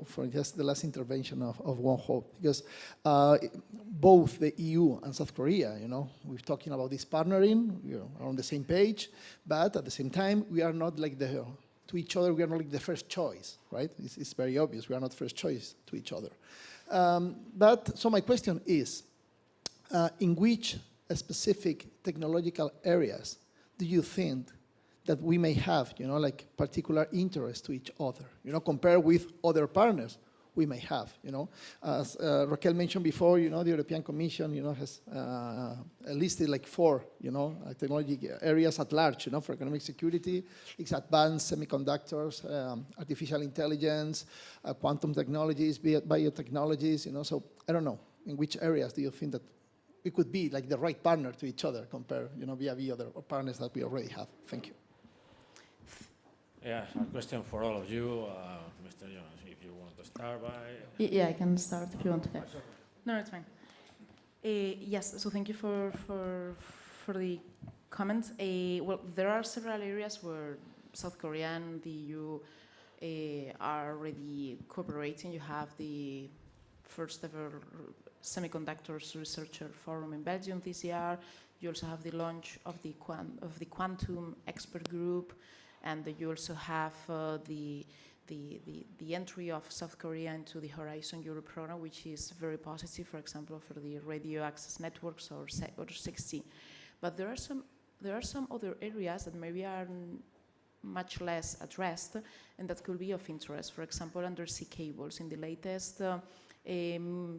for just the last intervention of Won Ho, because both the EU and South Korea, we're talking about this partnering, we are on the same page, but at the same time, we are not like to each other, we are not like the first choice, right? It's very obvious, we are not first choice to each other. So my question is, in which specific technological areas do you think that we may have, like particular interest to each other, compared with other partners we may have, As Raquel mentioned before, the European Commission, has listed like 4, technology areas at large, for economic security. It's advanced semiconductors, artificial intelligence, quantum technologies, biotechnologies, so I don't know, in which areas do you think that we could be like the right partner to each other compared, vis-a-vis other partners that we already have? Thank you. Yeah, a question for all of you. Mr. Jones, if you want to start by... Yeah, I can start if you want to. No, it's fine. Yes, so thank you for the comments. Well, there are several areas where South Korea and the EU are already cooperating. You have the first ever semiconductors researcher forum in Belgium this year. You also have the launch of the quantum expert group, and you also have the entry of South Korea into the Horizon Europe program, which is very positive, for example, for the radio access networks or 6G. But there are some other areas that maybe are much less addressed and that could be of interest. For example, undersea cables. In the latest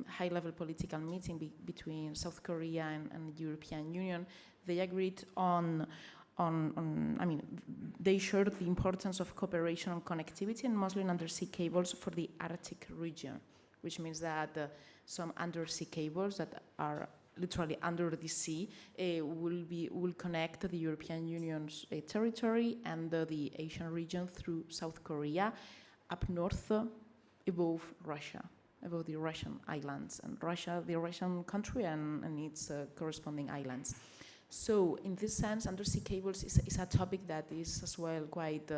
high-level political meeting between South Korea and the European Union, they agreed they shared the importance of cooperation on connectivity and mostly on undersea cables for the Arctic region, which means that some undersea cables that are literally under the sea will connect the European Union's territory and the Asian region through South Korea up north above Russia, above the Russian islands, and the Russian country and its corresponding islands. So in this sense, undersea cables is a topic that is as well quite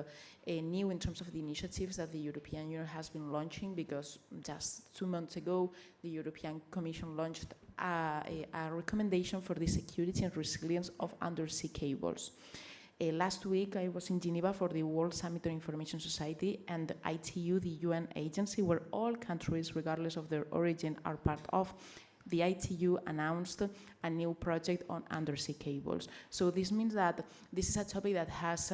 new in terms of the initiatives that the European Union has been launching, because just 2 months ago, the European Commission launched a recommendation for the security and resilience of undersea cables. Last week, I was in Geneva for the World Summit on Information Society, and the ITU, the UN agency, where all countries, regardless of their origin, are part of, the ITU announced a new project on undersea cables. So this means that this is a topic that has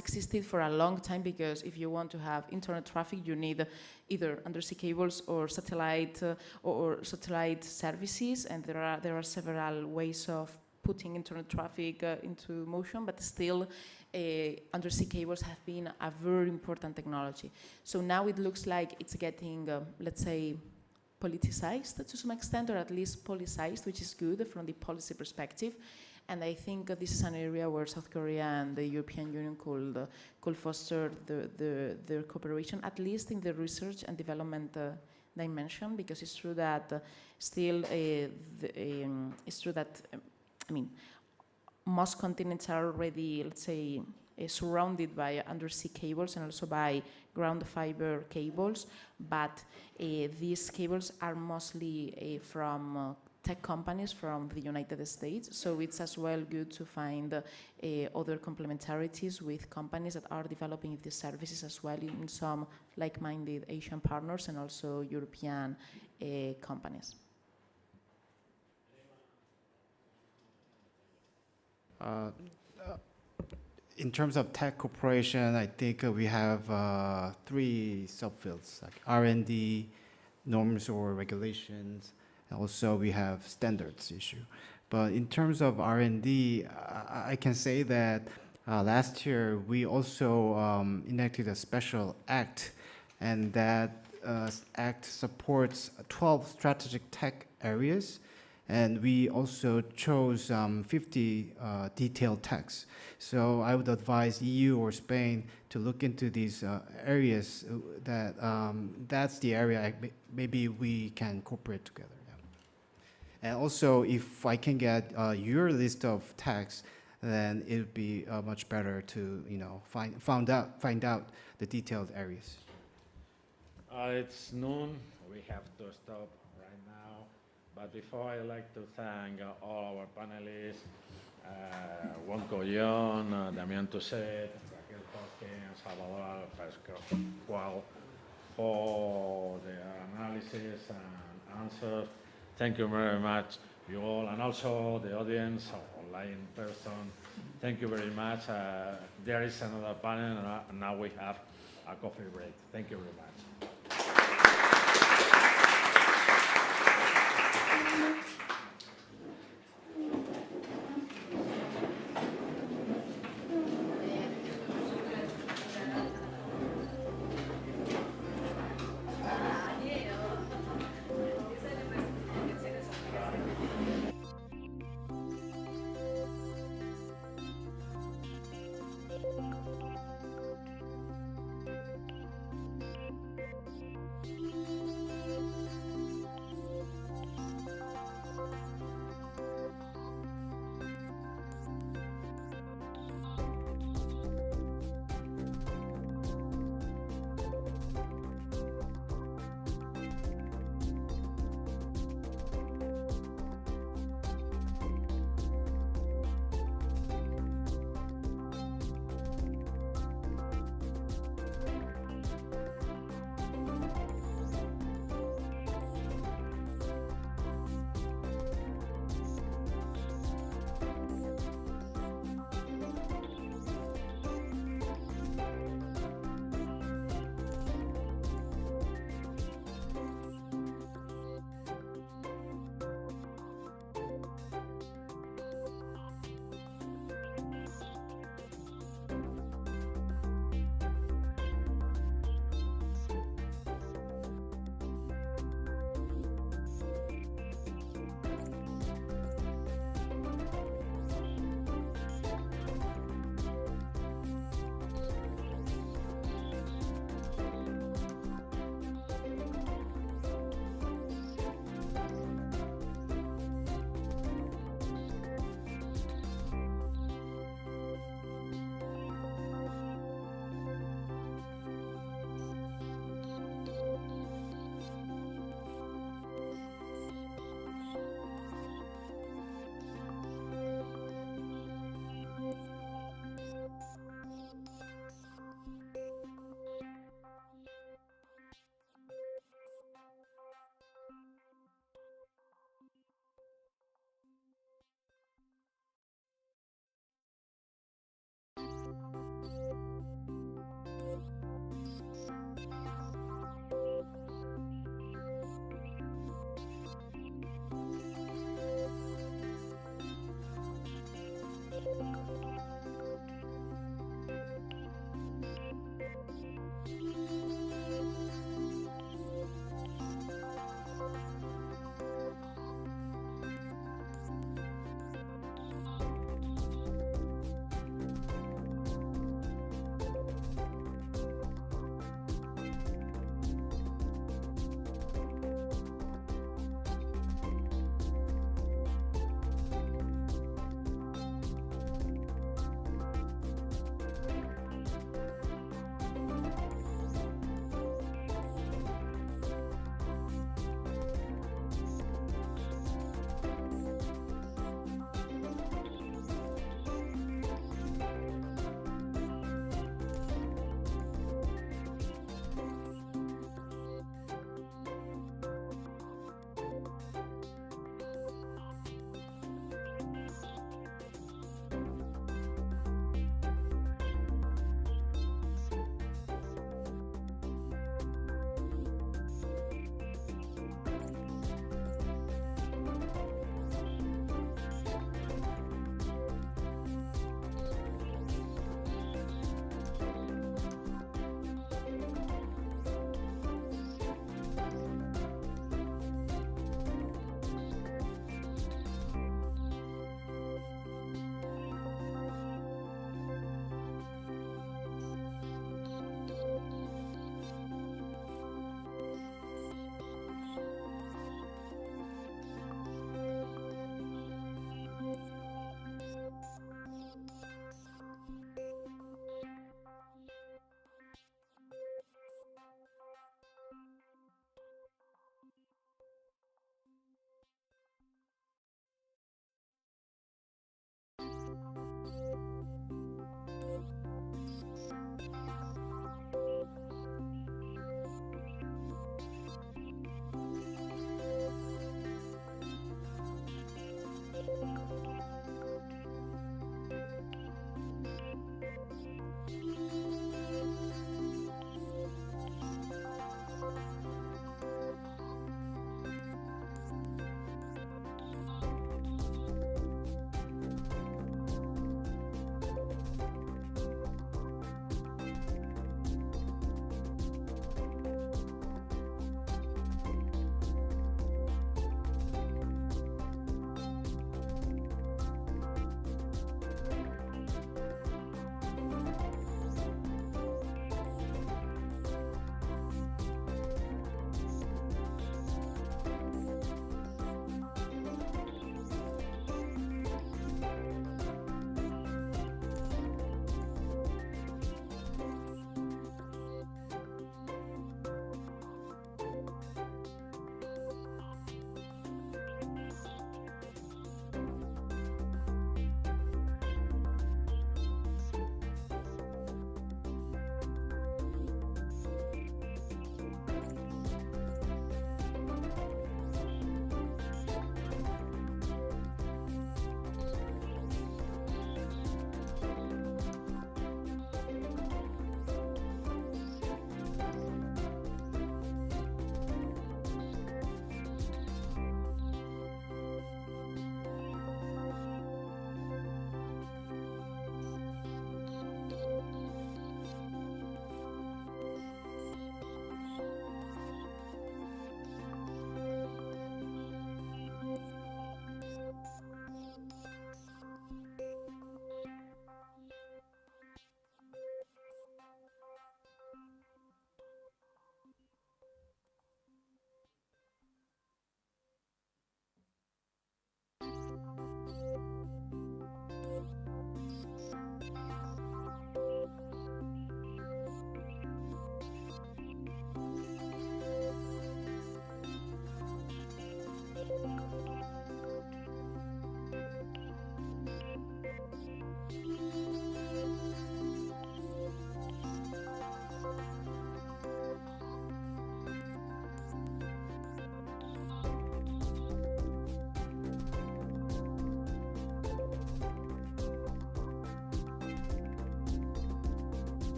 existed for a long time, because if you want to have internet traffic, you need either undersea cables or satellite services, and there are several ways of putting internet traffic into motion, but still undersea cables have been a very important technology. So now it looks like it's getting, let's say, politicized to some extent, or at least policized, which is good from the policy perspective. And I think this is an area where South Korea and the European Union could foster their cooperation, at least in the research and development dimension, because it's true that most continents are already, let's say, surrounded by undersea cables and also by ground fiber cables, but these cables are mostly from tech companies from the United States, so it's as well good to find other complementarities with companies that are developing these services as well in some like-minded Asian partners and also European companies. In terms of tech cooperation, I think we have 3 subfields, like R&D, norms or regulations, and also we have standards issue. But in terms of R&D, I can say that last year we also enacted a special act, and that act supports 12 strategic tech areas, and we also chose 50 detailed techs. So I would advise EU or Spain to look into these areas that's the area maybe we can cooperate together. Yeah. And also, if I can get your list of techs, then it would be much better to find out the detailed areas. It's noon. We have to stop right now. But before, I'd like to thank all our panelists, Juan Collón, Damián Tusset, Raquel Hawkins, Salvador Pascual, for their analysis and answers. Thank you very much, you all, and also the audience, online person. Thank you very much. There is another panel, and now we have a coffee break. Thank you very much.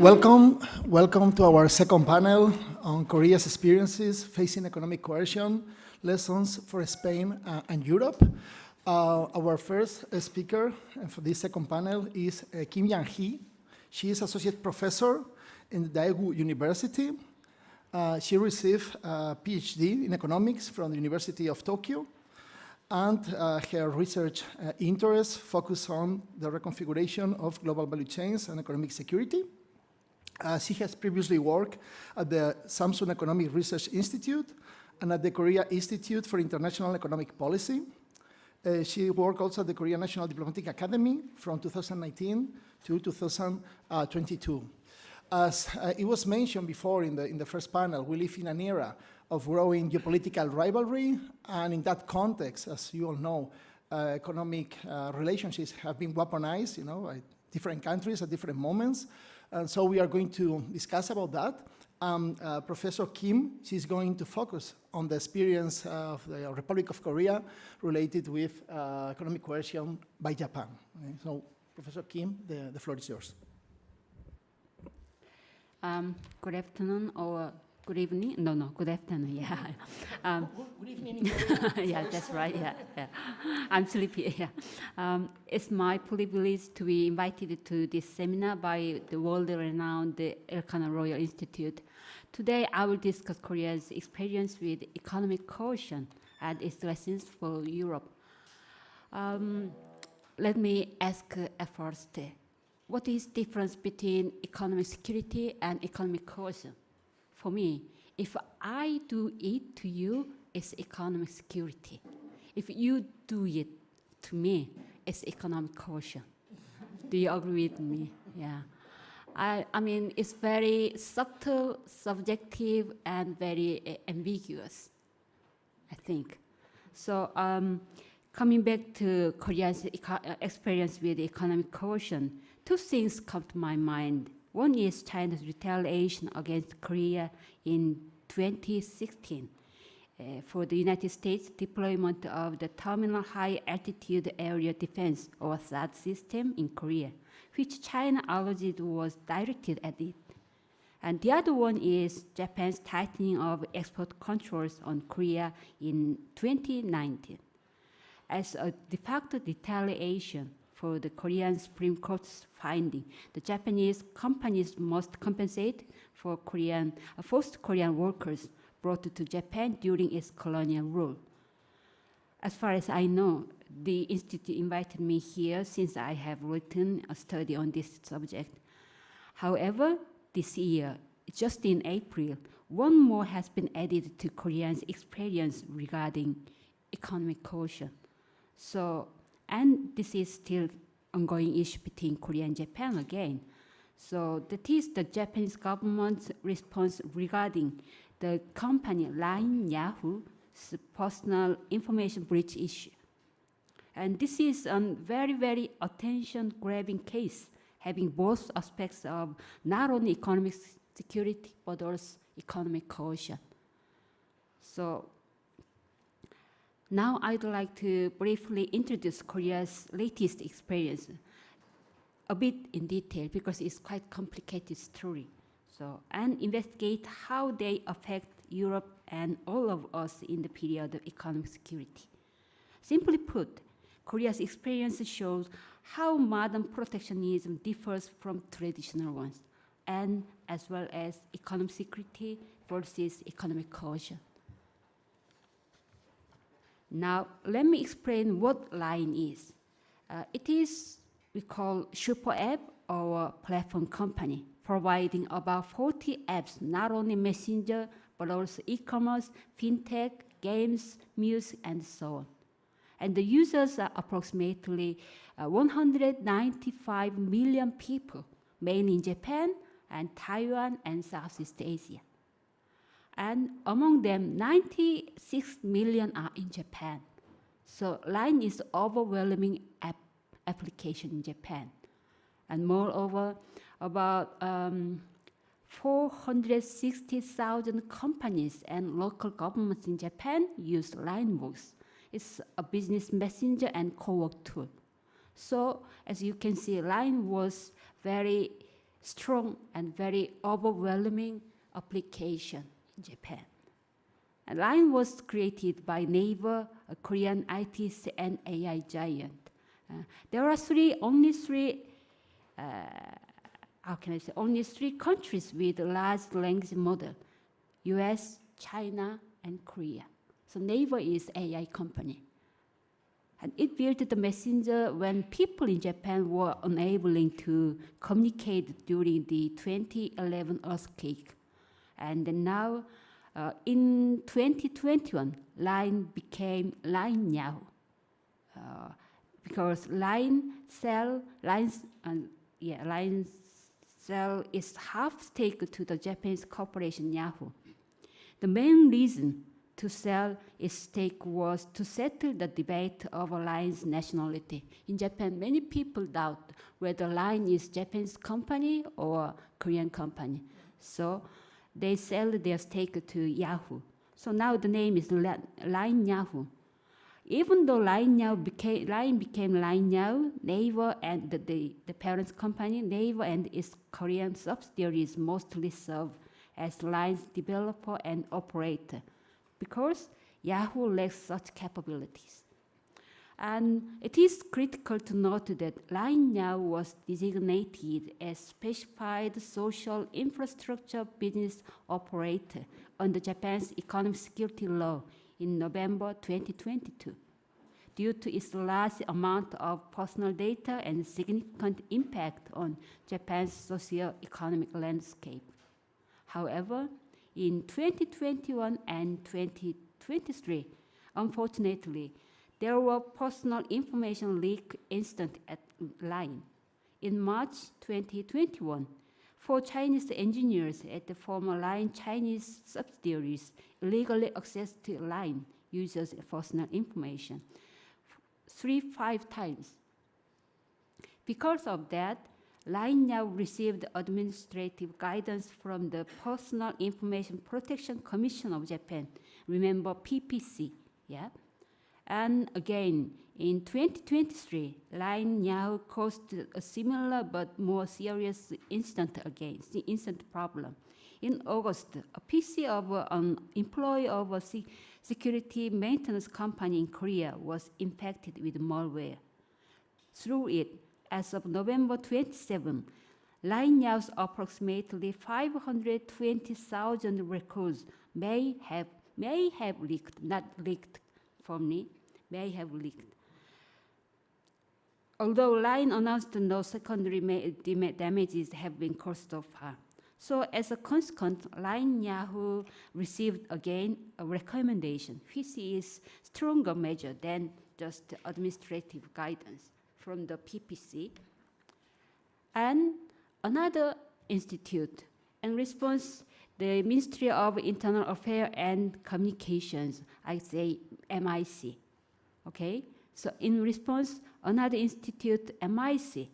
Welcome to our second panel on Korea's experiences facing economic coercion, lessons for Spain and Europe. Our first speaker for this second panel is Kim Yang-hee. She is associate professor in Daegu University. She received a PhD in economics from the University of Tokyo, and her research interests focus on the reconfiguration of global value chains and economic security. She has previously worked at the Samsung Economic Research Institute and at the Korea Institute for International Economic Policy. She worked also at the Korea National Diplomatic Academy from 2019 to 2022. As it was mentioned before in the first panel, we live in an era of growing geopolitical rivalry, and in that context, as you all know, economic relationships have been weaponized, by different countries at different moments. And so we are going to discuss about that. Professor Kim, she's going to focus on the experience of the Republic of Korea related with economic coercion by Japan. Okay, so Professor Kim, the floor is yours. Good afternoon or good evening? No, good afternoon, yeah. Good evening. Yeah, that's right, yeah. I'm sleepy, yeah. It's my privilege to be invited to this seminar by the world-renowned Elkanah Royal Institute. Today, I will discuss Korea's experience with economic coercion and its lessons for Europe. Let me ask at first, what is the difference between economic security and economic coercion? For me, if I do it to you, it's economic security. If you do it to me, it's economic coercion. Do you agree with me? Yeah. I mean, it's very subtle, subjective, and very ambiguous, I think. So coming back to Korea's experience with economic coercion, two things come to my mind. One is China's retaliation against Korea in 2016 for the United States deployment of the Terminal High Altitude Area Defense, or THAAD system in Korea, which China alleged was directed at it. And the other one is Japan's tightening of export controls on Korea in 2019. As a de facto retaliation for the Korean Supreme Court's finding, the Japanese companies must compensate for forced Korean workers brought to Japan during its colonial rule. As far as I know, the Institute invited me here since I have written a study on this subject. However, this year, just in April, one more has been added to Koreans' experience regarding economic coercion. So, and this is still ongoing issue between Korea and Japan again. So that is the Japanese government's response regarding the company LINE Yahoo's personal information breach issue. And this is a very, very attention-grabbing case, having both aspects of not only economic security, but also economic coercion. So now I'd like to briefly introduce Korea's latest experience a bit in detail because it's quite complicated story. So, and investigate how they affect Europe and all of us in the period of economic security. Simply put, Korea's experience shows how modern protectionism differs from traditional ones, and as well as economic security versus economic coercion. Now, let me explain what LINE is. It is, we call super app or platform company, providing about 40 apps, not only messenger, but also e-commerce, fintech, games, music, and so on. And the users are approximately 195 million people, mainly in Japan and Taiwan and Southeast Asia. And among them, 96 million are in Japan. So LINE is overwhelming application in Japan. And moreover, about 460,000 companies and local governments in Japan use LINEworks. It's a business messenger and co-work tool. So as you can see, LINE was very strong and very overwhelming application in Japan. And Line was created by Naver, a Korean IT and AI giant. There are only three countries with a large language model: US, China, and Korea. So Naver is AI company. And it built the messenger when people in Japan were unable to communicate during the 2011 earthquake. And then now, in 2021, Line became Line Now. Because Line Cell is half stake to the Japanese corporation Yahoo. The main reason to sell its stake was to settle the debate over Line's nationality. In Japan, many people doubt whether Line is Japanese company or Korean company. So they sell their stake to Yahoo. So now the name is Line Yahoo. Even though Line became Line Now, Naver and the parent company, Naver and its Korean subsidiaries mostly serve as Line's developer and operator, because Yahoo lacks such capabilities. And it is critical to note that Line Now was designated as specified social infrastructure business operator under Japan's economic security law in November 2022, due to its large amount of personal data and significant impact on Japan's socio-economic landscape. However, in 2021 and 2023, unfortunately, there were personal information leak incidents at Line. In March 2021, 4 Chinese engineers at the former Line Chinese subsidiaries illegally accessed Line users' personal information 5 times. Because of that, Line Now received administrative guidance from the Personal Information Protection Commission of Japan, remember PPC, yeah? And again, in 2023, Line Now caused a similar but more serious incident problem. In August, a PC of an employee of a security maintenance company in Korea was infected with malware. Through it, as of November 27, Line Now's approximately 520,000 records may have leaked, not leaked from me, may have leaked. Although Line announced no secondary damages have been caused so far. So as a consequence, Line Yahoo received again a recommendation, which is stronger measure than just administrative guidance from the PPC. And another institute, in response, the Ministry of Internal Affairs and Communications, I say MIC, okay? So in response, another institute, MIC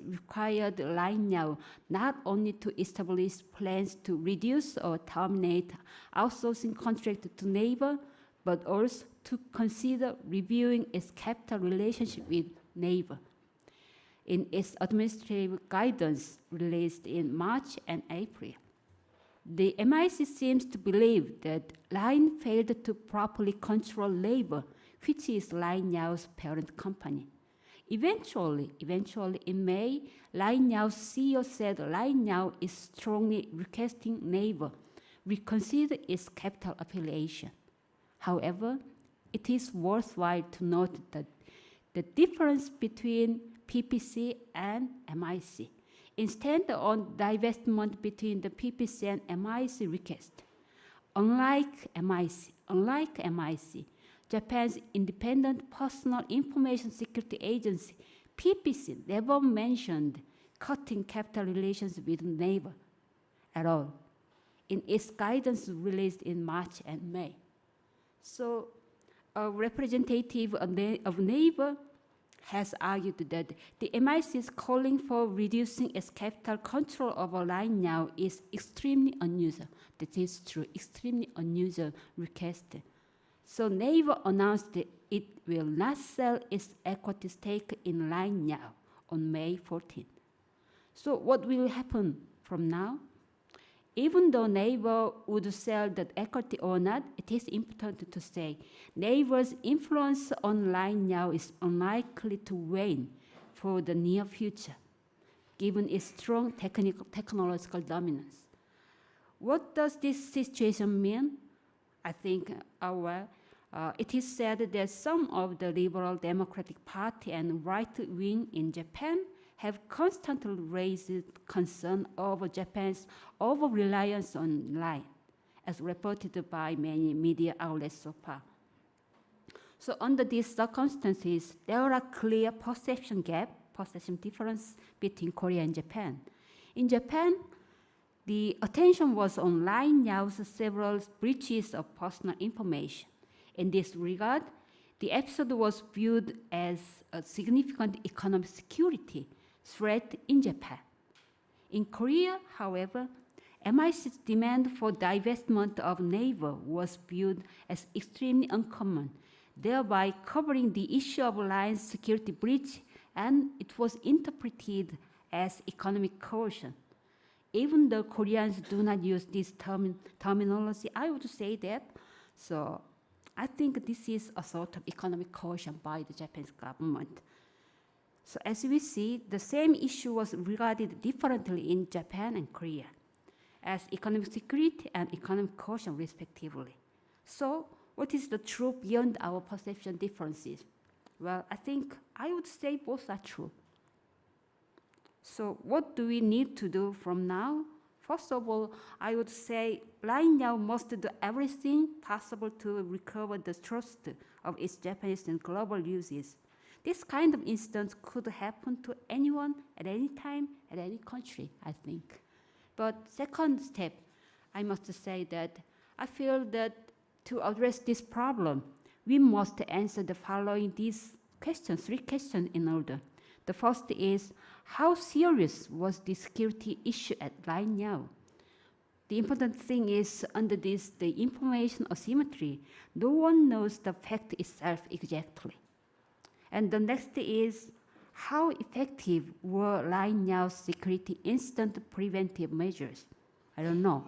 required Line Now not only to establish plans to reduce or terminate outsourcing contract to Naver, but also to consider reviewing its capital relationship with Naver. In its administrative guidance released in March and April, the MIC seems to believe that Line failed to properly control Naver, which is Line Now's parent company. Eventually, in May, Line Now's CEO said Line Now is strongly requesting Naver reconsider its capital affiliation. However, it is worthwhile to note that the difference between PPC and MIC. Instead of divestment between the PPC and MIC request. Unlike MIC, Japan's independent personal information security agency, PPC, never mentioned cutting capital relations with Naver at all in its guidance released in March and May. So a representative of Naver has argued that the MIC's calling for reducing its capital control over Line Now is extremely unusual. That is true, extremely unusual request. So Naver announced that it will not sell its equity stake in Line Now on May 14. So what will happen from now? Even though neighbor would sell the equity or not, it is important to say neighbor's influence online now is unlikely to wane for the near future, given its strong technological dominance. What does this situation mean? I think it is said that some of the Liberal Democratic Party and right wing in Japan have constantly raised concern over Japan's over-reliance online, as reported by many media outlets so far. So under these circumstances, there are clear perception difference between Korea and Japan. In Japan, the attention was on LINE Now's several breaches of personal information. In this regard, the episode was viewed as a significant economic security threat in Japan. In Korea, however, MIC's demand for divestment of Naver was viewed as extremely uncommon, thereby covering the issue of LINE's security breach, and it was interpreted as economic coercion. Even though Koreans do not use this terminology, I would say that. So I think this is a sort of economic coercion by the Japanese government. So as we see, the same issue was regarded differently in Japan and Korea as economic security and economic coercion respectively. So what is the truth beyond our perception differences? Well, I think I would say both are true. So what do we need to do from now? First of all, I would say LINE now must do everything possible to recover the trust of its Japanese and global users. This kind of incident could happen to anyone at any time, at any country, I think. But second step, I must say that I feel that to address this problem, we must answer the following three questions in order. The first is, how serious was the security issue at LINE Now? The important thing is, under this, the information asymmetry, no one knows the fact itself exactly. And the next is, how effective were LINE Now's security incident preventive measures? I don't know.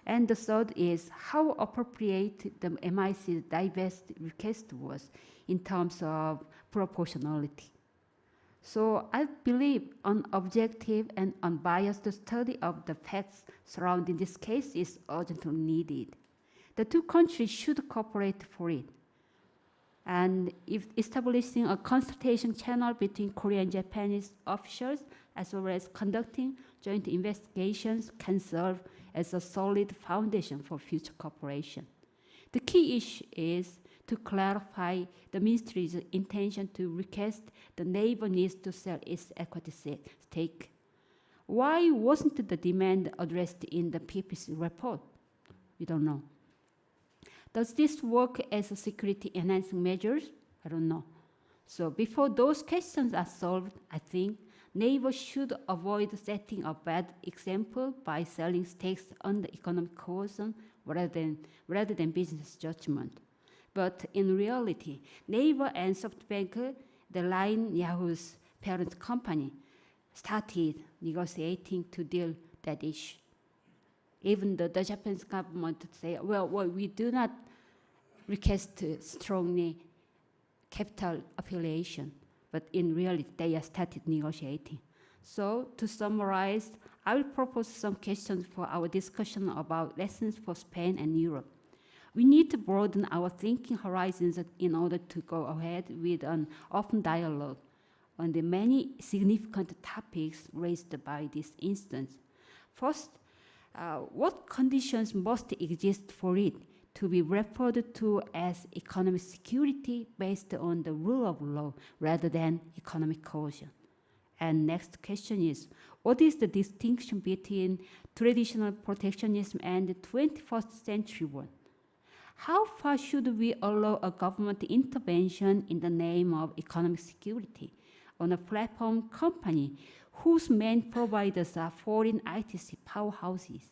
And the third is, how appropriate the MIC's divest request was in terms of proportionality. So I believe an objective and unbiased study of the facts surrounding this case is urgently needed. The two countries should cooperate for it. And if establishing a consultation channel between Korean and Japanese officials, as well as conducting joint investigations, can serve as a solid foundation for future cooperation. The key issue is to clarify the ministry's intention to request the neighbor needs to sell its equity stake. Why wasn't the demand addressed in the PPC report? We don't know. Does this work as a security enhancing measures? I don't know. So before those questions are solved, I think neighbors should avoid setting a bad example by selling stakes under economic coercion rather than business judgment. But in reality, Naver and SoftBank, the LINE Yahoo's parent company, started negotiating to deal that issue. Even the Japanese government say, well, we do not request strongly capital affiliation, but in reality, they have started negotiating. So to summarize, I will propose some questions for our discussion about lessons for Spain and Europe. We need to broaden our thinking horizons in order to go ahead with an open dialogue on the many significant topics raised by this instance. First, what conditions must exist for it to be referred to as economic security based on the rule of law rather than economic coercion? And next question is, what is the distinction between traditional protectionism and the 21st century one? How far should we allow a government intervention in the name of economic security on a platform company whose main providers are foreign ITC powerhouses?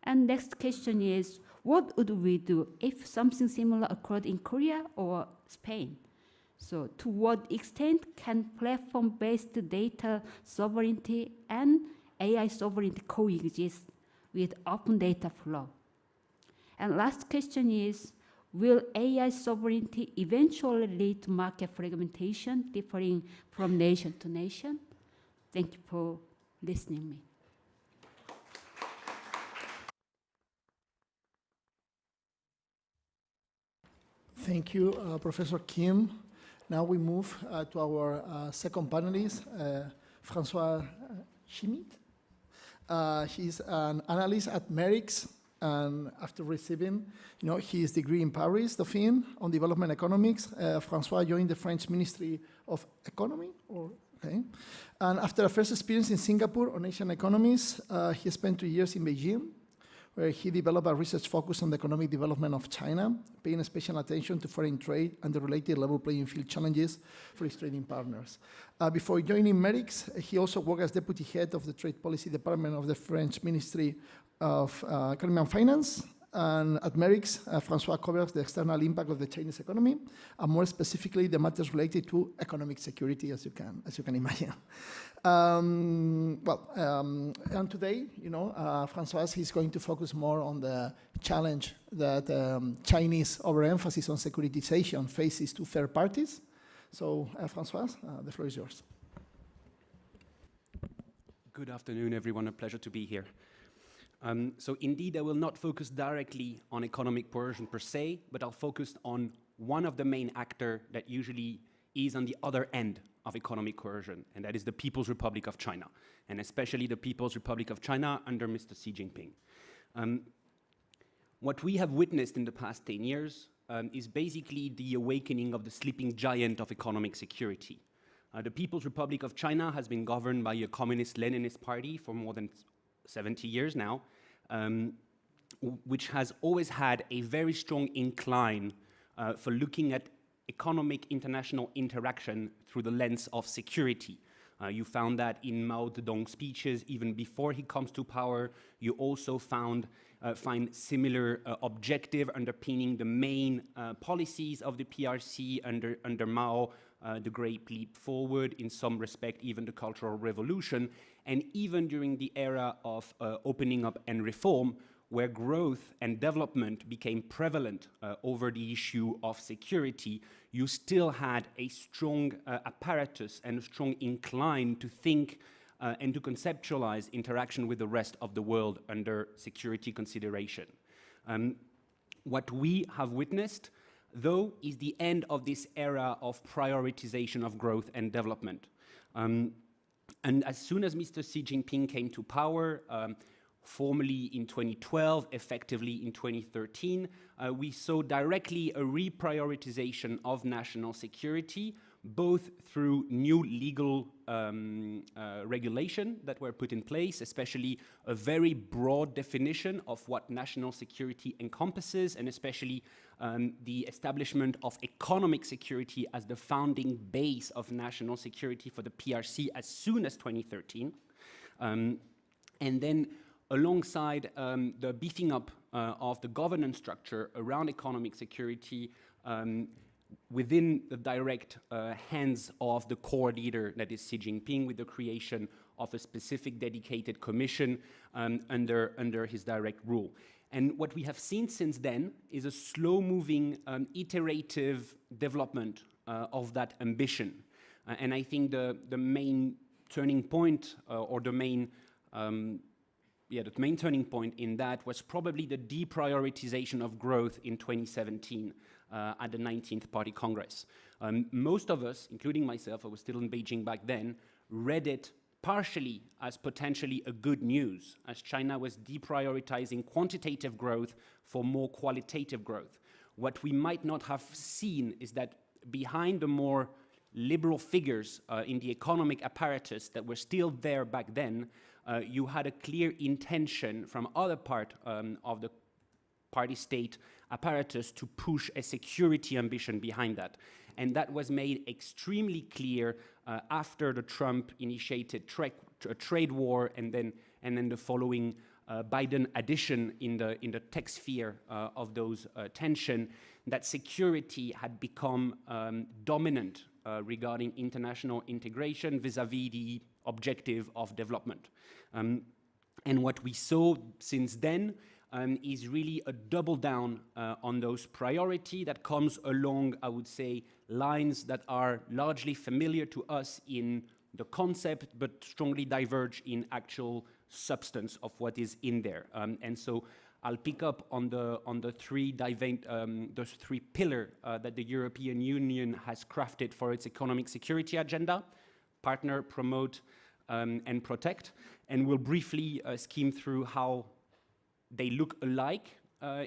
And next question is, what would we do if something similar occurred in Korea or Spain? So to what extent can platform-based data sovereignty and AI sovereignty coexist with open data flow? And last question is, will AI sovereignty eventually lead to market fragmentation differing from nation to nation? Thank you for listening to me. Thank you, Professor Kim. Now we move to our second panelist, François Schmidt. He's an analyst at Merix, and after receiving his degree in Paris, Dauphine, on development economics, François joined the French Ministry of Economy, and after a first experience in Singapore on Asian economies, he spent 2 years in Beijing, where he developed a research focus on the economic development of China, paying special attention to foreign trade and the related level playing field challenges for its trading partners. Before joining Merix, he also worked as deputy head of the Trade Policy Department of the French Ministry of Economy and Finance. And at Merix, François covers the external impact of the Chinese economy, and more specifically, the matters related to economic security, as you can imagine. And today, François is going to focus more on the challenge that Chinese overemphasis on securitization faces to third parties. So, François, the floor is yours. Good afternoon, everyone. A pleasure to be here. So indeed, I will not focus directly on economic coercion per se, but I'll focus on one of the main actors that usually is on the other end of economic coercion, and that is the People's Republic of China, and especially the People's Republic of China under Mr. Xi Jinping. What we have witnessed in the past 10 years is basically the awakening of the sleeping giant of economic security. The People's Republic of China has been governed by a communist-Leninist party for more than 70 years now, which has always had a very strong incline for looking at economic international interaction through the lens of security. You found that in Mao Zedong's speeches even before he comes to power. You also find similar objective underpinning the main policies of the PRC under Mao, the Great Leap Forward, in some respect even the Cultural Revolution, and even during the era of opening up and reform, where growth and development became prevalent over the issue of security, you still had a strong apparatus and a strong incline to think and to conceptualize interaction with the rest of the world under security consideration. What we have witnessed, though, is the end of this era of prioritization of growth and development. And as soon as Mr. Xi Jinping came to power, formally in 2012, effectively in 2013, we saw directly a reprioritization of national security, both through new legal regulation that were put in place, especially a very broad definition of what national security encompasses, and especially the establishment of economic security as the founding base of national security for the PRC as soon as 2013. And then alongside the beefing up of the governance structure around economic security within the direct hands of the core leader, that is Xi Jinping, with the creation of a specific dedicated commission under his direct rule. And what we have seen since then is a slow-moving, iterative development of that ambition. And I think the main turning point, or the main turning point in that was probably the deprioritization of growth in 2017 at the 19th Party Congress. Most of us, including myself, I was still in Beijing back then, read it partially as potentially a good news, as China was deprioritizing quantitative growth for more qualitative growth. What we might not have seen is that behind the more liberal figures in the economic apparatus that were still there back then, you had a clear intention from other part of the party state apparatus to push a security ambition behind that. And that was made extremely clear after the Trump initiated trade war and then the following Biden addition in the tech sphere of those tension, that security had become dominant regarding international integration vis-à-vis the objective of development. And what we saw since then is really a double down on those priorities that comes along, I would say, lines that are largely familiar to us in the concept, but strongly diverge in actual substance of what is in there. And so I'll pick up on the three those three pillars that the European Union has crafted for its economic security agenda: partner, promote, and protect. And we'll briefly skim through how they look alike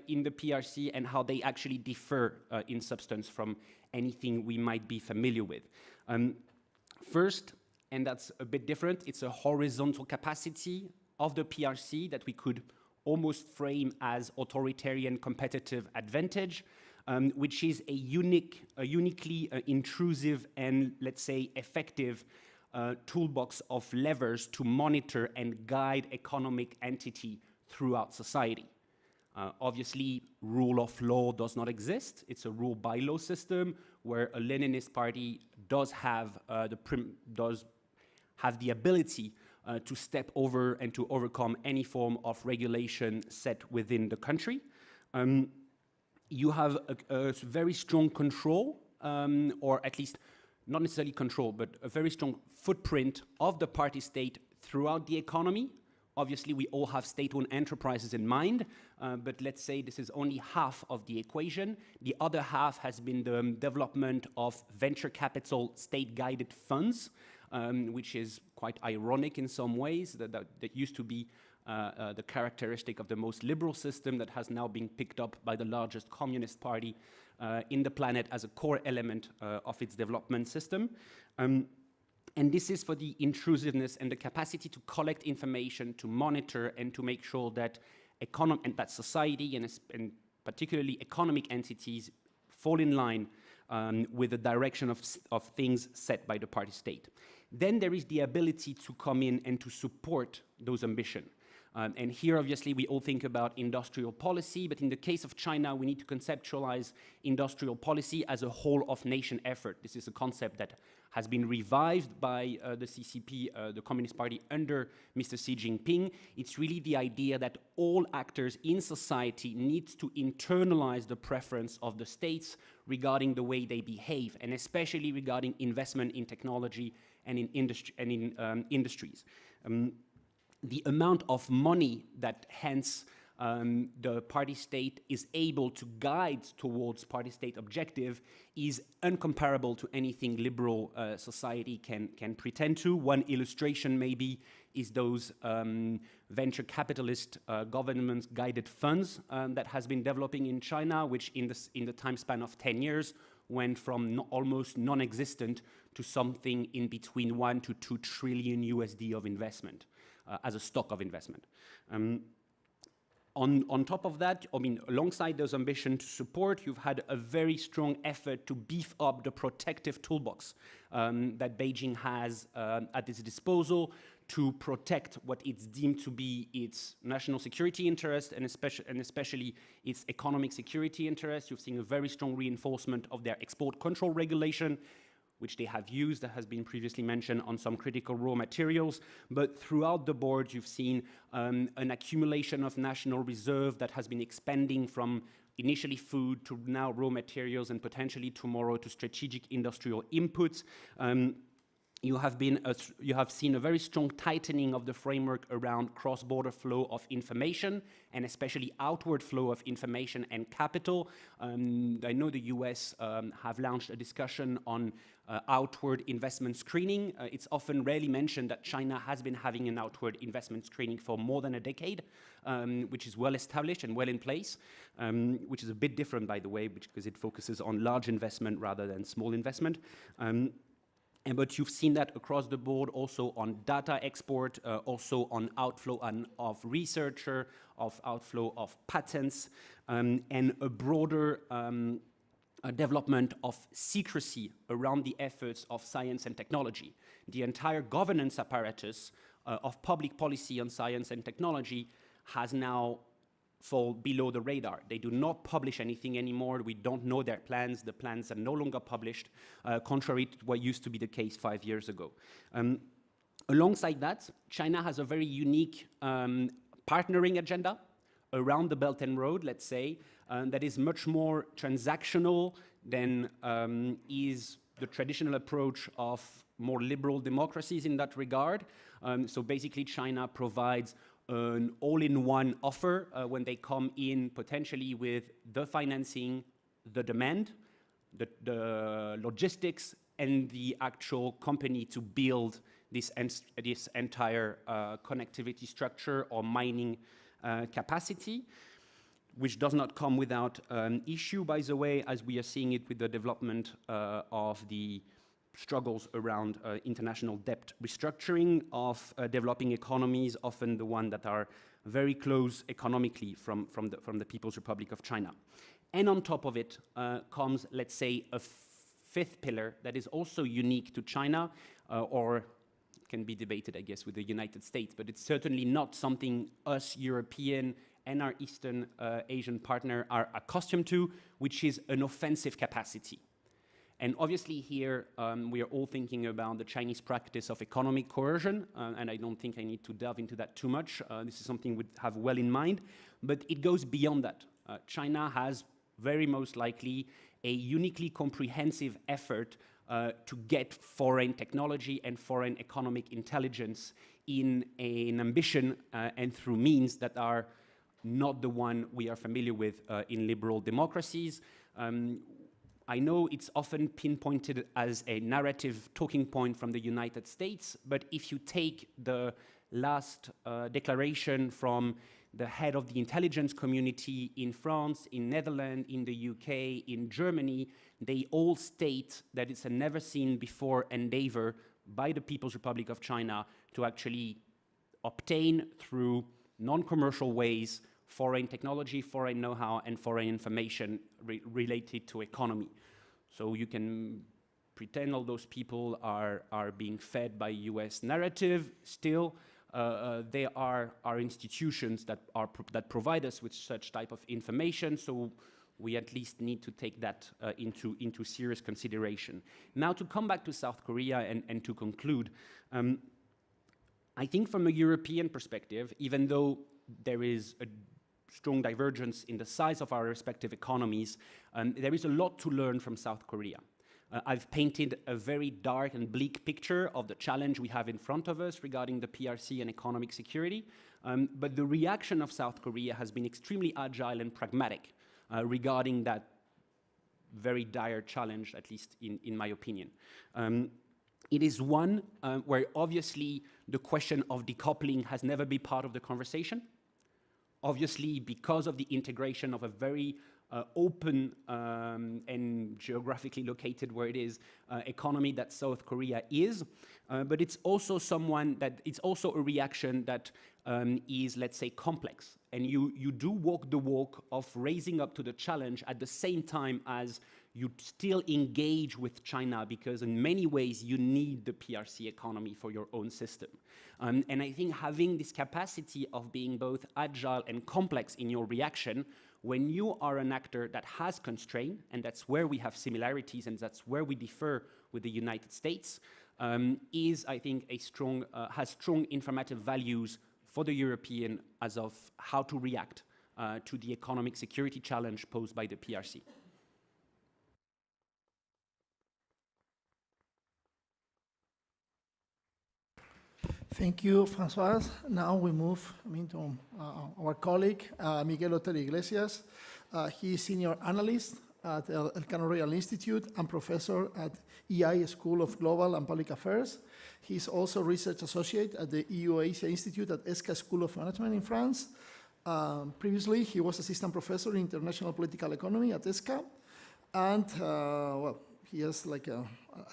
in the PRC and how they actually differ in substance from anything we might be familiar with. First, and that's a bit different, it's a horizontal capacity of the PRC that we could almost frame as authoritarian competitive advantage, which is a uniquely intrusive and, let's say, effective toolbox of levers to monitor and guide economic entity throughout society. Obviously, rule of law does not exist. It's a rule by law system where a Leninist party does have the ability to step over and to overcome any form of regulation set within the country. You have a very strong control, or at least not necessarily control, but a very strong footprint of the party state throughout the economy. Obviously, we all have state-owned enterprises in mind, but let's say this is only half of the equation. The other half has been the development of venture capital state-guided funds, which is quite ironic in some ways. That used to be the characteristic of the most liberal system that has now been picked up by the largest communist party in the planet as a core element of its development system. And this is for the intrusiveness and the capacity to collect information, to monitor, and to make sure that society and particularly economic entities fall in line with the direction of things set by the party state. Then there is the ability to come in and to support those ambitions. And here, obviously, we all think about industrial policy, but in the case of China, we need to conceptualize industrial policy as a whole-of-nation effort. This is a concept that has been revived by the CCP, the Communist Party, under Mr. Xi Jinping. It's really the idea that all actors in society need to internalize the preference of the states regarding the way they behave, and especially regarding investment in technology and in industries. The amount of money that hence the party state is able to guide towards party state objective is incomparable to anything liberal society can pretend to. One illustration maybe is those venture capitalist government guided funds that has been developing in China, which in the time span of 10 years went from almost non-existent to something in between 1 to 2 trillion USD of investment. As a stock of investment. On top of that, I mean, alongside those ambitions to support, you've had a very strong effort to beef up the protective toolbox that Beijing has at its disposal to protect what it's deemed to be its national security interest and especially its economic security interest. You've seen a very strong reinforcement of their export control regulation, which they have used, that has been previously mentioned, on some critical raw materials. But throughout the board, you've seen an accumulation of national reserve that has been expanding from initially food to now raw materials and potentially tomorrow to strategic industrial inputs. You have seen a very strong tightening of the framework around cross-border flow of information and especially outward flow of information and capital. I know the US have launched a discussion on outward investment screening. It's often rarely mentioned that China has been having an outward investment screening for more than a decade, which is well established and well in place, which is a bit different, by the way, because it focuses on large investment rather than small investment. But you've seen that across the board, also on data export, also on outflow of researcher, of outflow of patents, and a broader development of secrecy around the efforts of science and technology. The entire governance apparatus of public policy on science and technology has now fall below the radar. They do not publish anything anymore. We don't know their plans. The plans are no longer published, contrary to what used to be the case 5 years ago. Alongside that, China has a very unique partnering agenda around the Belt and Road, let's say, that is much more transactional than is the traditional approach of more liberal democracies in that regard. So basically, China provides an all-in-one offer when they come in potentially with the financing, the demand, the logistics, and the actual company to build this entire connectivity structure or mining capacity, which does not come without issue, by the way, as we are seeing it with the development of the struggles around international debt restructuring of developing economies, often the ones that are very close economically from the People's Republic of China. And on top of it comes, let's say, a fifth pillar that is also unique to China, or can be debated, I guess, with the United States, but it's certainly not something us European and our Eastern Asian partner are accustomed to, which is an offensive capacity. And obviously here, we are all thinking about the Chinese practice of economic coercion, and I don't think I need to delve into that too much. This is something we have well in mind, but it goes beyond that. China has very most likely a uniquely comprehensive effort to get foreign technology and foreign economic intelligence in an ambition and through means that are not the one we are familiar with in liberal democracies. I know it's often pinpointed as a narrative talking point from the United States, but if you take the last declaration from the head of the intelligence community in France, in Netherlands, in the UK, in Germany, they all state that it's a never-seen-before endeavor by the People's Republic of China to actually obtain through non-commercial ways foreign technology, foreign know-how, and foreign information related to economy. So you can pretend all those people are being fed by US narrative. Still, they are institutions that provide us with such type of information, so we at least need to take that into serious consideration. Now, to come back to South Korea and to conclude, I think from a European perspective, even though there is a strong divergence in the size of our respective economies, there is a lot to learn from South Korea. I've painted a very dark and bleak picture of the challenge we have in front of us regarding the PRC and economic security, but the reaction of South Korea has been extremely agile and pragmatic regarding that very dire challenge, at least in my opinion. It is one where obviously the question of decoupling has never been part of the conversation. Obviously, because of the integration of a very open and geographically located where it is economy that South Korea is, but it's also it's also a reaction that is, let's say, complex. And you do walk the walk of raising up to the challenge at the same time as you still engage with China, because in many ways you need the PRC economy for your own system. And I think having this capacity of being both agile and complex in your reaction, when you are an actor that has constraint, and that's where we have similarities and that's where we differ with the United States, is, I think, has strong informative values for the European as of how to react to the economic security challenge posed by the PRC. Thank you, François. Now we move to our colleague, Miguel Otero Iglesias. He is senior analyst at Elcano Royal Institute and professor at EI School of Global and Public Affairs. He is also research associate at the EU Asia Institute at ESCA School of Management in France. Previously, he was assistant professor in international political economy at ESCA. And, well, he has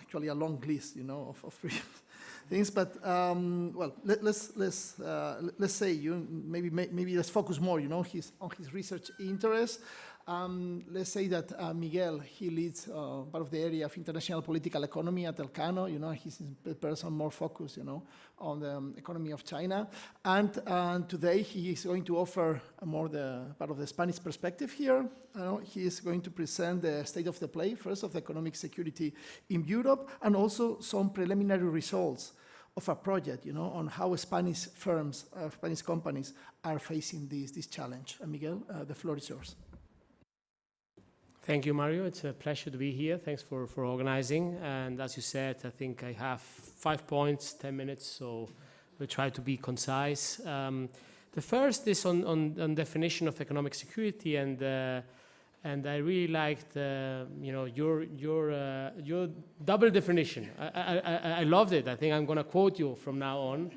actually a long list, of things, but well, let's say maybe let's focus more, on his research interests. Let's say that Miguel, he leads part of the area of international political economy at Elcano. He's a person more focused, on the economy of China. And today he is going to offer more the part of the Spanish perspective here. He is going to present the state of the play, first of the economic security in Europe, and also some preliminary results of a project, on how Spanish firms, Spanish companies are facing this challenge. Miguel, the floor is yours. Thank you, Mario. It's a pleasure to be here. Thanks for organizing. And as you said, I think I have 5 points, 10 minutes, so we'll try to be concise. The first is on definition of economic security, and I really liked your double definition. I loved it. I think I'm going to quote you from now on.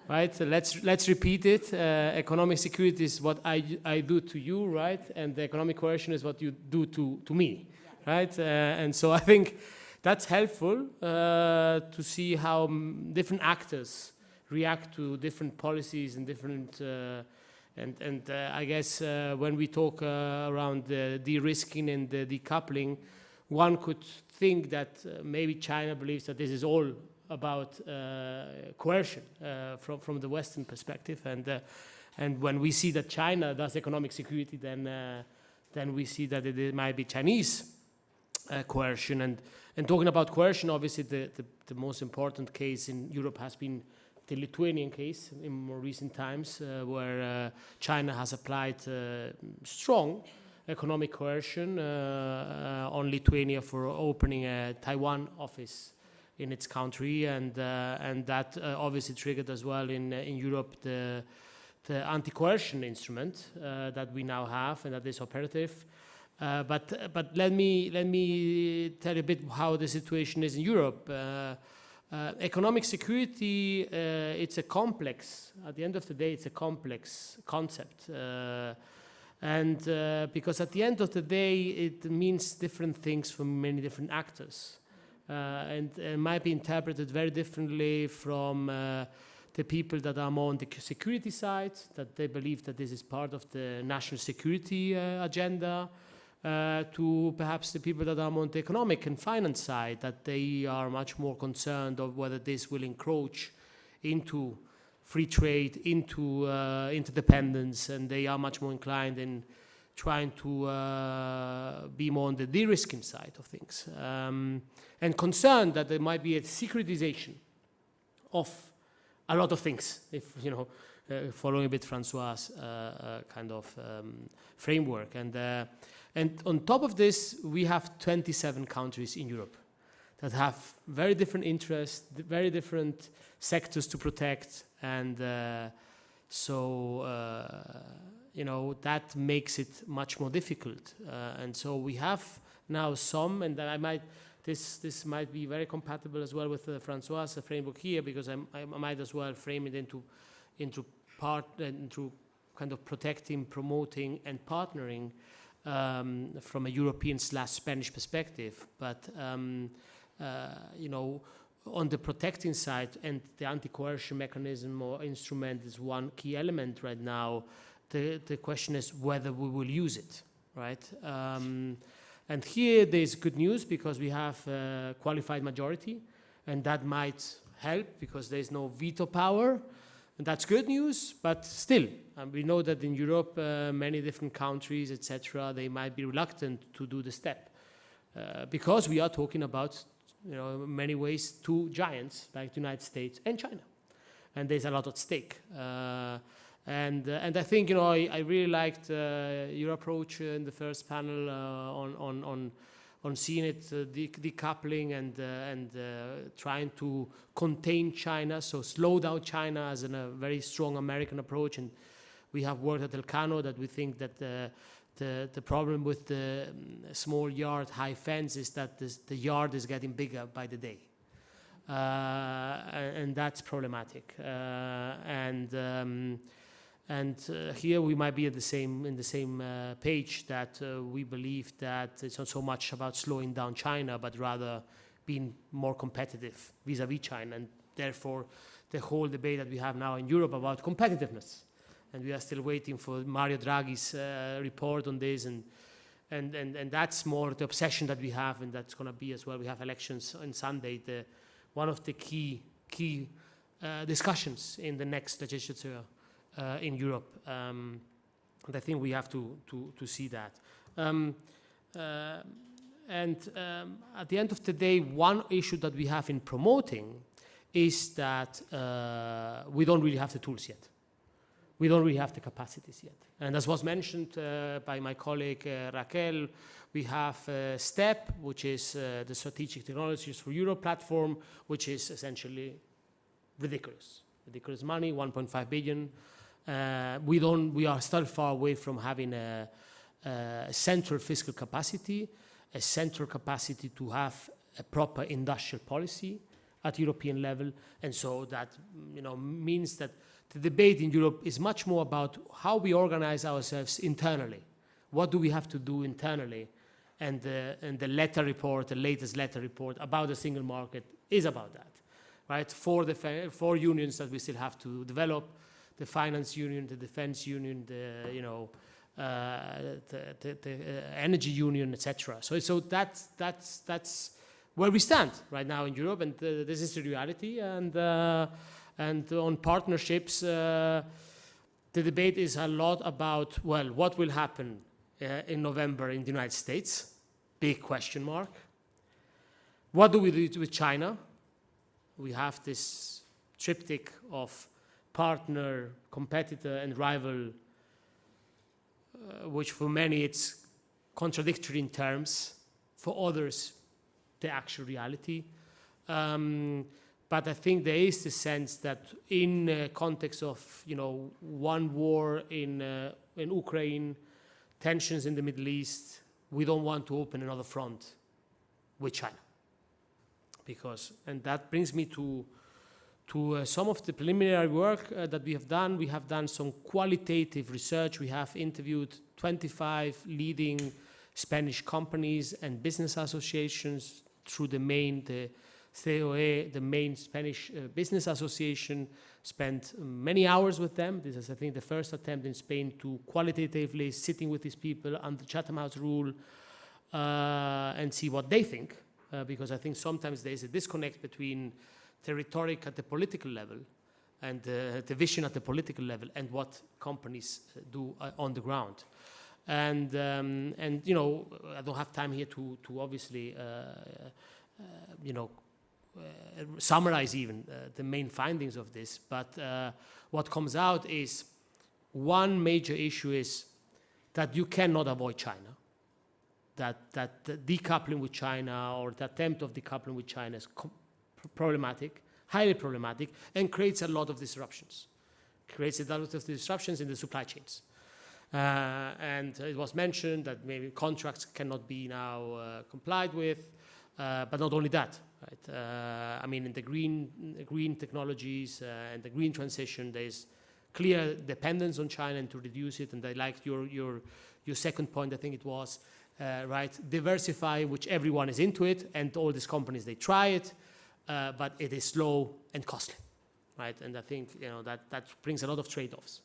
Right, so let's repeat it. Economic security is what I do to you, right? And the economic coercion is what you do to me, right? And so I think that's helpful to see how different actors react to different policies and different. I guess when we talk around the de-risking and the decoupling, one could think that maybe China believes that this is all about coercion from the Western perspective, and when we see that China does economic security, then we see that it might be Chinese coercion. And talking about coercion, obviously the most important case in Europe has been the Lithuanian case in more recent times, where China has applied strong economic coercion on Lithuania for opening a Taiwan office in its country, and that obviously triggered as well in Europe the anti-coercion instrument that we now have and that is operative. But let me tell you a bit how the situation is in Europe. Economic security, it's a complex. At the end of the day, it's a complex concept, because at the end of the day, it means different things for many different actors. And it might be interpreted very differently from the people that are more on the security side, that they believe that this is part of the national security agenda, to perhaps the people that are more on the economic and finance side, that they are much more concerned of whether this will encroach into free trade, into interdependence, and they are much more inclined in trying to be more on the de-risking side of things, and concerned that there might be a securitization of a lot of things, if following a bit Francois' kind of framework. And on top of this, we have 27 countries in Europe that have very different interests, very different sectors to protect, and that makes it much more difficult. And so we have now some, and this might be very compatible as well with Francois' framework here, because I might as well frame it into kind of protecting, promoting, and partnering from a European/Spanish perspective. But on the protecting side, and the anti-coercion mechanism or instrument is one key element right now. The question is whether we will use it, right? And here there's good news, because we have a qualified majority, and that might help because there's no veto power, and that's good news. But still, we know that in Europe, many different countries, etc., they might be reluctant to do the step, because we are talking about, in many ways, two giants like the United States and China, and there's a lot at stake. And I think I really liked your approach in the first panel on seeing it decoupling and trying to contain China, so slow down China as a very strong American approach. And we have worked at Elcano that we think that the problem with the small yard, high fence is that the yard is getting bigger by the day, and that's problematic. And here we might be in the same page, that we believe that it's not so much about slowing down China, but rather being more competitive vis-a-vis China. And therefore, the whole debate that we have now in Europe about competitiveness. And we are still waiting for Mario Draghi's report on this. And that's more the obsession that we have, and that's going to be as well. We have elections on Sunday. One of the key discussions in the next legislature in Europe, and I think we have to see that. At the end of the day, one issue that we have in promoting is that we don't really have the tools yet. We don't really have the capacities yet. And as was mentioned by my colleague Raquel, we have STEP, which is the Strategic Technologies for Europe platform, which is essentially ridiculous money, 1.5 billion. We are still far away from having a central fiscal capacity, a central capacity to have a proper industrial policy at European level. And so that means that the debate in Europe is much more about how we organize ourselves internally. What do we have to do internally? And the letter report, the latest letter report about the single market is about that, right? For unions that we still have to develop, the finance union, the defense union, the energy union, etc. So that's where we stand right now in Europe, and this is the reality. And on partnerships, the debate is a lot about, well, what will happen in November in the United States? Big question mark. What do we do with China? We have this triptych of partner, competitor, and rival, which for many it's contradictory in terms, for others the actual reality. But I think there is the sense that in the context of one war in Ukraine, tensions in the Middle East, we don't want to open another front with China. And that brings me to some of the preliminary work that we have done. We have done some qualitative research. We have interviewed 25 leading Spanish companies and business associations through the COE, the main Spanish business association, spent many hours with them. This is, I think, the first attempt in Spain to qualitatively sitting with these people under Chatham House rule and see what they think, because I think sometimes there is a disconnect between the rhetoric at the political level and the vision at the political level and what companies do on the ground. And I don't have time here to obviously summarize even the main findings of this, but what comes out is one major issue is that you cannot avoid China, that the decoupling with China or the attempt of decoupling with China is problematic, highly problematic, and creates a lot of disruptions. Creates a lot of disruptions in the supply chains. And it was mentioned that maybe contracts cannot be now complied with, but not only that, right? I mean, in the green technologies and the green transition, there's clear dependence on China and to reduce it. And I liked your second point, I think it was, right? Diversify, which everyone is into it, and all these companies, they try it, but it is slow and costly, right? And I think that brings a lot of trade-offs.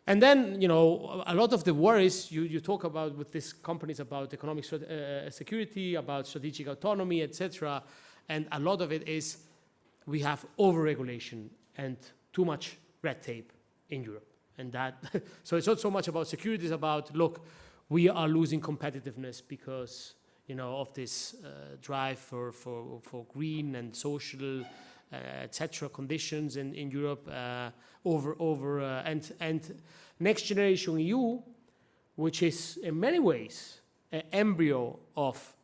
And then, a lot of the worries you talk about with these companies about economic security, about strategic autonomy, etc. And a lot of it is we have over-regulation and too much red tape in Europe. And that, so it's not so much about security, it's about, look, we are losing competitiveness because, of this drive for green and social etc. conditions in Europe and Next Generation EU, which is in many ways an embryo of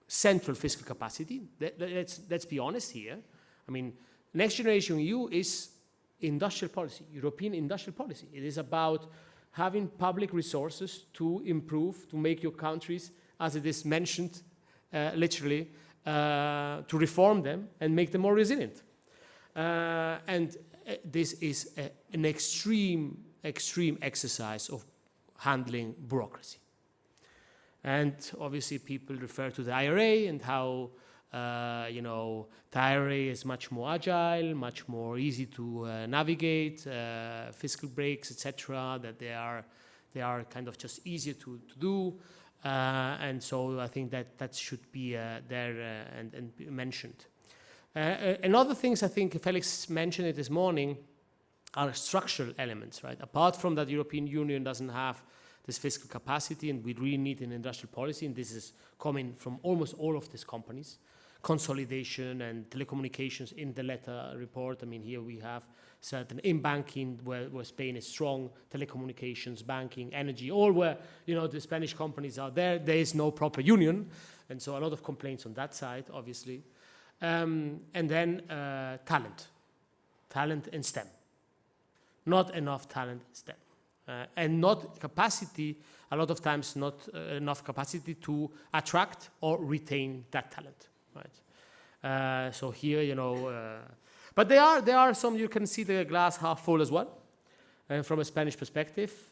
central fiscal capacity. Let's be honest here. I mean, Next Generation EU is industrial policy, European industrial policy. It is about having public resources to improve, to make your countries, as it is mentioned literally, to reform them and make them more resilient. And this is an extreme exercise of handling bureaucracy. And obviously people refer to the IRA and how the IRA is much more agile, much more easy to navigate, fiscal breaks, etc., that they are They are kind of just easier to do. And so I think that should be there and mentioned. Another things I think Felix mentioned it this morning are structural elements, right? Apart from that, European Union doesn't have this fiscal capacity, and we really need an industrial policy, and this is coming from almost all of these companies. Consolidation and telecommunications in the letter report. I mean, here we have certain in banking where Spain is strong, telecommunications, banking, energy, all where, you know, the Spanish companies are there. There is no proper union, and so a lot of complaints on that side, obviously. And then talent in STEM. Not enough talent in STEM. And not capacity, a lot of times not enough capacity to attract or retain that talent, right? So here, you know, but there are some, you can see the glass half full as well. From a Spanish perspective,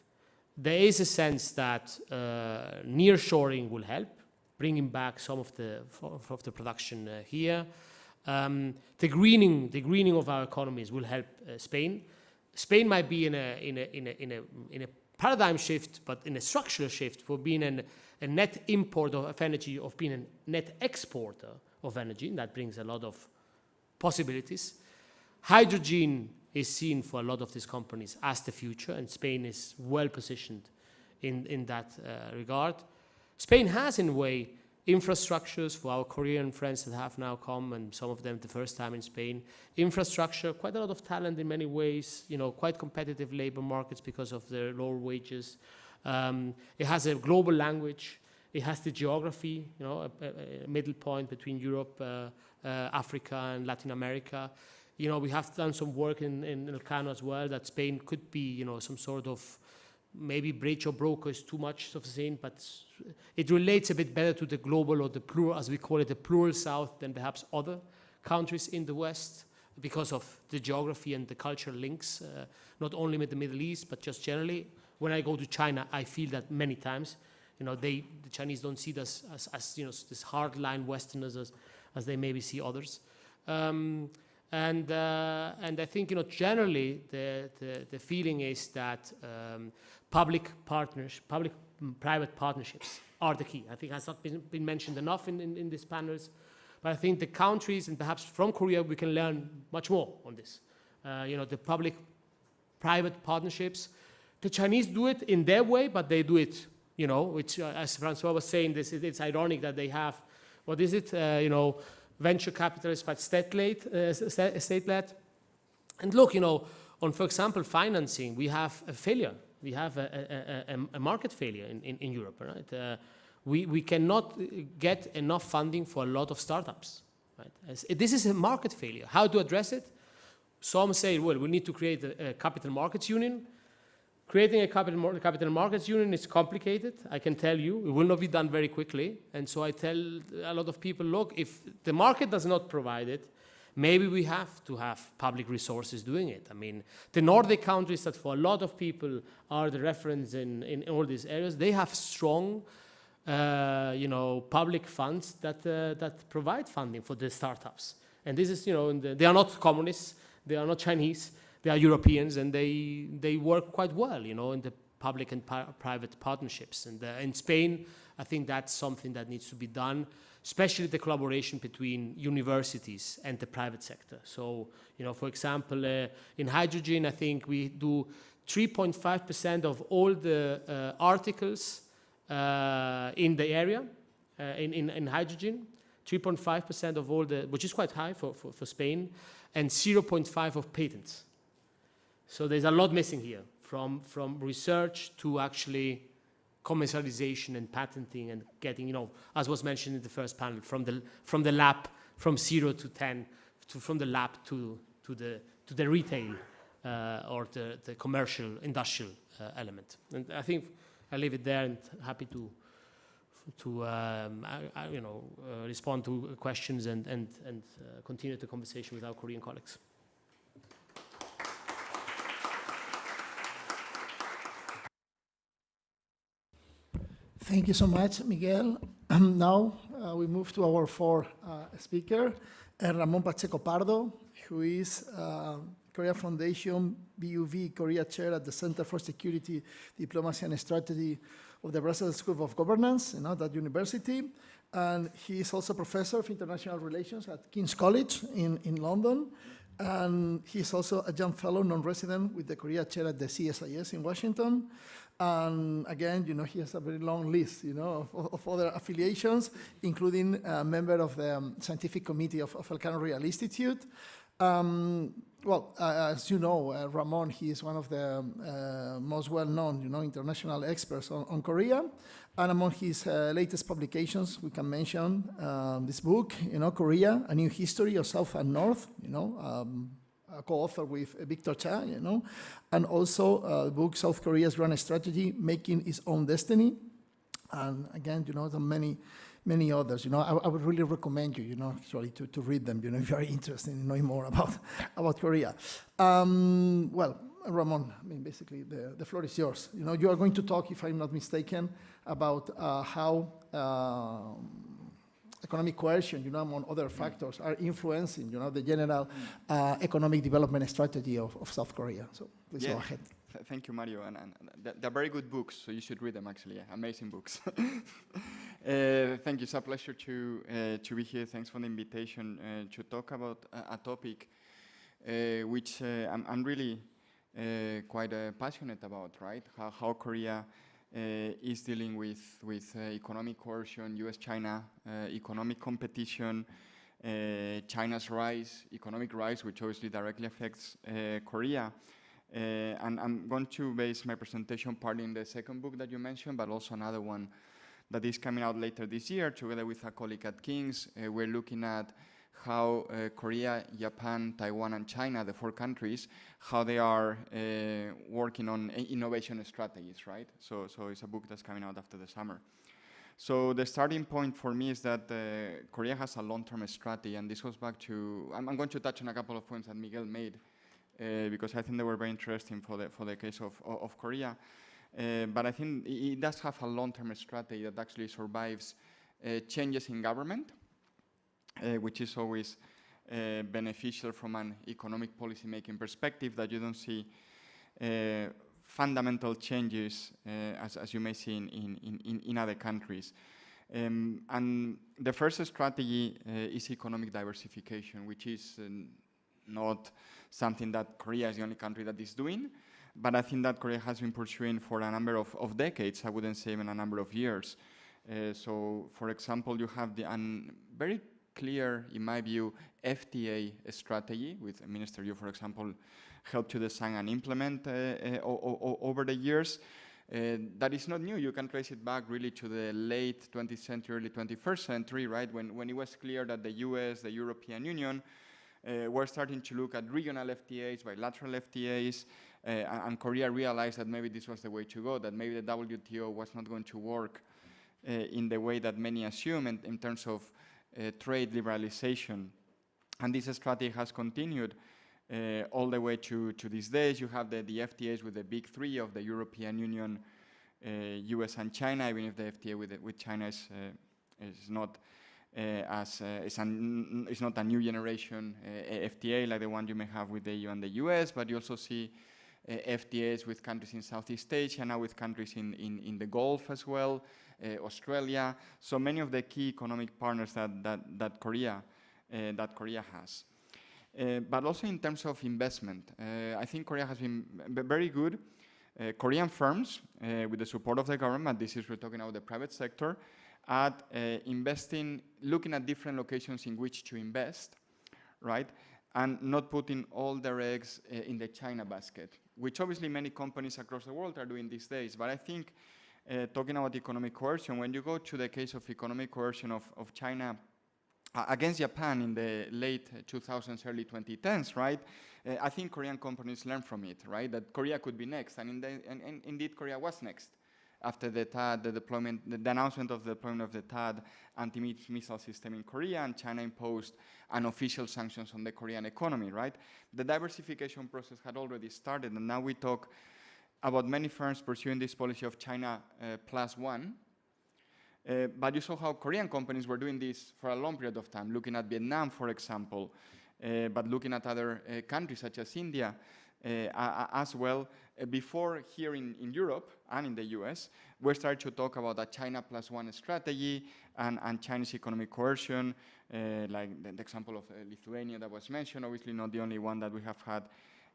there is a sense that nearshoring will help, bringing back some of the production here. The greening of our economies will help Spain. Spain might be in a paradigm shift, but in a structural shift for being a net importer of energy, of being a net exporter of energy, and that brings a lot of possibilities. Hydrogen is seen for a lot of these companies as the future, and Spain is well positioned in that regard. Spain has, in a way, infrastructures for our Korean friends that have now come, and some of them the first time in Spain. Infrastructure, quite a lot of talent in many ways, you know, quite competitive labor markets because of their lower wages. It has a global language. It has the geography, you know, a middle point between Europe, Africa, and Latin America. You know, we have done some work in Elcano as well, that Spain could be, you know, some sort of maybe bridge or broker is too much of the same, but it relates a bit better to the global or the plural, as we call it, the plural South than perhaps other countries in the West because of the geography and the cultural links, not only with the Middle East, but just generally. When I go to China, I feel that many times, you know, the Chinese don't see us as you know, this hardline Westerners as they maybe see others. And I think, you know, generally the feeling is that public-private partnerships are the key. I think it has not been mentioned enough in these panels, but I think the countries, and perhaps from Korea, we can learn much more on this. You know, the public-private partnerships, the Chinese do it in their way, but they do it, you know, which, as Francois was saying, it's ironic that they have, what is it, you know, venture capitalists, but state-led. And look, you know, on, for example, financing, we have a failure. We have a market failure in Europe, right? We cannot get enough funding for a lot of startups, right? This is a market failure. How to address it? Some say, well, we need to create a capital markets union. Creating a capital markets union is complicated, I can tell you. It will not be done very quickly. And so I tell a lot of people, look, if the market does not provide it, maybe we have to have public resources doing it. I mean, the Nordic countries that for a lot of people are the reference in all these areas, they have strong, you know, public funds that provide funding for the startups. And this is, you know, they are not communists, they are not Chinese, they are Europeans, and they work quite well, you know, in the public and private partnerships. And in Spain, I think that's something that needs to be done, especially the collaboration between universities and the private sector. So, you know, for example, in hydrogen, I think we do 3.5% of all the articles in the area in hydrogen, 3.5% of all the, which is quite high for Spain, and 0.5 of patents. So there's a lot missing here, from research to actually commercialization and patenting and getting, you know, as was mentioned in the first panel, from the lab, from 0 to 10, from the lab to the retail or the commercial industrial element. And I think I'll leave it there, and happy to you know, respond to questions and continue the conversation with our Korean colleagues. Thank you so much, Miguel. Now we move to our fourth speaker, Ramon Pacheco Pardo, who is Korea Foundation, BUV, Korea Chair at the Center for Security, Diplomacy and Strategy of the Brussels School of Governance, that university. And he is also professor of international relations at King's College in London. And he's also a young fellow, non-resident with the Korea Chair at the CSIS in Washington. And again, he has a very long list, of other affiliations, including a member of the scientific committee of Elcano Real Institute. As you know, Ramon, he is one of the most well-known, international experts on Korea. And among his latest publications, we can mention this book, Korea, A New History of South and North, a co-author with Victor Cha, and also the book South Korea's Grand Strategy, Making Its Own Destiny. And again, there are many others. I would really recommend you, actually to read them, if you're interested in knowing more about Korea. Ramon, basically the floor is yours. You are going to talk, if I'm not mistaken, about how economic coercion, among other factors, are influencing, the general economic development strategy of South Korea. So please go ahead. Thank you, Mario. And they're very good books, so you should read them, actually. Amazing books. Thank you. It's a pleasure to be here. Thanks for the invitation to talk about a topic which I'm really quite passionate about, right? How Korea is dealing with economic coercion, US-China economic competition, China's rise, economic rise, which obviously directly affects Korea. And I'm going to base my presentation partly in the second book that you mentioned, but also another one that is coming out later this year, together with a colleague at King's. We're looking at how Korea, Japan, Taiwan, and China, the 4 countries, how they are working on innovation strategies, right? So it's a book that's coming out after the summer. So the starting point for me is that Korea has a long-term strategy, and this goes back to, I'm going to touch on a couple of points that Miguel made, because I think they were very interesting for the case of Korea. But I think it does have a long-term strategy that actually survives changes in government, which is always beneficial from an economic policy-making perspective, that you don't see fundamental changes as you may see in other countries. And the first strategy is economic diversification, which is not something that Korea is the only country that is doing, but I think that Korea has been pursuing for a number of decades, I wouldn't say even a number of years. So, for example, you have the very clear, in my view, FTA strategy, with Minister Yu, for example, helped to design and implement over the years. That is not new. You can trace it back really to the late 20th century, early 21st century, right? When it was clear that the US, the European Union, were starting to look at regional FTAs, bilateral FTAs, and Korea realized that maybe this was the way to go, that maybe the WTO was not going to work in the way that many assume in terms of trade liberalization. And this strategy has continued all the way to these days. You have the FTAs with the big 3 of the European Union, US and China, even if the FTA with China is not it's not a new generation FTA like the one you may have with the EU and the US, but you also see FTAs with countries in Southeast Asia, now with countries in the Gulf as well, Australia. So many of the key economic partners that Korea has. But also in terms of investment, I think Korea has been very good. Korean firms, with the support of the government, we're talking about the private sector, at investing, looking at different locations in which to invest, right? And not putting all their eggs in the China basket, which obviously many companies across the world are doing these days. But I think, talking about economic coercion, when you go to the case of economic coercion of China against Japan in the late 2000s, early 2010s, right? I think Korean companies learned from it, right? That Korea could be next, and indeed Korea was next. After the THAAD, the announcement of the deployment of the THAAD anti-missile system in Korea, and China imposed unofficial sanctions on the Korean economy, right? The diversification process had already started, and now we talk about many firms pursuing this policy of China +1. But you saw how Korean companies were doing this for a long period of time, looking at Vietnam, for example, but looking at other countries such as India as well. Before here in Europe and in the US, we started to talk about a China plus one strategy and Chinese economic coercion, like the example of Lithuania that was mentioned, obviously not the only one that we have had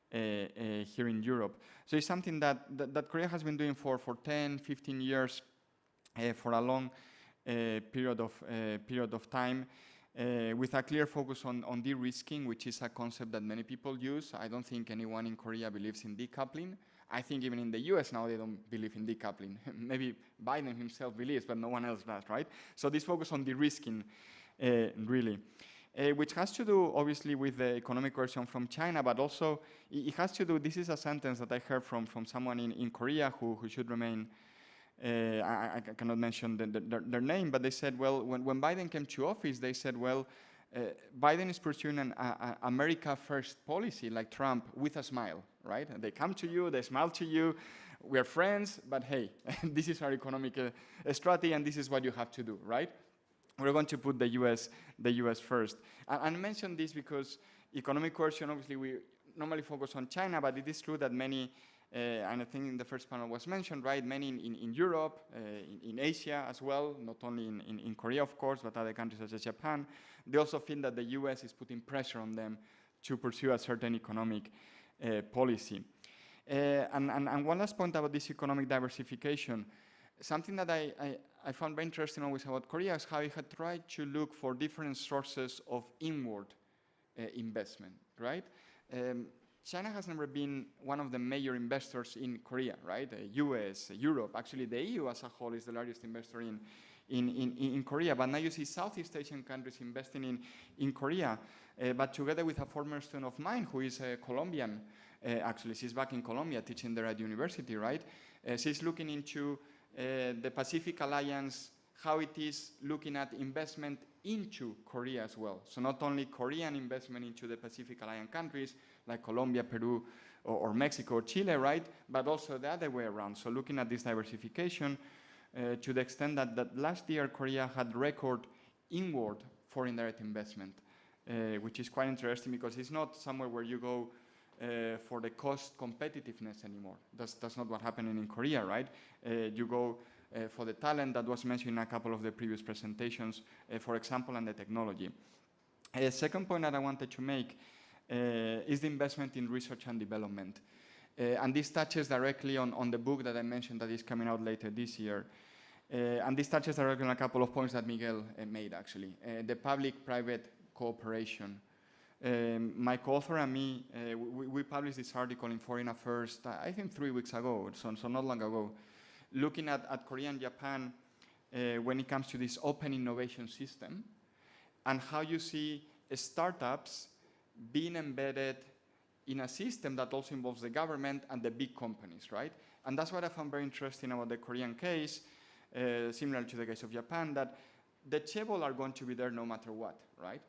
here in Europe. So it's something that Korea has been doing for 10, 15 years, for a long period of time, with a clear focus on de-risking, which is a concept that many people use. I don't think anyone in Korea believes in decoupling. I think even in the US now they don't believe in decoupling. Maybe Biden himself believes, but no one else does, right? So this focus on de-risking, really. Which has to do, obviously, with the economic coercion from China, but also it has to do, this is a sentence that I heard from someone in Korea who should remain, I cannot mention their name, but they said, well, when Biden came to office, they said, well, Biden is pursuing an America first policy like Trump with a smile, right? They come to you, they smile to you, we're friends, but hey, this is our economic strategy and this is what you have to do, right? We're going to put the US first. And I mentioned this because economic coercion, obviously we normally focus on China, but it is true that many, and I think in the first panel was mentioned, right, many in Europe, in Asia as well, not only in Korea, of course, but other countries such as Japan, they also feel that the US is putting pressure on them to pursue a certain economic policy. And one last point about this economic diversification. Something that I found very interesting always about Korea is how it had tried to look for different sources of inward investment, right? China has never been one of the major investors in Korea, right? US, Europe, actually the EU as a whole is the largest investor in Korea, but now you see Southeast Asian countries investing in Korea, but together with a former student of mine who is Colombian, actually she's back in Colombia teaching there at university, right? She's looking into the Pacific Alliance, how it is looking at investment into Korea as well. So not only Korean investment into the Pacific Alliance countries like Colombia, Peru, or Mexico, or Chile, right? But also the other way around. So looking at this diversification to the extent that last year Korea had record inward foreign direct investment, which is quite interesting because it's not somewhere where you go for the cost competitiveness anymore. That's not what happened in Korea, right? You go for the talent that was mentioned in a couple of the previous presentations, for example, and the technology. Second point that I wanted to make is the investment in research and development. And this touches directly on the book that I mentioned that is coming out later this year. And this touches directly on a couple of points that Miguel made, actually. The public-private cooperation. My co-author and me, we published this article in Foreign Affairs, I think 3 weeks ago, so not long ago, looking at Korea and Japan when it comes to this open innovation system and how you see startups being embedded in a system that also involves the government and the big companies, right? And that's what I found very interesting about the Korean case, similar to the case of Japan, that the chaebol are going to be there no matter what, right?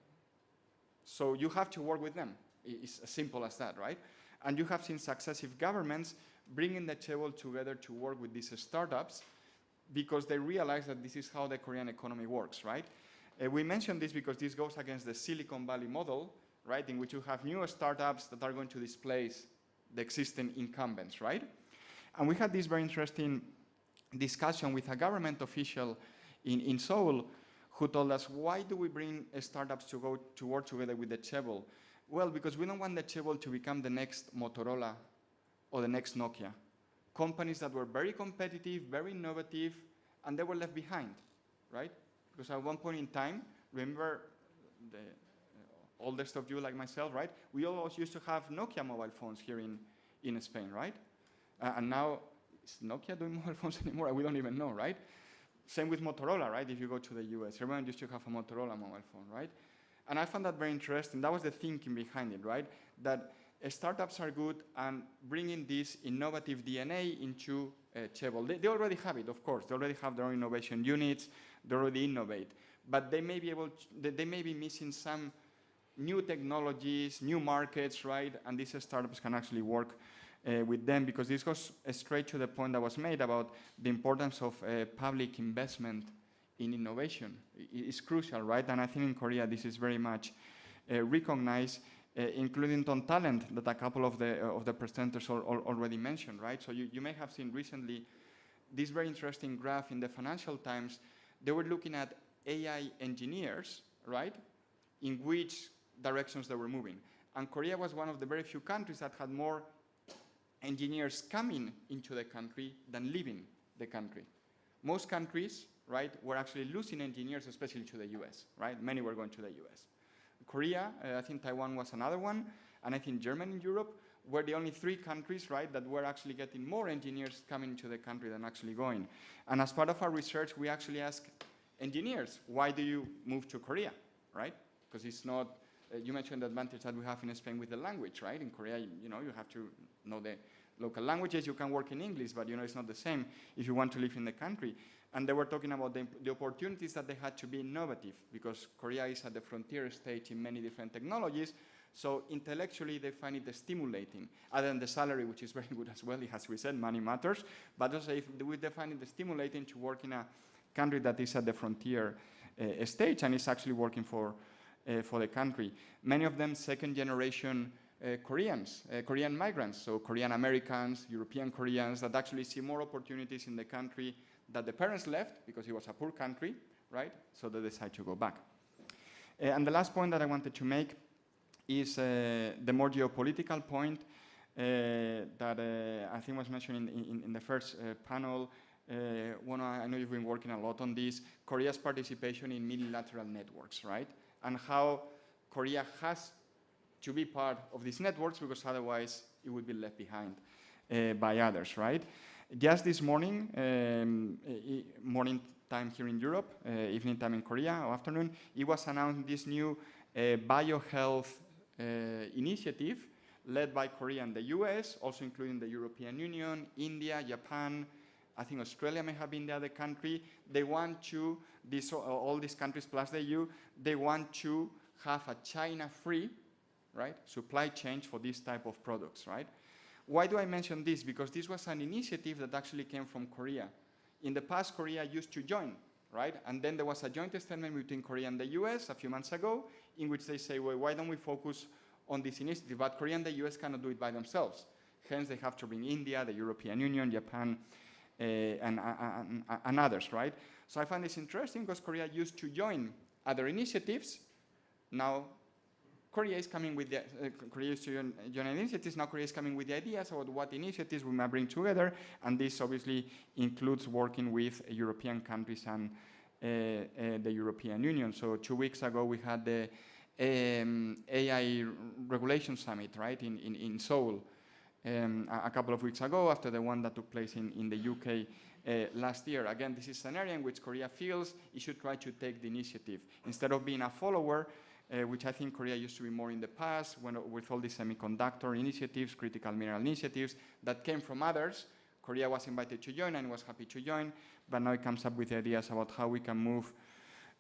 So you have to work with them. It's as simple as that, right? And you have seen successive governments bringing the chaebol together to work with these startups because they realize that this is how the Korean economy works, right? We mentioned this because this goes against the Silicon Valley model, right, in which you have new startups that are going to displace the existing incumbents, right? And we had this very interesting discussion with a government official in Seoul who told us, why do we bring startups to go to work together with the chaebol? Well, because we don't want the chaebol to become the next Motorola or the next Nokia. Companies that were very competitive, very innovative, and they were left behind, right? Because at one point in time, remember the oldest of you like myself, right? We always used to have Nokia mobile phones here in Spain, right? And now, is Nokia doing mobile phones anymore? We don't even know, right? Same with Motorola, right? If you go to the US, everyone used to have a Motorola mobile phone, right? And I found that very interesting. That was the thinking behind it, right? That startups are good and bringing this innovative DNA into chaebol. They already have it, of course. They already have their own innovation units. They already innovate. But they may be they may be missing some new technologies, new markets, right? And these startups can actually work with them because this goes straight to the point that was made about the importance of public investment in innovation. It's crucial, right? And I think in Korea this is very much recognize, including on talent that a couple of the presenters already mentioned, right? So you may have seen recently this very interesting graph in the Financial Times. They were looking at AI engineers, right, in which directions they were moving. And Korea was one of the very few countries that had more engineers coming into the country than leaving the country. Most countries, right, were actually losing engineers, especially to the US, right? Many were going to the US. Korea, I think Taiwan was another one, and I think Germany and Europe were the only 3 countries, right, that were actually getting more engineers coming to the country than actually going. And as part of our research, we actually asked engineers, why do you move to Korea, right? Because it's not, you mentioned the advantage that we have in Spain with the language, right? In Korea, you know, you have to know the local languages. You can work in English, but you know, it's not the same if you want to live in the country. And they were talking about the opportunities that they had to be innovative, because Korea is at the frontier stage in many different technologies. So intellectually, they find it stimulating. Other than the salary, which is very good as well, as we said, money matters. But also, they find it stimulating to work in a country that is at the frontier stage and is actually working for the country. Many of them second-generation Koreans, Korean migrants, so Korean Americans, European Koreans, that actually see more opportunities in the country that the parents left because it was a poor country, right? So they decide to go back. And the last point that I wanted to make is the more geopolitical point that I think was mentioned in the first panel. I know you've been working a lot on this, Korea's participation in multilateral networks, right? And how Korea has to be part of these networks, because otherwise it would be left behind by others, right? Just this morning, morning time here in Europe, evening time in Korea, or afternoon, it was announced this new biohealth initiative led by Korea and the US, also including the European Union, India, Japan, I think Australia may have been the other country. They want to, all these countries plus the EU, they want to have a China-free, right, supply chain for this type of products, right? Why do I mention this? Because this was an initiative that actually came from Korea. In the past, Korea used to join, right? And then there was a joint statement between Korea and the US a few months ago, in which they say, well, why don't we focus on this initiative? But Korea and the US cannot do it by themselves. Hence, they have to bring India, the European Union, Japan, and others, right? So I find this interesting because Korea used to join other initiatives. Now, Korea is coming with the, Korea used to join initiatives. Now Korea is coming with the ideas about what initiatives we might bring together. And this obviously includes working with European countries and the European Union. So 2 weeks ago, we had the AI Regulation Summit, right, in Seoul. A couple of weeks ago, after the one that took place in the UK last year. Again, this is an area in which Korea feels it should try to take the initiative. Instead of being a follower, which I think Korea used to be more in the past, with all these semiconductor initiatives, critical mineral initiatives that came from others, Korea was invited to join and was happy to join, but now it comes up with ideas about how we can move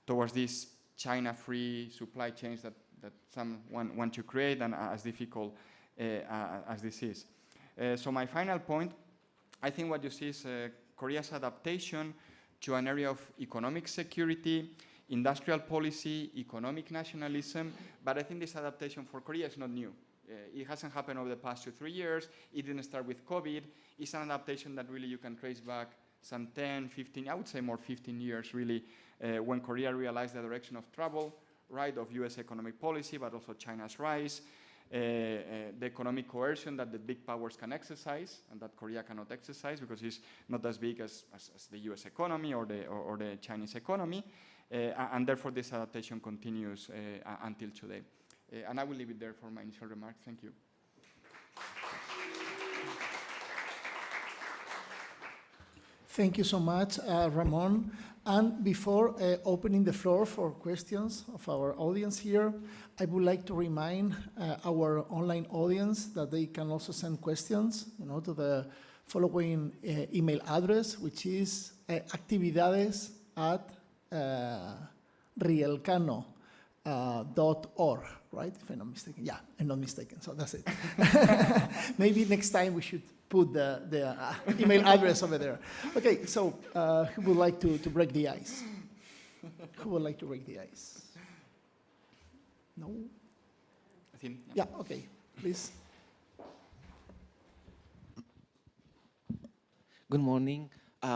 towards these China-free supply chains that some want to create, and as difficult as this is. So my final point, I think what you see is Korea's adaptation to an area of economic security, industrial policy, economic nationalism, but I think this adaptation for Korea is not new. It hasn't happened over the past 2-3 years. It didn't start with COVID. It's an adaptation that really you can trace back some 10, 15, I would say more 15 years really, when Korea realized the direction of travel, right, of US economic policy, but also China's rise, the economic coercion that the big powers can exercise and that Korea cannot exercise because it's not as big as the US economy or the Chinese economy. And therefore this adaptation continues until today. And I will leave it there for my initial remarks. Thank you. Thank you so much, Ramon. And before opening the floor for questions of our audience here, I would like to remind our online audience that they can also send questions, to the following email address, which is actividades@rielcano.org, right? If I'm not mistaken. Yeah, I'm not mistaken, so that's it. Maybe next time we should put the email address over there. Okay, so who would like to break the ice? Who would like to break the ice? No? I think. Yeah, okay, please. Good morning.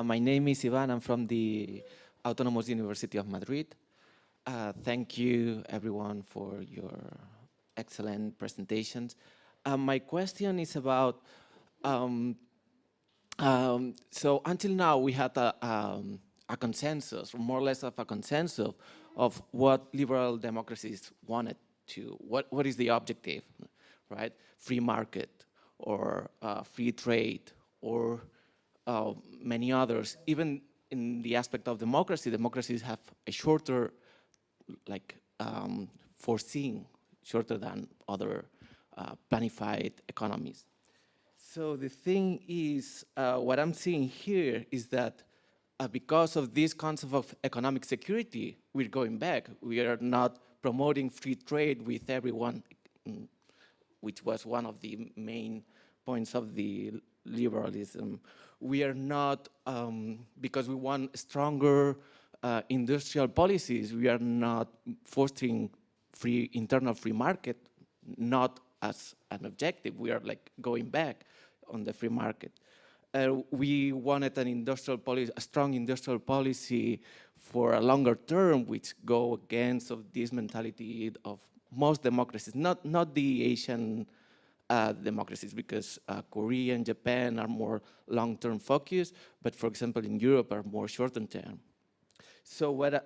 My name is Ivan. I'm from the Autonomous University of Madrid. Thank you, everyone, for your excellent presentations. My question is about, so until now we had a consensus, or more or less of a consensus, of what liberal democracies wanted to, what is the objective, right? Free market, or free trade, or many others. Even in the aspect of democracy, democracies have a shorter, like, foreseeing, shorter than other planified economies. So the thing is, what I'm seeing here is that because of this concept of economic security, we're going back. We are not promoting free trade with everyone, which was one of the main points of the liberalism. We are not, because we want stronger industrial policies, we are not fostering internal free market, not as an objective. We are like going back on the free market. We wanted an industrial policy, a strong industrial policy for a longer term, which go against of this mentality of most democracies, not the Asian democracies, because Korea and Japan are more long-term focused, but for example in Europe are more short-term. So what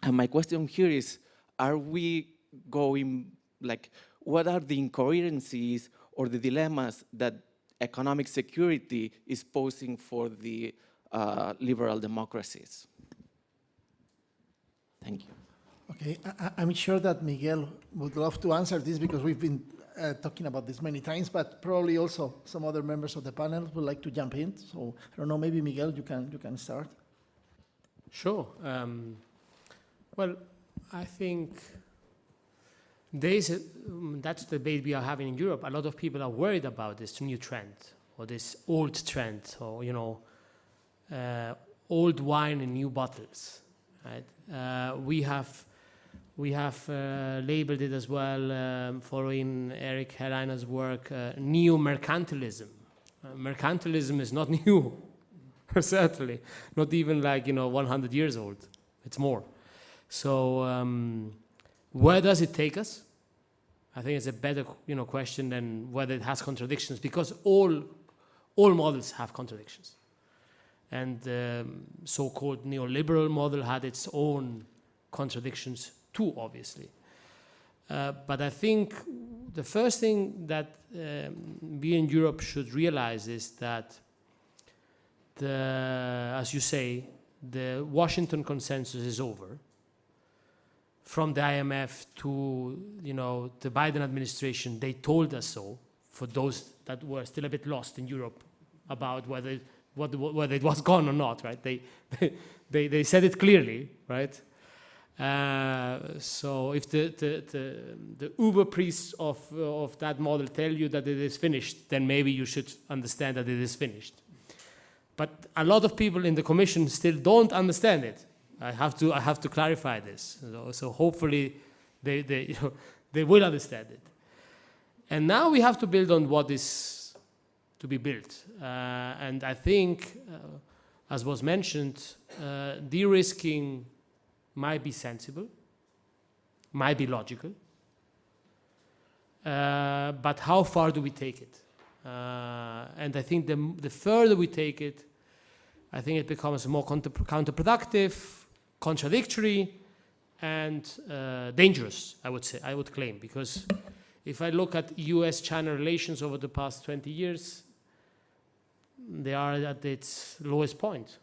my question here is, are we going, like, what are the incoherencies or the dilemmas that economic security is posing for the liberal democracies? Thank you. Okay, I'm sure that Miguel would love to answer this because we've been talking about this many times, but probably also some other members of the panel would like to jump in. So I don't know, maybe Miguel, you can start. Sure. Well, I think that's the debate we are having in Europe. A lot of people are worried about this new trend, or this old trend, or, you know, old wine in new bottles, right? We have labeled it as well, following Eric Helleiner's work, neo-mercantilism. Mercantilism is not new, certainly, not even like, 100 years old. It's more. So where does it take us? I think it's a better, question than whether it has contradictions, because all models have contradictions. And the so-called neoliberal model had its own contradictions too, obviously. But I think the first thing that we in Europe should realize is that, as you say, the Washington consensus is over. From the IMF to the Biden administration, they told us so. For those that were still a bit lost in Europe about whether it was gone or not, right? They said it clearly, right? So if the uber priests of that model tell you that it is finished, then maybe you should understand that it is finished. But a lot of people in the Commission still don't understand it. I have to clarify this. So hopefully they will understand it. And now we have to build on what is to be built. And I think, as was mentioned, de-risking might be sensible, might be logical, but how far do we take it? And I think the further we take it, I think it becomes more counterproductive, contradictory, and dangerous, I would claim, because if I look at US-China relations over the past 20 years, they are at its lowest point.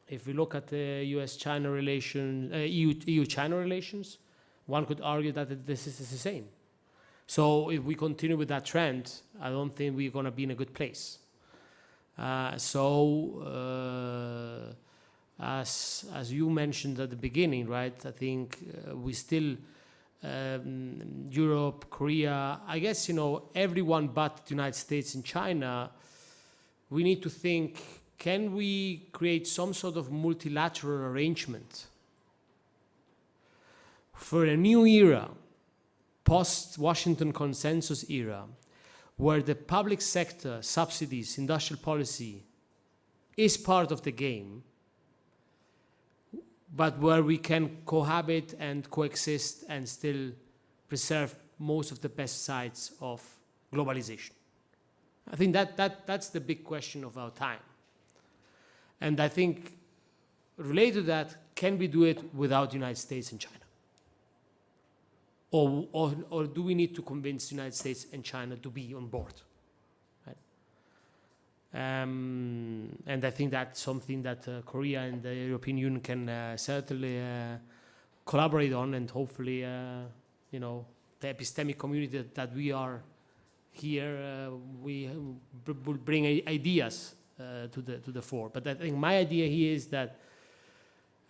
If we look at the US-China relation, EU-China relations, one could argue that this is the same. So if we continue with that trend, I don't think we're going to be in a good place. As you mentioned at the beginning, right? I think we still, Europe, Korea, I guess, everyone but the United States and China, we need to think, can we create some sort of multilateral arrangement for a new era, post-Washington Consensus era, where the public sector, subsidies, industrial policy is part of the game, but where we can cohabit and coexist and still preserve most of the best sides of globalization. I think that's the big question of our time. And I think related to that, can we do it without the United States and China? Or do we need to convince the United States and China to be on board? Right? And I think that's something that Korea and the European Union can certainly collaborate on, and hopefully, you know, the epistemic community that we are here, we will bring ideas to the fore. But I think my idea here is that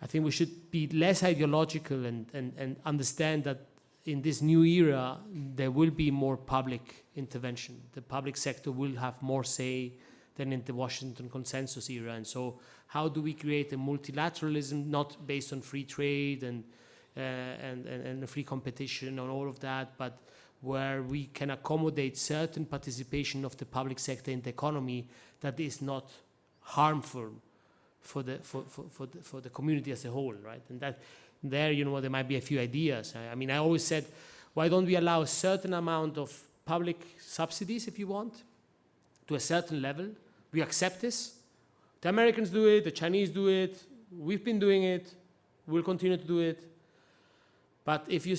I think we should be less ideological and understand that in this new era, there will be more public intervention. The public sector will have more say than in the Washington Consensus era. And so how do we create a multilateralism not based on free trade and free competition and all of that, but where we can accommodate certain participation of the public sector in the economy that is not harmful for the community as a whole, right? And that there, you know, there might be a few ideas. I mean, I always said, why don't we allow a certain amount of public subsidies, if you want, to a certain level? We accept this. The Americans do it, the Chinese do it, we've been doing it, we'll continue to do it. But if you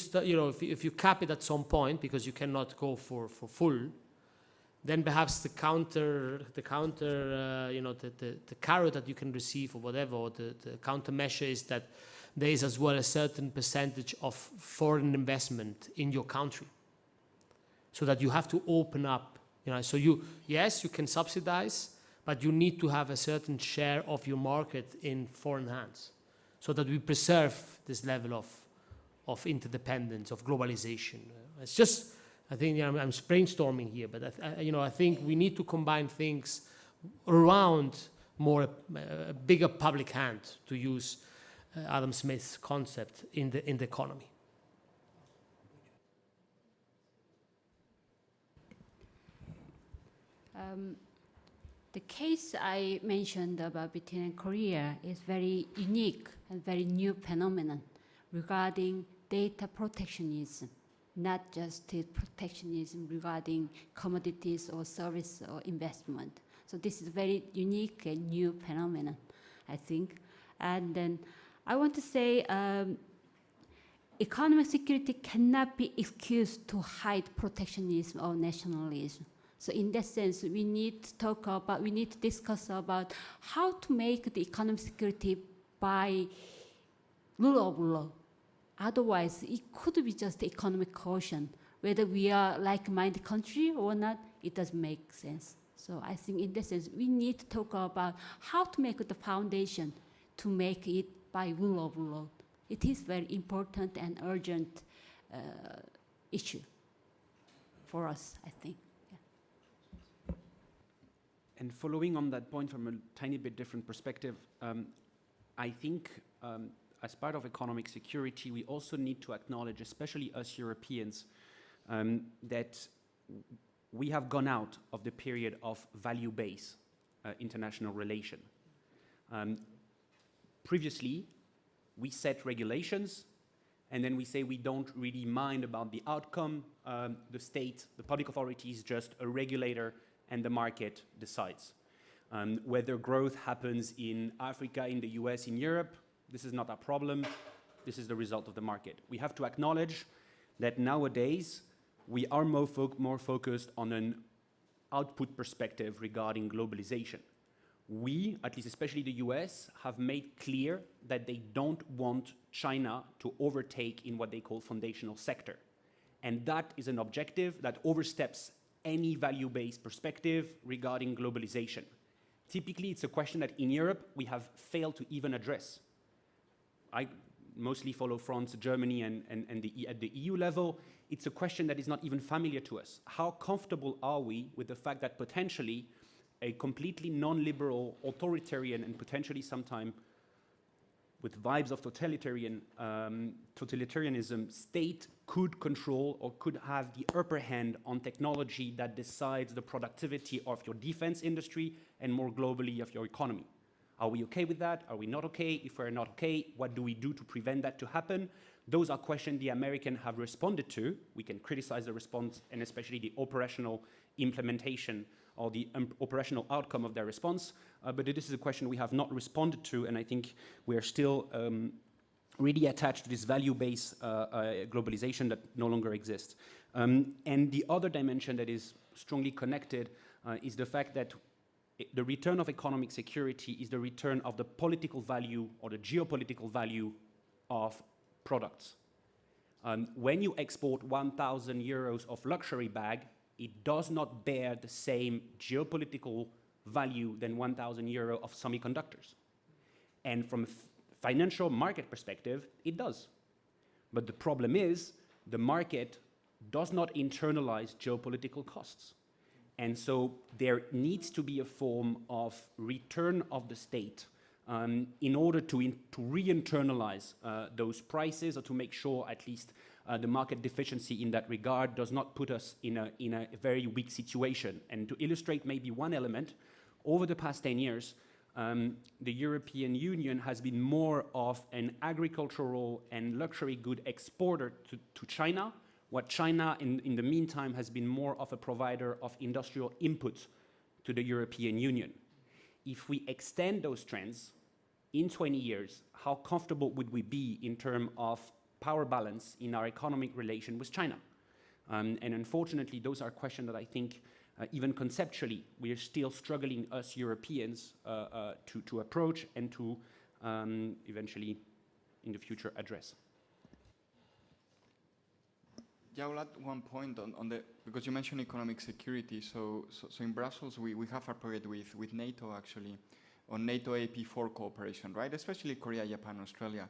if you cap it at some point, because you cannot go for full, then perhaps the carrot that you can receive or whatever, or the countermeasure is that there is as well a certain percentage of foreign investment in your country, so that you have to open up. You know, so yes, you can subsidize, but you need to have a certain share of your market in foreign hands, so that we preserve this level of interdependence, of globalization. It's just, I think, I'm brainstorming here, but I think we need to combine things around a bigger public hand, to use Adam Smith's concept in the economy. The case I mentioned about Britain and Korea is very unique and very new phenomenon regarding data protectionism, not just protectionism regarding commodities or service or investment. So this is a very unique and new phenomenon, I think. And then I want to say economic security cannot be excused to hide protectionism or nationalism. So in that sense, we need to discuss about how to make the economic security by rule of law. Otherwise, it could be just economic coercion. Whether we are like-minded country or not, it doesn't make sense. So I think in that sense, we need to talk about how to make the foundation to make it by rule of law. It is very important and urgent issue for us, I think. Yeah. And following on that point from a tiny bit different perspective, I think as part of economic security, we also need to acknowledge, especially us Europeans, that we have gone out of the period of value-based international relation. Previously, we set regulations, and then we say we don't really mind about the outcome. The state, the public authority is just a regulator, and the market decides. Whether growth happens in Africa, in the US, in Europe, this is not a problem. This is the result of the market. We have to acknowledge that nowadays we are more focused on an output perspective regarding globalization. We, at least especially the US, have made clear that they don't want China to overtake in what they call foundational sector. And that is an objective that oversteps any value-based perspective regarding globalization. Typically, it's a question that in Europe we have failed to even address. I mostly follow France, Germany, and at the EU level. It's a question that is not even familiar to us. How comfortable are we with the fact that potentially a completely non-liberal, authoritarian, and potentially sometime with vibes of totalitarianism, state could control or could have the upper hand on technology that decides the productivity of your defense industry and more globally of your economy. Are we okay with that? Are we not okay? If we're not okay, what do we do to prevent that to happen? Those are questions the Americans have responded to. We can criticize the response and especially the operational implementation or the operational outcome of their response, but this is a question we have not responded to, and I think we're still really attached to this value-based globalization that no longer exists. And the other dimension that is strongly connected is the fact that the return of economic security is the return of the political value or the geopolitical value of products. When you export 1,000 euros of luxury bag, it does not bear the same geopolitical value than 1,000 euro of semiconductors. And from a financial market perspective, it does. But the problem is the market does not internalize geopolitical costs. And so there needs to be a form of return of the state in order to re-internalize those prices, or to make sure at least the market deficiency in that regard does not put us in a very weak situation. And to illustrate maybe one element, over the past 10 years, the European Union has been more of an agricultural and luxury good exporter to China, what China in the meantime has been more of a provider of industrial inputs to the European Union. If we extend those trends in 20 years, how comfortable would we be in terms of power balance in our economic relation with China? And unfortunately, those are questions that I think, even conceptually, we are still struggling, us Europeans, to approach and to eventually, in the future, address. Yeah, I'll add one point on the, because you mentioned economic security. So in Brussels, we have a project with NATO, actually, on NATO AP4 cooperation, right? Especially Korea, Japan, Australia.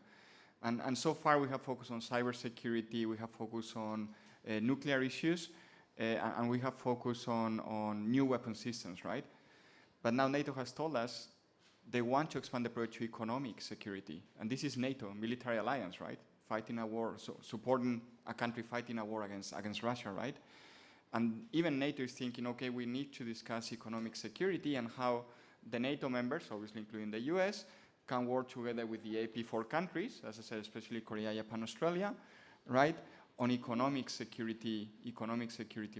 And so far, we have focused on cybersecurity, we have focused on nuclear issues, and we have focused on new weapon systems, right? But now NATO has told us they want to expand the project to economic security. And this is NATO, military alliance, right? Fighting a war, so supporting a country fighting a war against Russia, right? And even NATO is thinking, okay, we need to discuss economic security and how the NATO members, obviously including the US, can work together with the AP4 countries, as I said, especially Korea, Japan, Australia, right, on economic security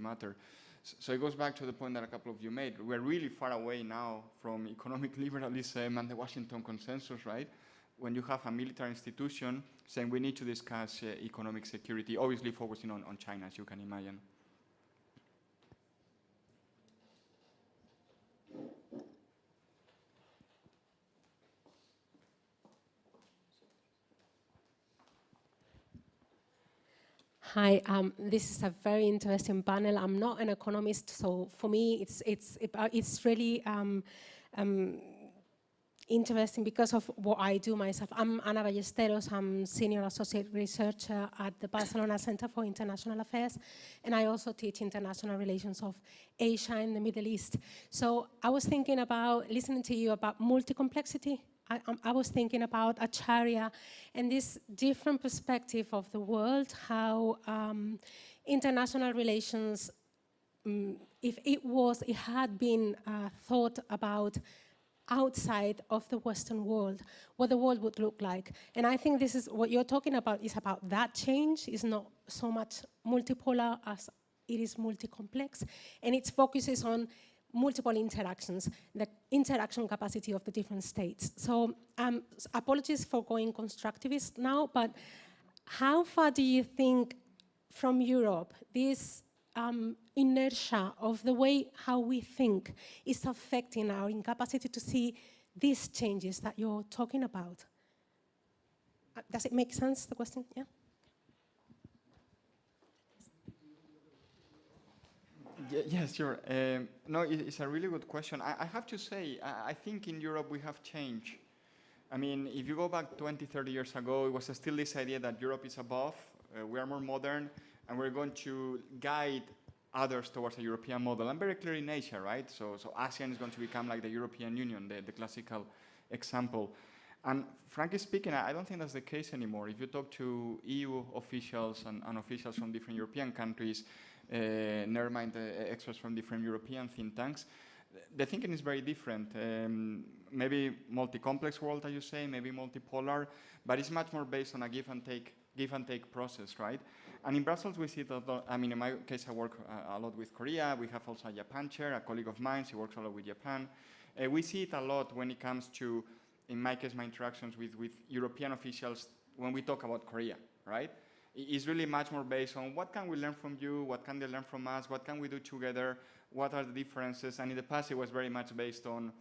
matter. So it goes back to the point that a couple of you made. We're really far away now from economic liberalism and the Washington Consensus, right? When you have a military institution saying we need to discuss economic security, obviously focusing on China, as you can imagine. Hi, this is a very interesting panel. I'm not an economist, so for me it's really interesting because of what I do myself. I'm Ana Ballesteros, I'm Senior Associate Researcher at the Barcelona Center for International Affairs, and I also teach international relations of Asia and the Middle East. So I was thinking about, listening to you about multi-complexity. I was thinking about Acharya and this different perspective of the world, how international relations, if it had been thought about outside of the Western world, what the world would look like. And I think this is what you're talking about, is about that change. It's not so much multipolar as it is multi-complex, and its focus is on multiple interactions, the interaction capacity of the different states. So apologies for going constructivist now, but how far do you think from Europe this inertia of the way how we think is affecting our incapacity to see these changes that you're talking about? Does it make sense, the question? Yeah. Yes, sure. No, it's a really good question. I have to say, I think in Europe we have changed. I mean, if you go back 20, 30 years ago, it was still this idea that Europe is above, we are more modern, and we're going to guide others towards a European model. And very clear in Asia, right? So ASEAN is going to become like the European Union, the classical example. And frankly speaking, I don't think that's the case anymore. If you talk to EU officials and officials from different European countries, never mind experts from different European think tanks, the thinking is very different. Maybe multi-complex world, as you say, maybe multipolar, but it's much more based on a give and take process, right? And in Brussels, we see that, I mean, in my case, I work a lot with Korea. We have also a Japan chair, a colleague of mine, he works a lot with Japan. We see it a lot when it comes to, in my case, my interactions with European officials when we talk about Korea, right? It's really much more based on what can we learn from you, what can they learn from us, what can we do together, what are the differences, and in the past it was very much based on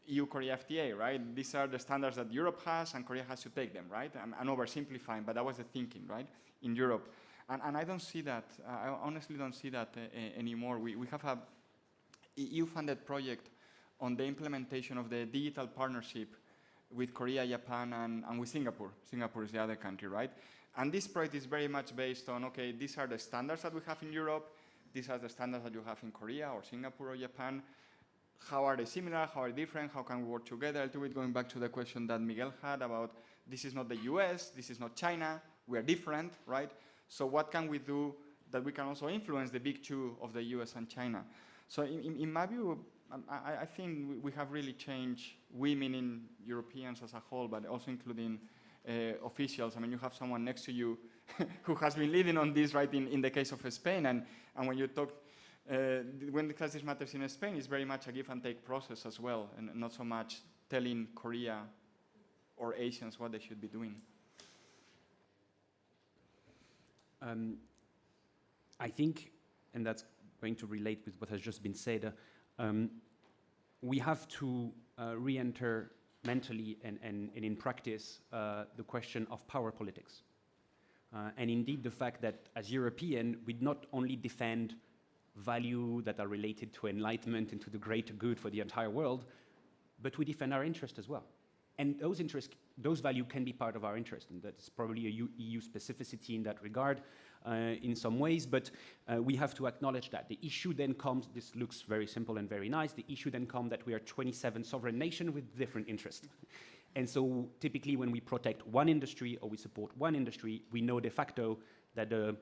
EU-Korea FTA, right? These are the standards that Europe has and Korea has to take them, right? I'm oversimplifying, but that was the thinking, right, in Europe. And I don't see that, I honestly don't see that anymore. We have a EU-funded project on the implementation of the digital partnership with Korea, Japan, and with Singapore. Singapore is the other country, right? And this project is very much based on, okay, these are the standards that we have in Europe, these are the standards that you have in Korea or Singapore or Japan. How are they similar, how are they different, how can we work together? A little bit going back to the question that Miguel had about this is not the US, this is not China, we are different, right? So what can we do that we can also influence the big two of the US and China? So in my view, I think we have really changed, we meaning Europeans as a whole, but also including officials. I mean, you have someone next to you who has been leading on this, right, in the case of Spain. And when you talk, when the crisis matters in Spain, it's very much a give and take process as well, and not so much telling Korea or Asians what they should be doing. I think, and that's going to relate with what has just been said, we have to re-enter mentally and in practice the question of power politics. And indeed the fact that as European, we not only defend value that are related to enlightenment and to the greater good for the entire world, but we defend our interest as well. And those interests, those values can be part of our interest, and that's probably a EU specificity in that regard in some ways, but we have to acknowledge that. The issue then comes, this looks very simple and very nice, the issue then comes that we are 27 sovereign nations with different interests. And so typically when we protect one industry or we support one industry, we know de facto that the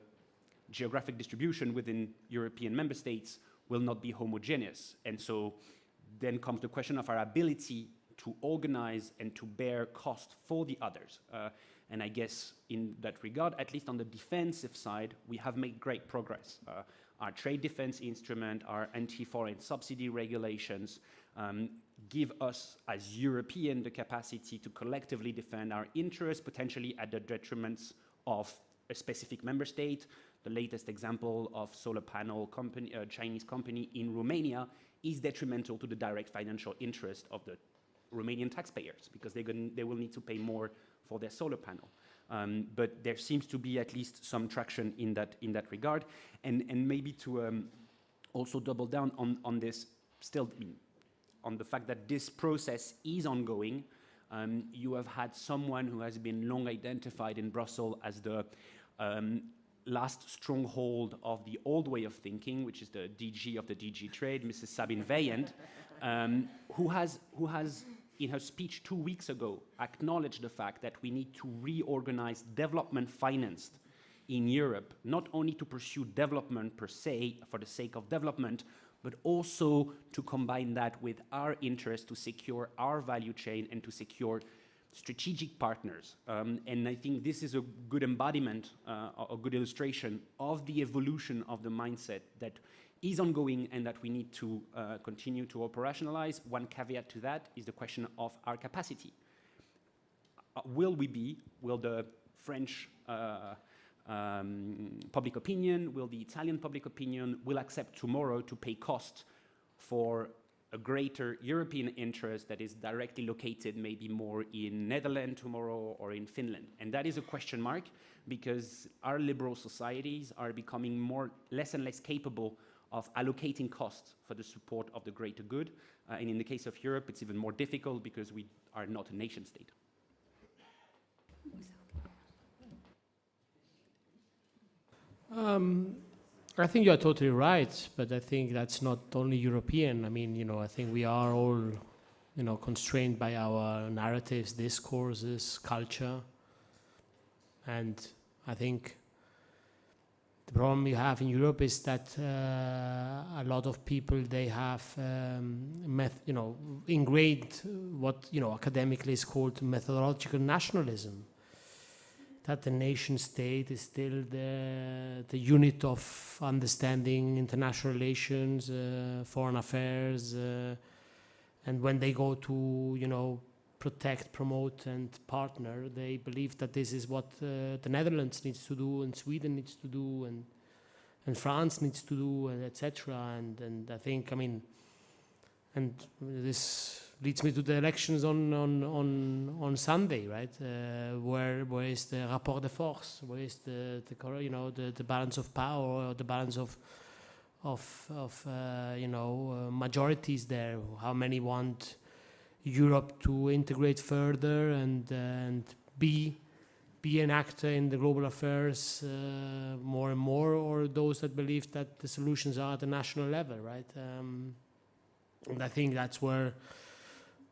geographic distribution within European member states will not be homogeneous. And so then comes the question of our ability to organize and to bear cost for the others. And I guess in that regard, at least on the defensive side, we have made great progress. Our trade defense instrument, our anti-foreign subsidy regulations give us as European the capacity to collectively defend our interests, potentially at the detriments of a specific member state. The latest example of solar panel company, Chinese company in Romania is detrimental to the direct financial interest of the Romanian taxpayers because they will need to pay more for their solar panel. But there seems to be at least some traction in that regard. And maybe to also double down on this, still on the fact that this process is ongoing. You have had someone who has been long identified in Brussels as the last stronghold of the old way of thinking, which is the DG of the DG Trade, Mrs. Sabine Weyand, who has in her speech 2 weeks ago acknowledged the fact that we need to reorganize development finance in Europe, not only to pursue development per se for the sake of development, but also to combine that with our interest to secure our value chain and to secure strategic partners. And I think this is a good embodiment, a good illustration of the evolution of the mindset that is ongoing and that we need to continue to operationalize. One caveat to that is the question of our capacity. Will the French public opinion, will the Italian public opinion will accept tomorrow to pay cost for a greater European interest that is directly located maybe more in Netherlands tomorrow or in Finland? And that is a question mark because our liberal societies are becoming less and less capable of allocating costs for the support of the greater good. And in the case of Europe, it's even more difficult because we are not a nation state. I think you are totally right, but I think that's not only European. I mean, I think we are all constrained by our narratives, discourses, culture. And I think the problem you have in Europe is that a lot of people, they have ingrained what academically is called methodological nationalism. That the nation state is still the unit of understanding international relations, foreign affairs, and when they go to protect, promote, and partner, they believe that this is what the Netherlands needs to do, and Sweden needs to do, and France needs to do, and etc. And I think, and this leads me to the elections on Sunday, right? Where is the rapport de force? Where is the balance of power, or the balance of majorities there? How many want Europe to integrate further and be an actor in the global affairs more and more, or those that believe that the solutions are at the national level, right? And I think that's where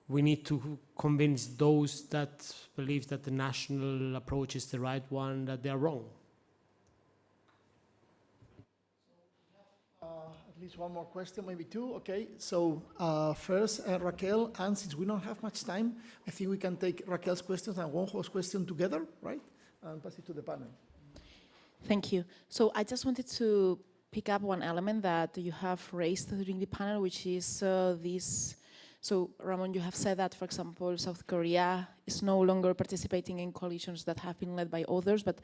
we need to convince those that believe that the national approach is the right one, that they are wrong. At least one more question, maybe two. Okay, so first, Raquel, and since we don't have much time, I think we can take Raquel's questions and Wonho's question together, right? And pass it to the panel. Thank you. So I just wanted to pick up one element that you have raised during the panel, which is this. So, Ramon, you have said that, for example, South Korea is no longer participating in coalitions that have been led by others, but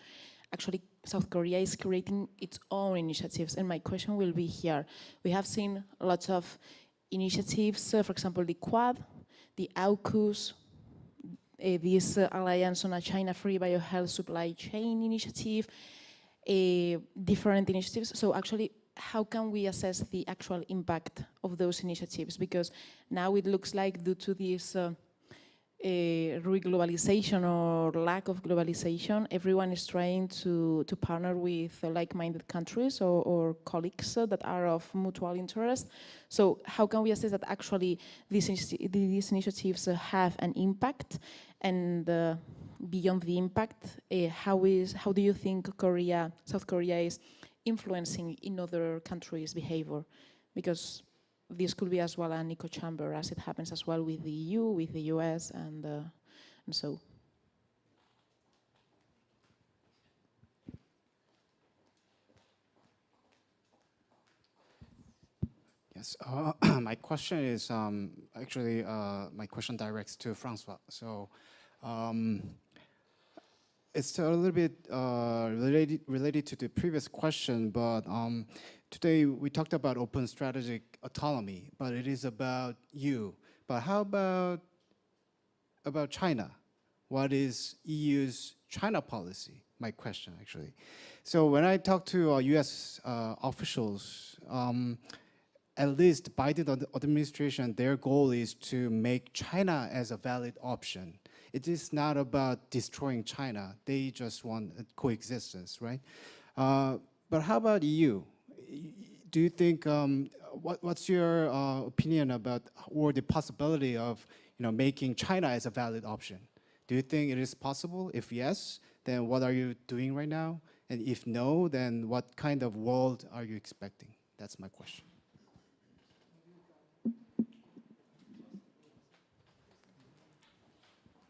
actually South Korea is creating its own initiatives. And my question will be here. We have seen lots of initiatives, for example, the Quad, the AUKUS, this Alliance on a China-Free Biohealth Supply Chain initiative, different initiatives. So actually, how can we assess the actual impact of those initiatives? Because now it looks like, due to this re-globalization or lack of globalization, everyone is trying to partner with like-minded countries or colleagues that are of mutual interest. So how can we assess that actually these initiatives have an impact? And beyond the impact, how do you think South Korea is influencing in other countries' behavior? Because this could be as well an echo chamber, as it happens as well with the EU, with the US, and so. Yes, my question is actually my question directs to Francois. So it's a little bit related to the previous question, but today we talked about open strategic autonomy, but it is about you. But how about China? What is EU's China policy? My question, actually. So when I talk to US officials, at least Biden administration, their goal is to make China as a valid option. It is not about destroying China. They just want coexistence, right? But how about EU? Do you think, what's your opinion about, or the possibility of making China as a valid option? Do you think it is possible? If yes, then what are you doing right now? And if no, then what kind of world are you expecting? That's my question.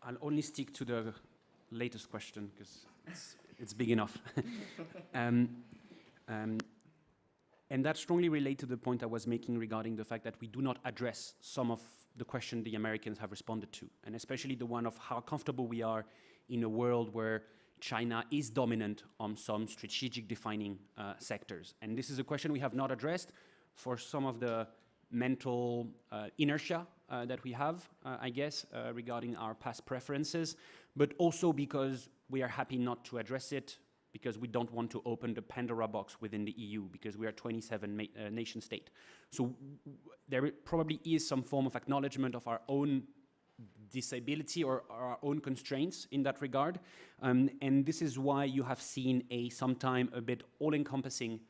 I'll only stick to the latest question because it's big enough. And that's strongly related to the point I was making regarding the fact that we do not address some of the questions the Americans have responded to, and especially the one of how comfortable we are in a world where China is dominant on some strategic defining sectors. And this is a question we have not addressed for some of the mental inertia that we have, I guess, regarding our past preferences, but also because we are happy not to address it, because we don't want to open the Pandora box within the EU, because we are 27 nation state. So there probably is some form of acknowledgement of our own disability or our own constraints in that regard. And this is why you have seen sometime a bit all-encompassing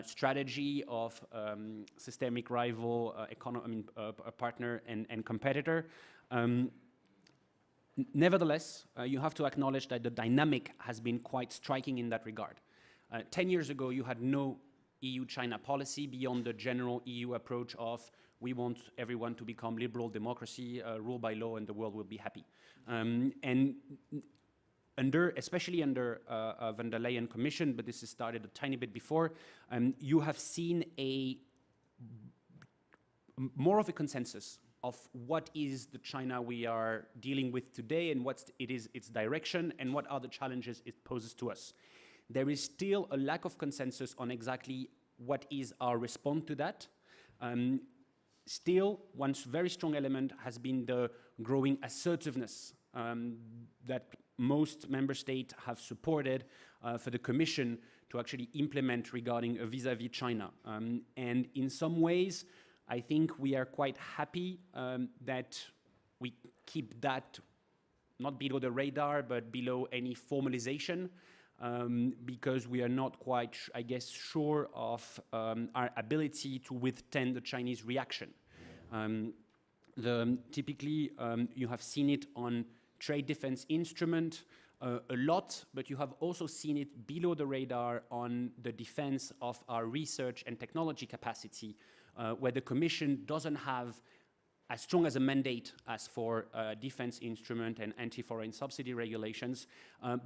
strategy of systemic rival, partner and competitor. Nevertheless, you have to acknowledge that the dynamic has been quite striking in that regard. 10 years ago, you had no EU-China policy beyond the general EU approach of we want everyone to become liberal democracy, rule by law, and the world will be happy. And especially under von der Leyen Commission, but this has started a tiny bit before, you have seen more of a consensus of what is the China we are dealing with today and what is its direction and what are the challenges it poses to us. There is still a lack of consensus on exactly what is our response to that. Still, one very strong element has been the growing assertiveness that most member states have supported for the Commission to actually implement regarding a vis-à-vis China. And in some ways, I think we are quite happy that we keep that not below the radar, but below any formalization, because we are not quite, I guess, sure of our ability to withstand the Chinese reaction. Typically, you have seen it on trade defense instrument a lot, but you have also seen it below the radar on the defense of our research and technology capacity, where the Commission doesn't have as strong as a mandate as for defense instrument and anti-foreign subsidy regulations,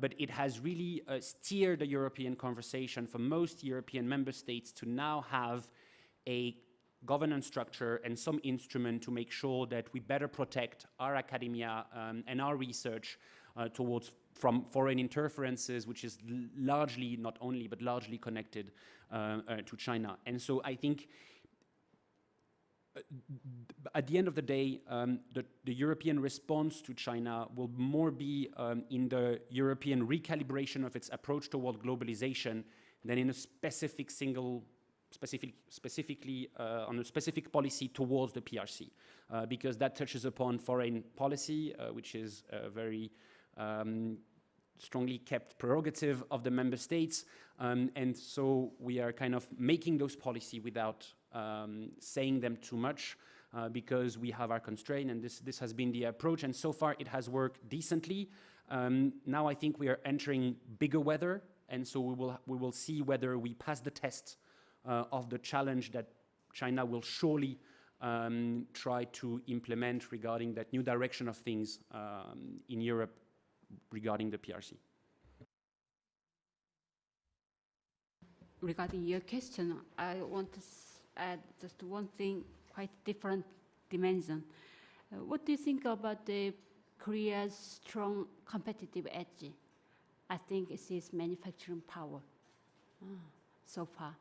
but it has really steered the European conversation for most European member states to now have a governance structure and some instrument to make sure that we better protect our academia and our research from foreign interferences, which is largely, not only, but largely connected to China. And so I think at the end of the day, the European response to China will more be in the European recalibration of its approach toward globalization than in a specifically on a specific policy towards the PRC, because that touches upon foreign policy, which is a very strongly kept prerogative of the member states, and so we are kind of making those policy without saying them too much, because we have our constraint, and this has been the approach, and so far it has worked decently. Now I think we are entering bigger weather, and so we will see whether we pass the test of the challenge that China will surely try to implement regarding that new direction of things in Europe regarding the PRC. Regarding your question, I want to add just one thing, quite different dimension. What do you think about Korea's strong competitive edge? I think it is manufacturing power so far.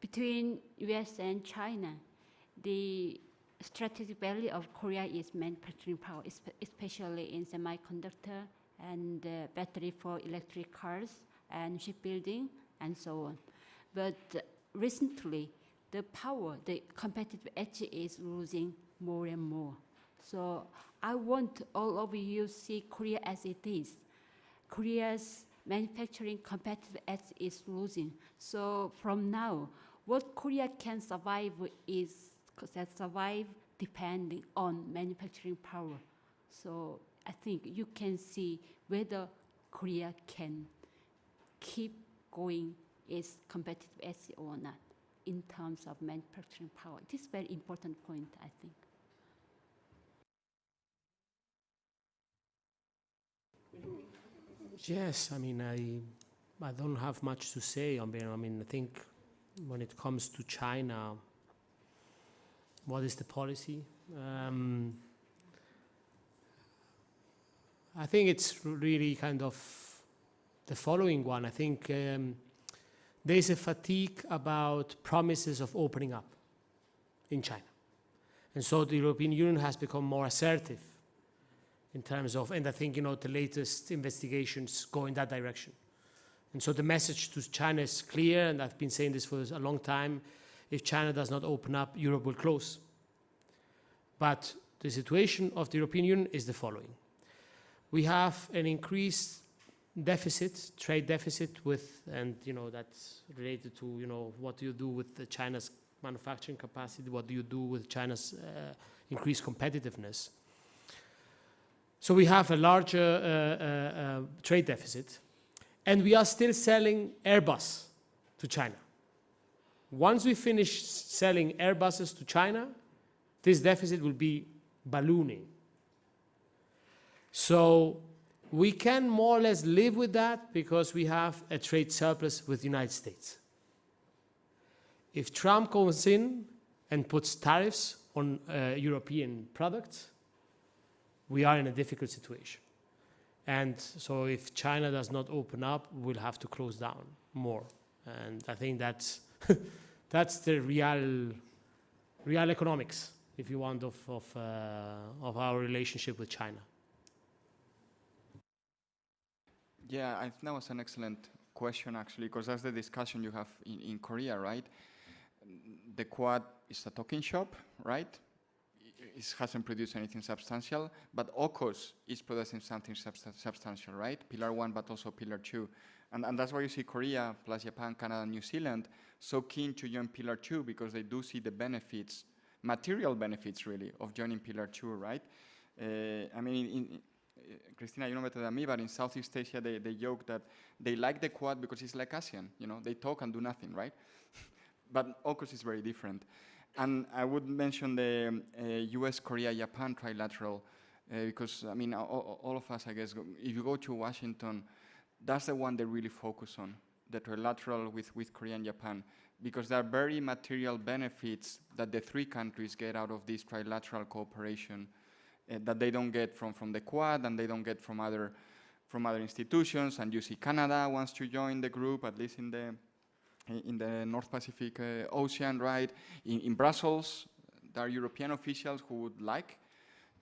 Between US and China, the strategic value of Korea is manufacturing power, especially in semiconductor and battery for electric cars and shipbuilding and so on. But recently, the competitive edge is losing more and more. So I want all of you to see Korea as it is. Korea's manufacturing competitive edge is losing. So from now, what Korea can survive depending on manufacturing power. So I think you can see whether Korea can keep going its competitive edge or not in terms of manufacturing power. It is a very important point, I think. Yes, I mean, I don't have much to say. I mean, I think when it comes to China, what is the policy? I think it's really kind of the following one. I think there's a fatigue about promises of opening up in China. And so the European Union has become more assertive in terms of, and I think, the latest investigations go in that direction. And so the message to China is clear, and I've been saying this for a long time: if China does not open up, Europe will close. But the situation of the European Union is the following. We have an increased deficit, trade deficit with, and that's related to what do you do with China's manufacturing capacity, what do you do with China's increased competitiveness. So we have a larger trade deficit, and we are still selling Airbus to China. Once we finish selling Airbuses to China, this deficit will be ballooning. So we can more or less live with that because we have a trade surplus with the United States. If Trump comes in and puts tariffs on European products, we are in a difficult situation. And so if China does not open up, we'll have to close down more. And I think that's that's the real economics, if you want, of our relationship with China. Yeah, I think that was an excellent question, actually, because that's the discussion you have in Korea, right? The Quad is a talking shop, right? It hasn't produced anything substantial, but AUKUS is producing something substantial, right? Pillar 1, but also Pillar 2. And that's why you see Korea, plus Japan, Canada, and New Zealand, so keen to join Pillar 2, because they do see the benefits, material benefits, really, of joining Pillar 2, right? I mean, Christina, you know better than me, but in Southeast Asia, they joke that they like the Quad because it's like ASEAN. They talk and do nothing, right? But AUKUS is very different. And I would mention the US, Korea, Japan trilateral, because, I mean, all of us, I guess, if you go to Washington, that's the one they really focus on, the trilateral with Korea and Japan, because there are very material benefits that the three countries get out of this trilateral cooperation that they don't get from the Quad, and they don't get from other institutions. And you see Canada wants to join the group, at least in the North Pacific Ocean, right? In Brussels, there are European officials who would like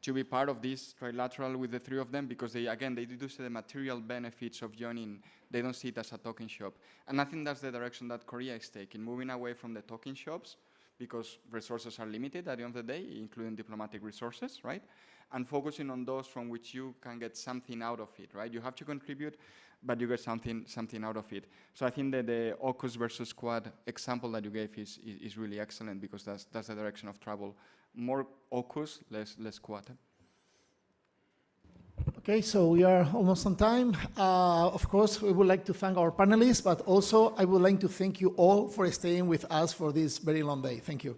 to be part of this trilateral with the three of them, because they do see the material benefits of joining. They don't see it as a talking shop. And I think that's the direction that Korea is taking, moving away from the talking shops, because resources are limited at the end of the day, including diplomatic resources, right? And focusing on those from which you can get something out of it, right? You have to contribute, but you get something out of it. So I think that the AUKUS versus Quad example that you gave is really excellent, because that's the direction of travel. More AUKUS, less Quad. Okay, so we are almost on time. Of course, we would like to thank our panelists, but also I would like to thank you all for staying with us for this very long day. Thank you.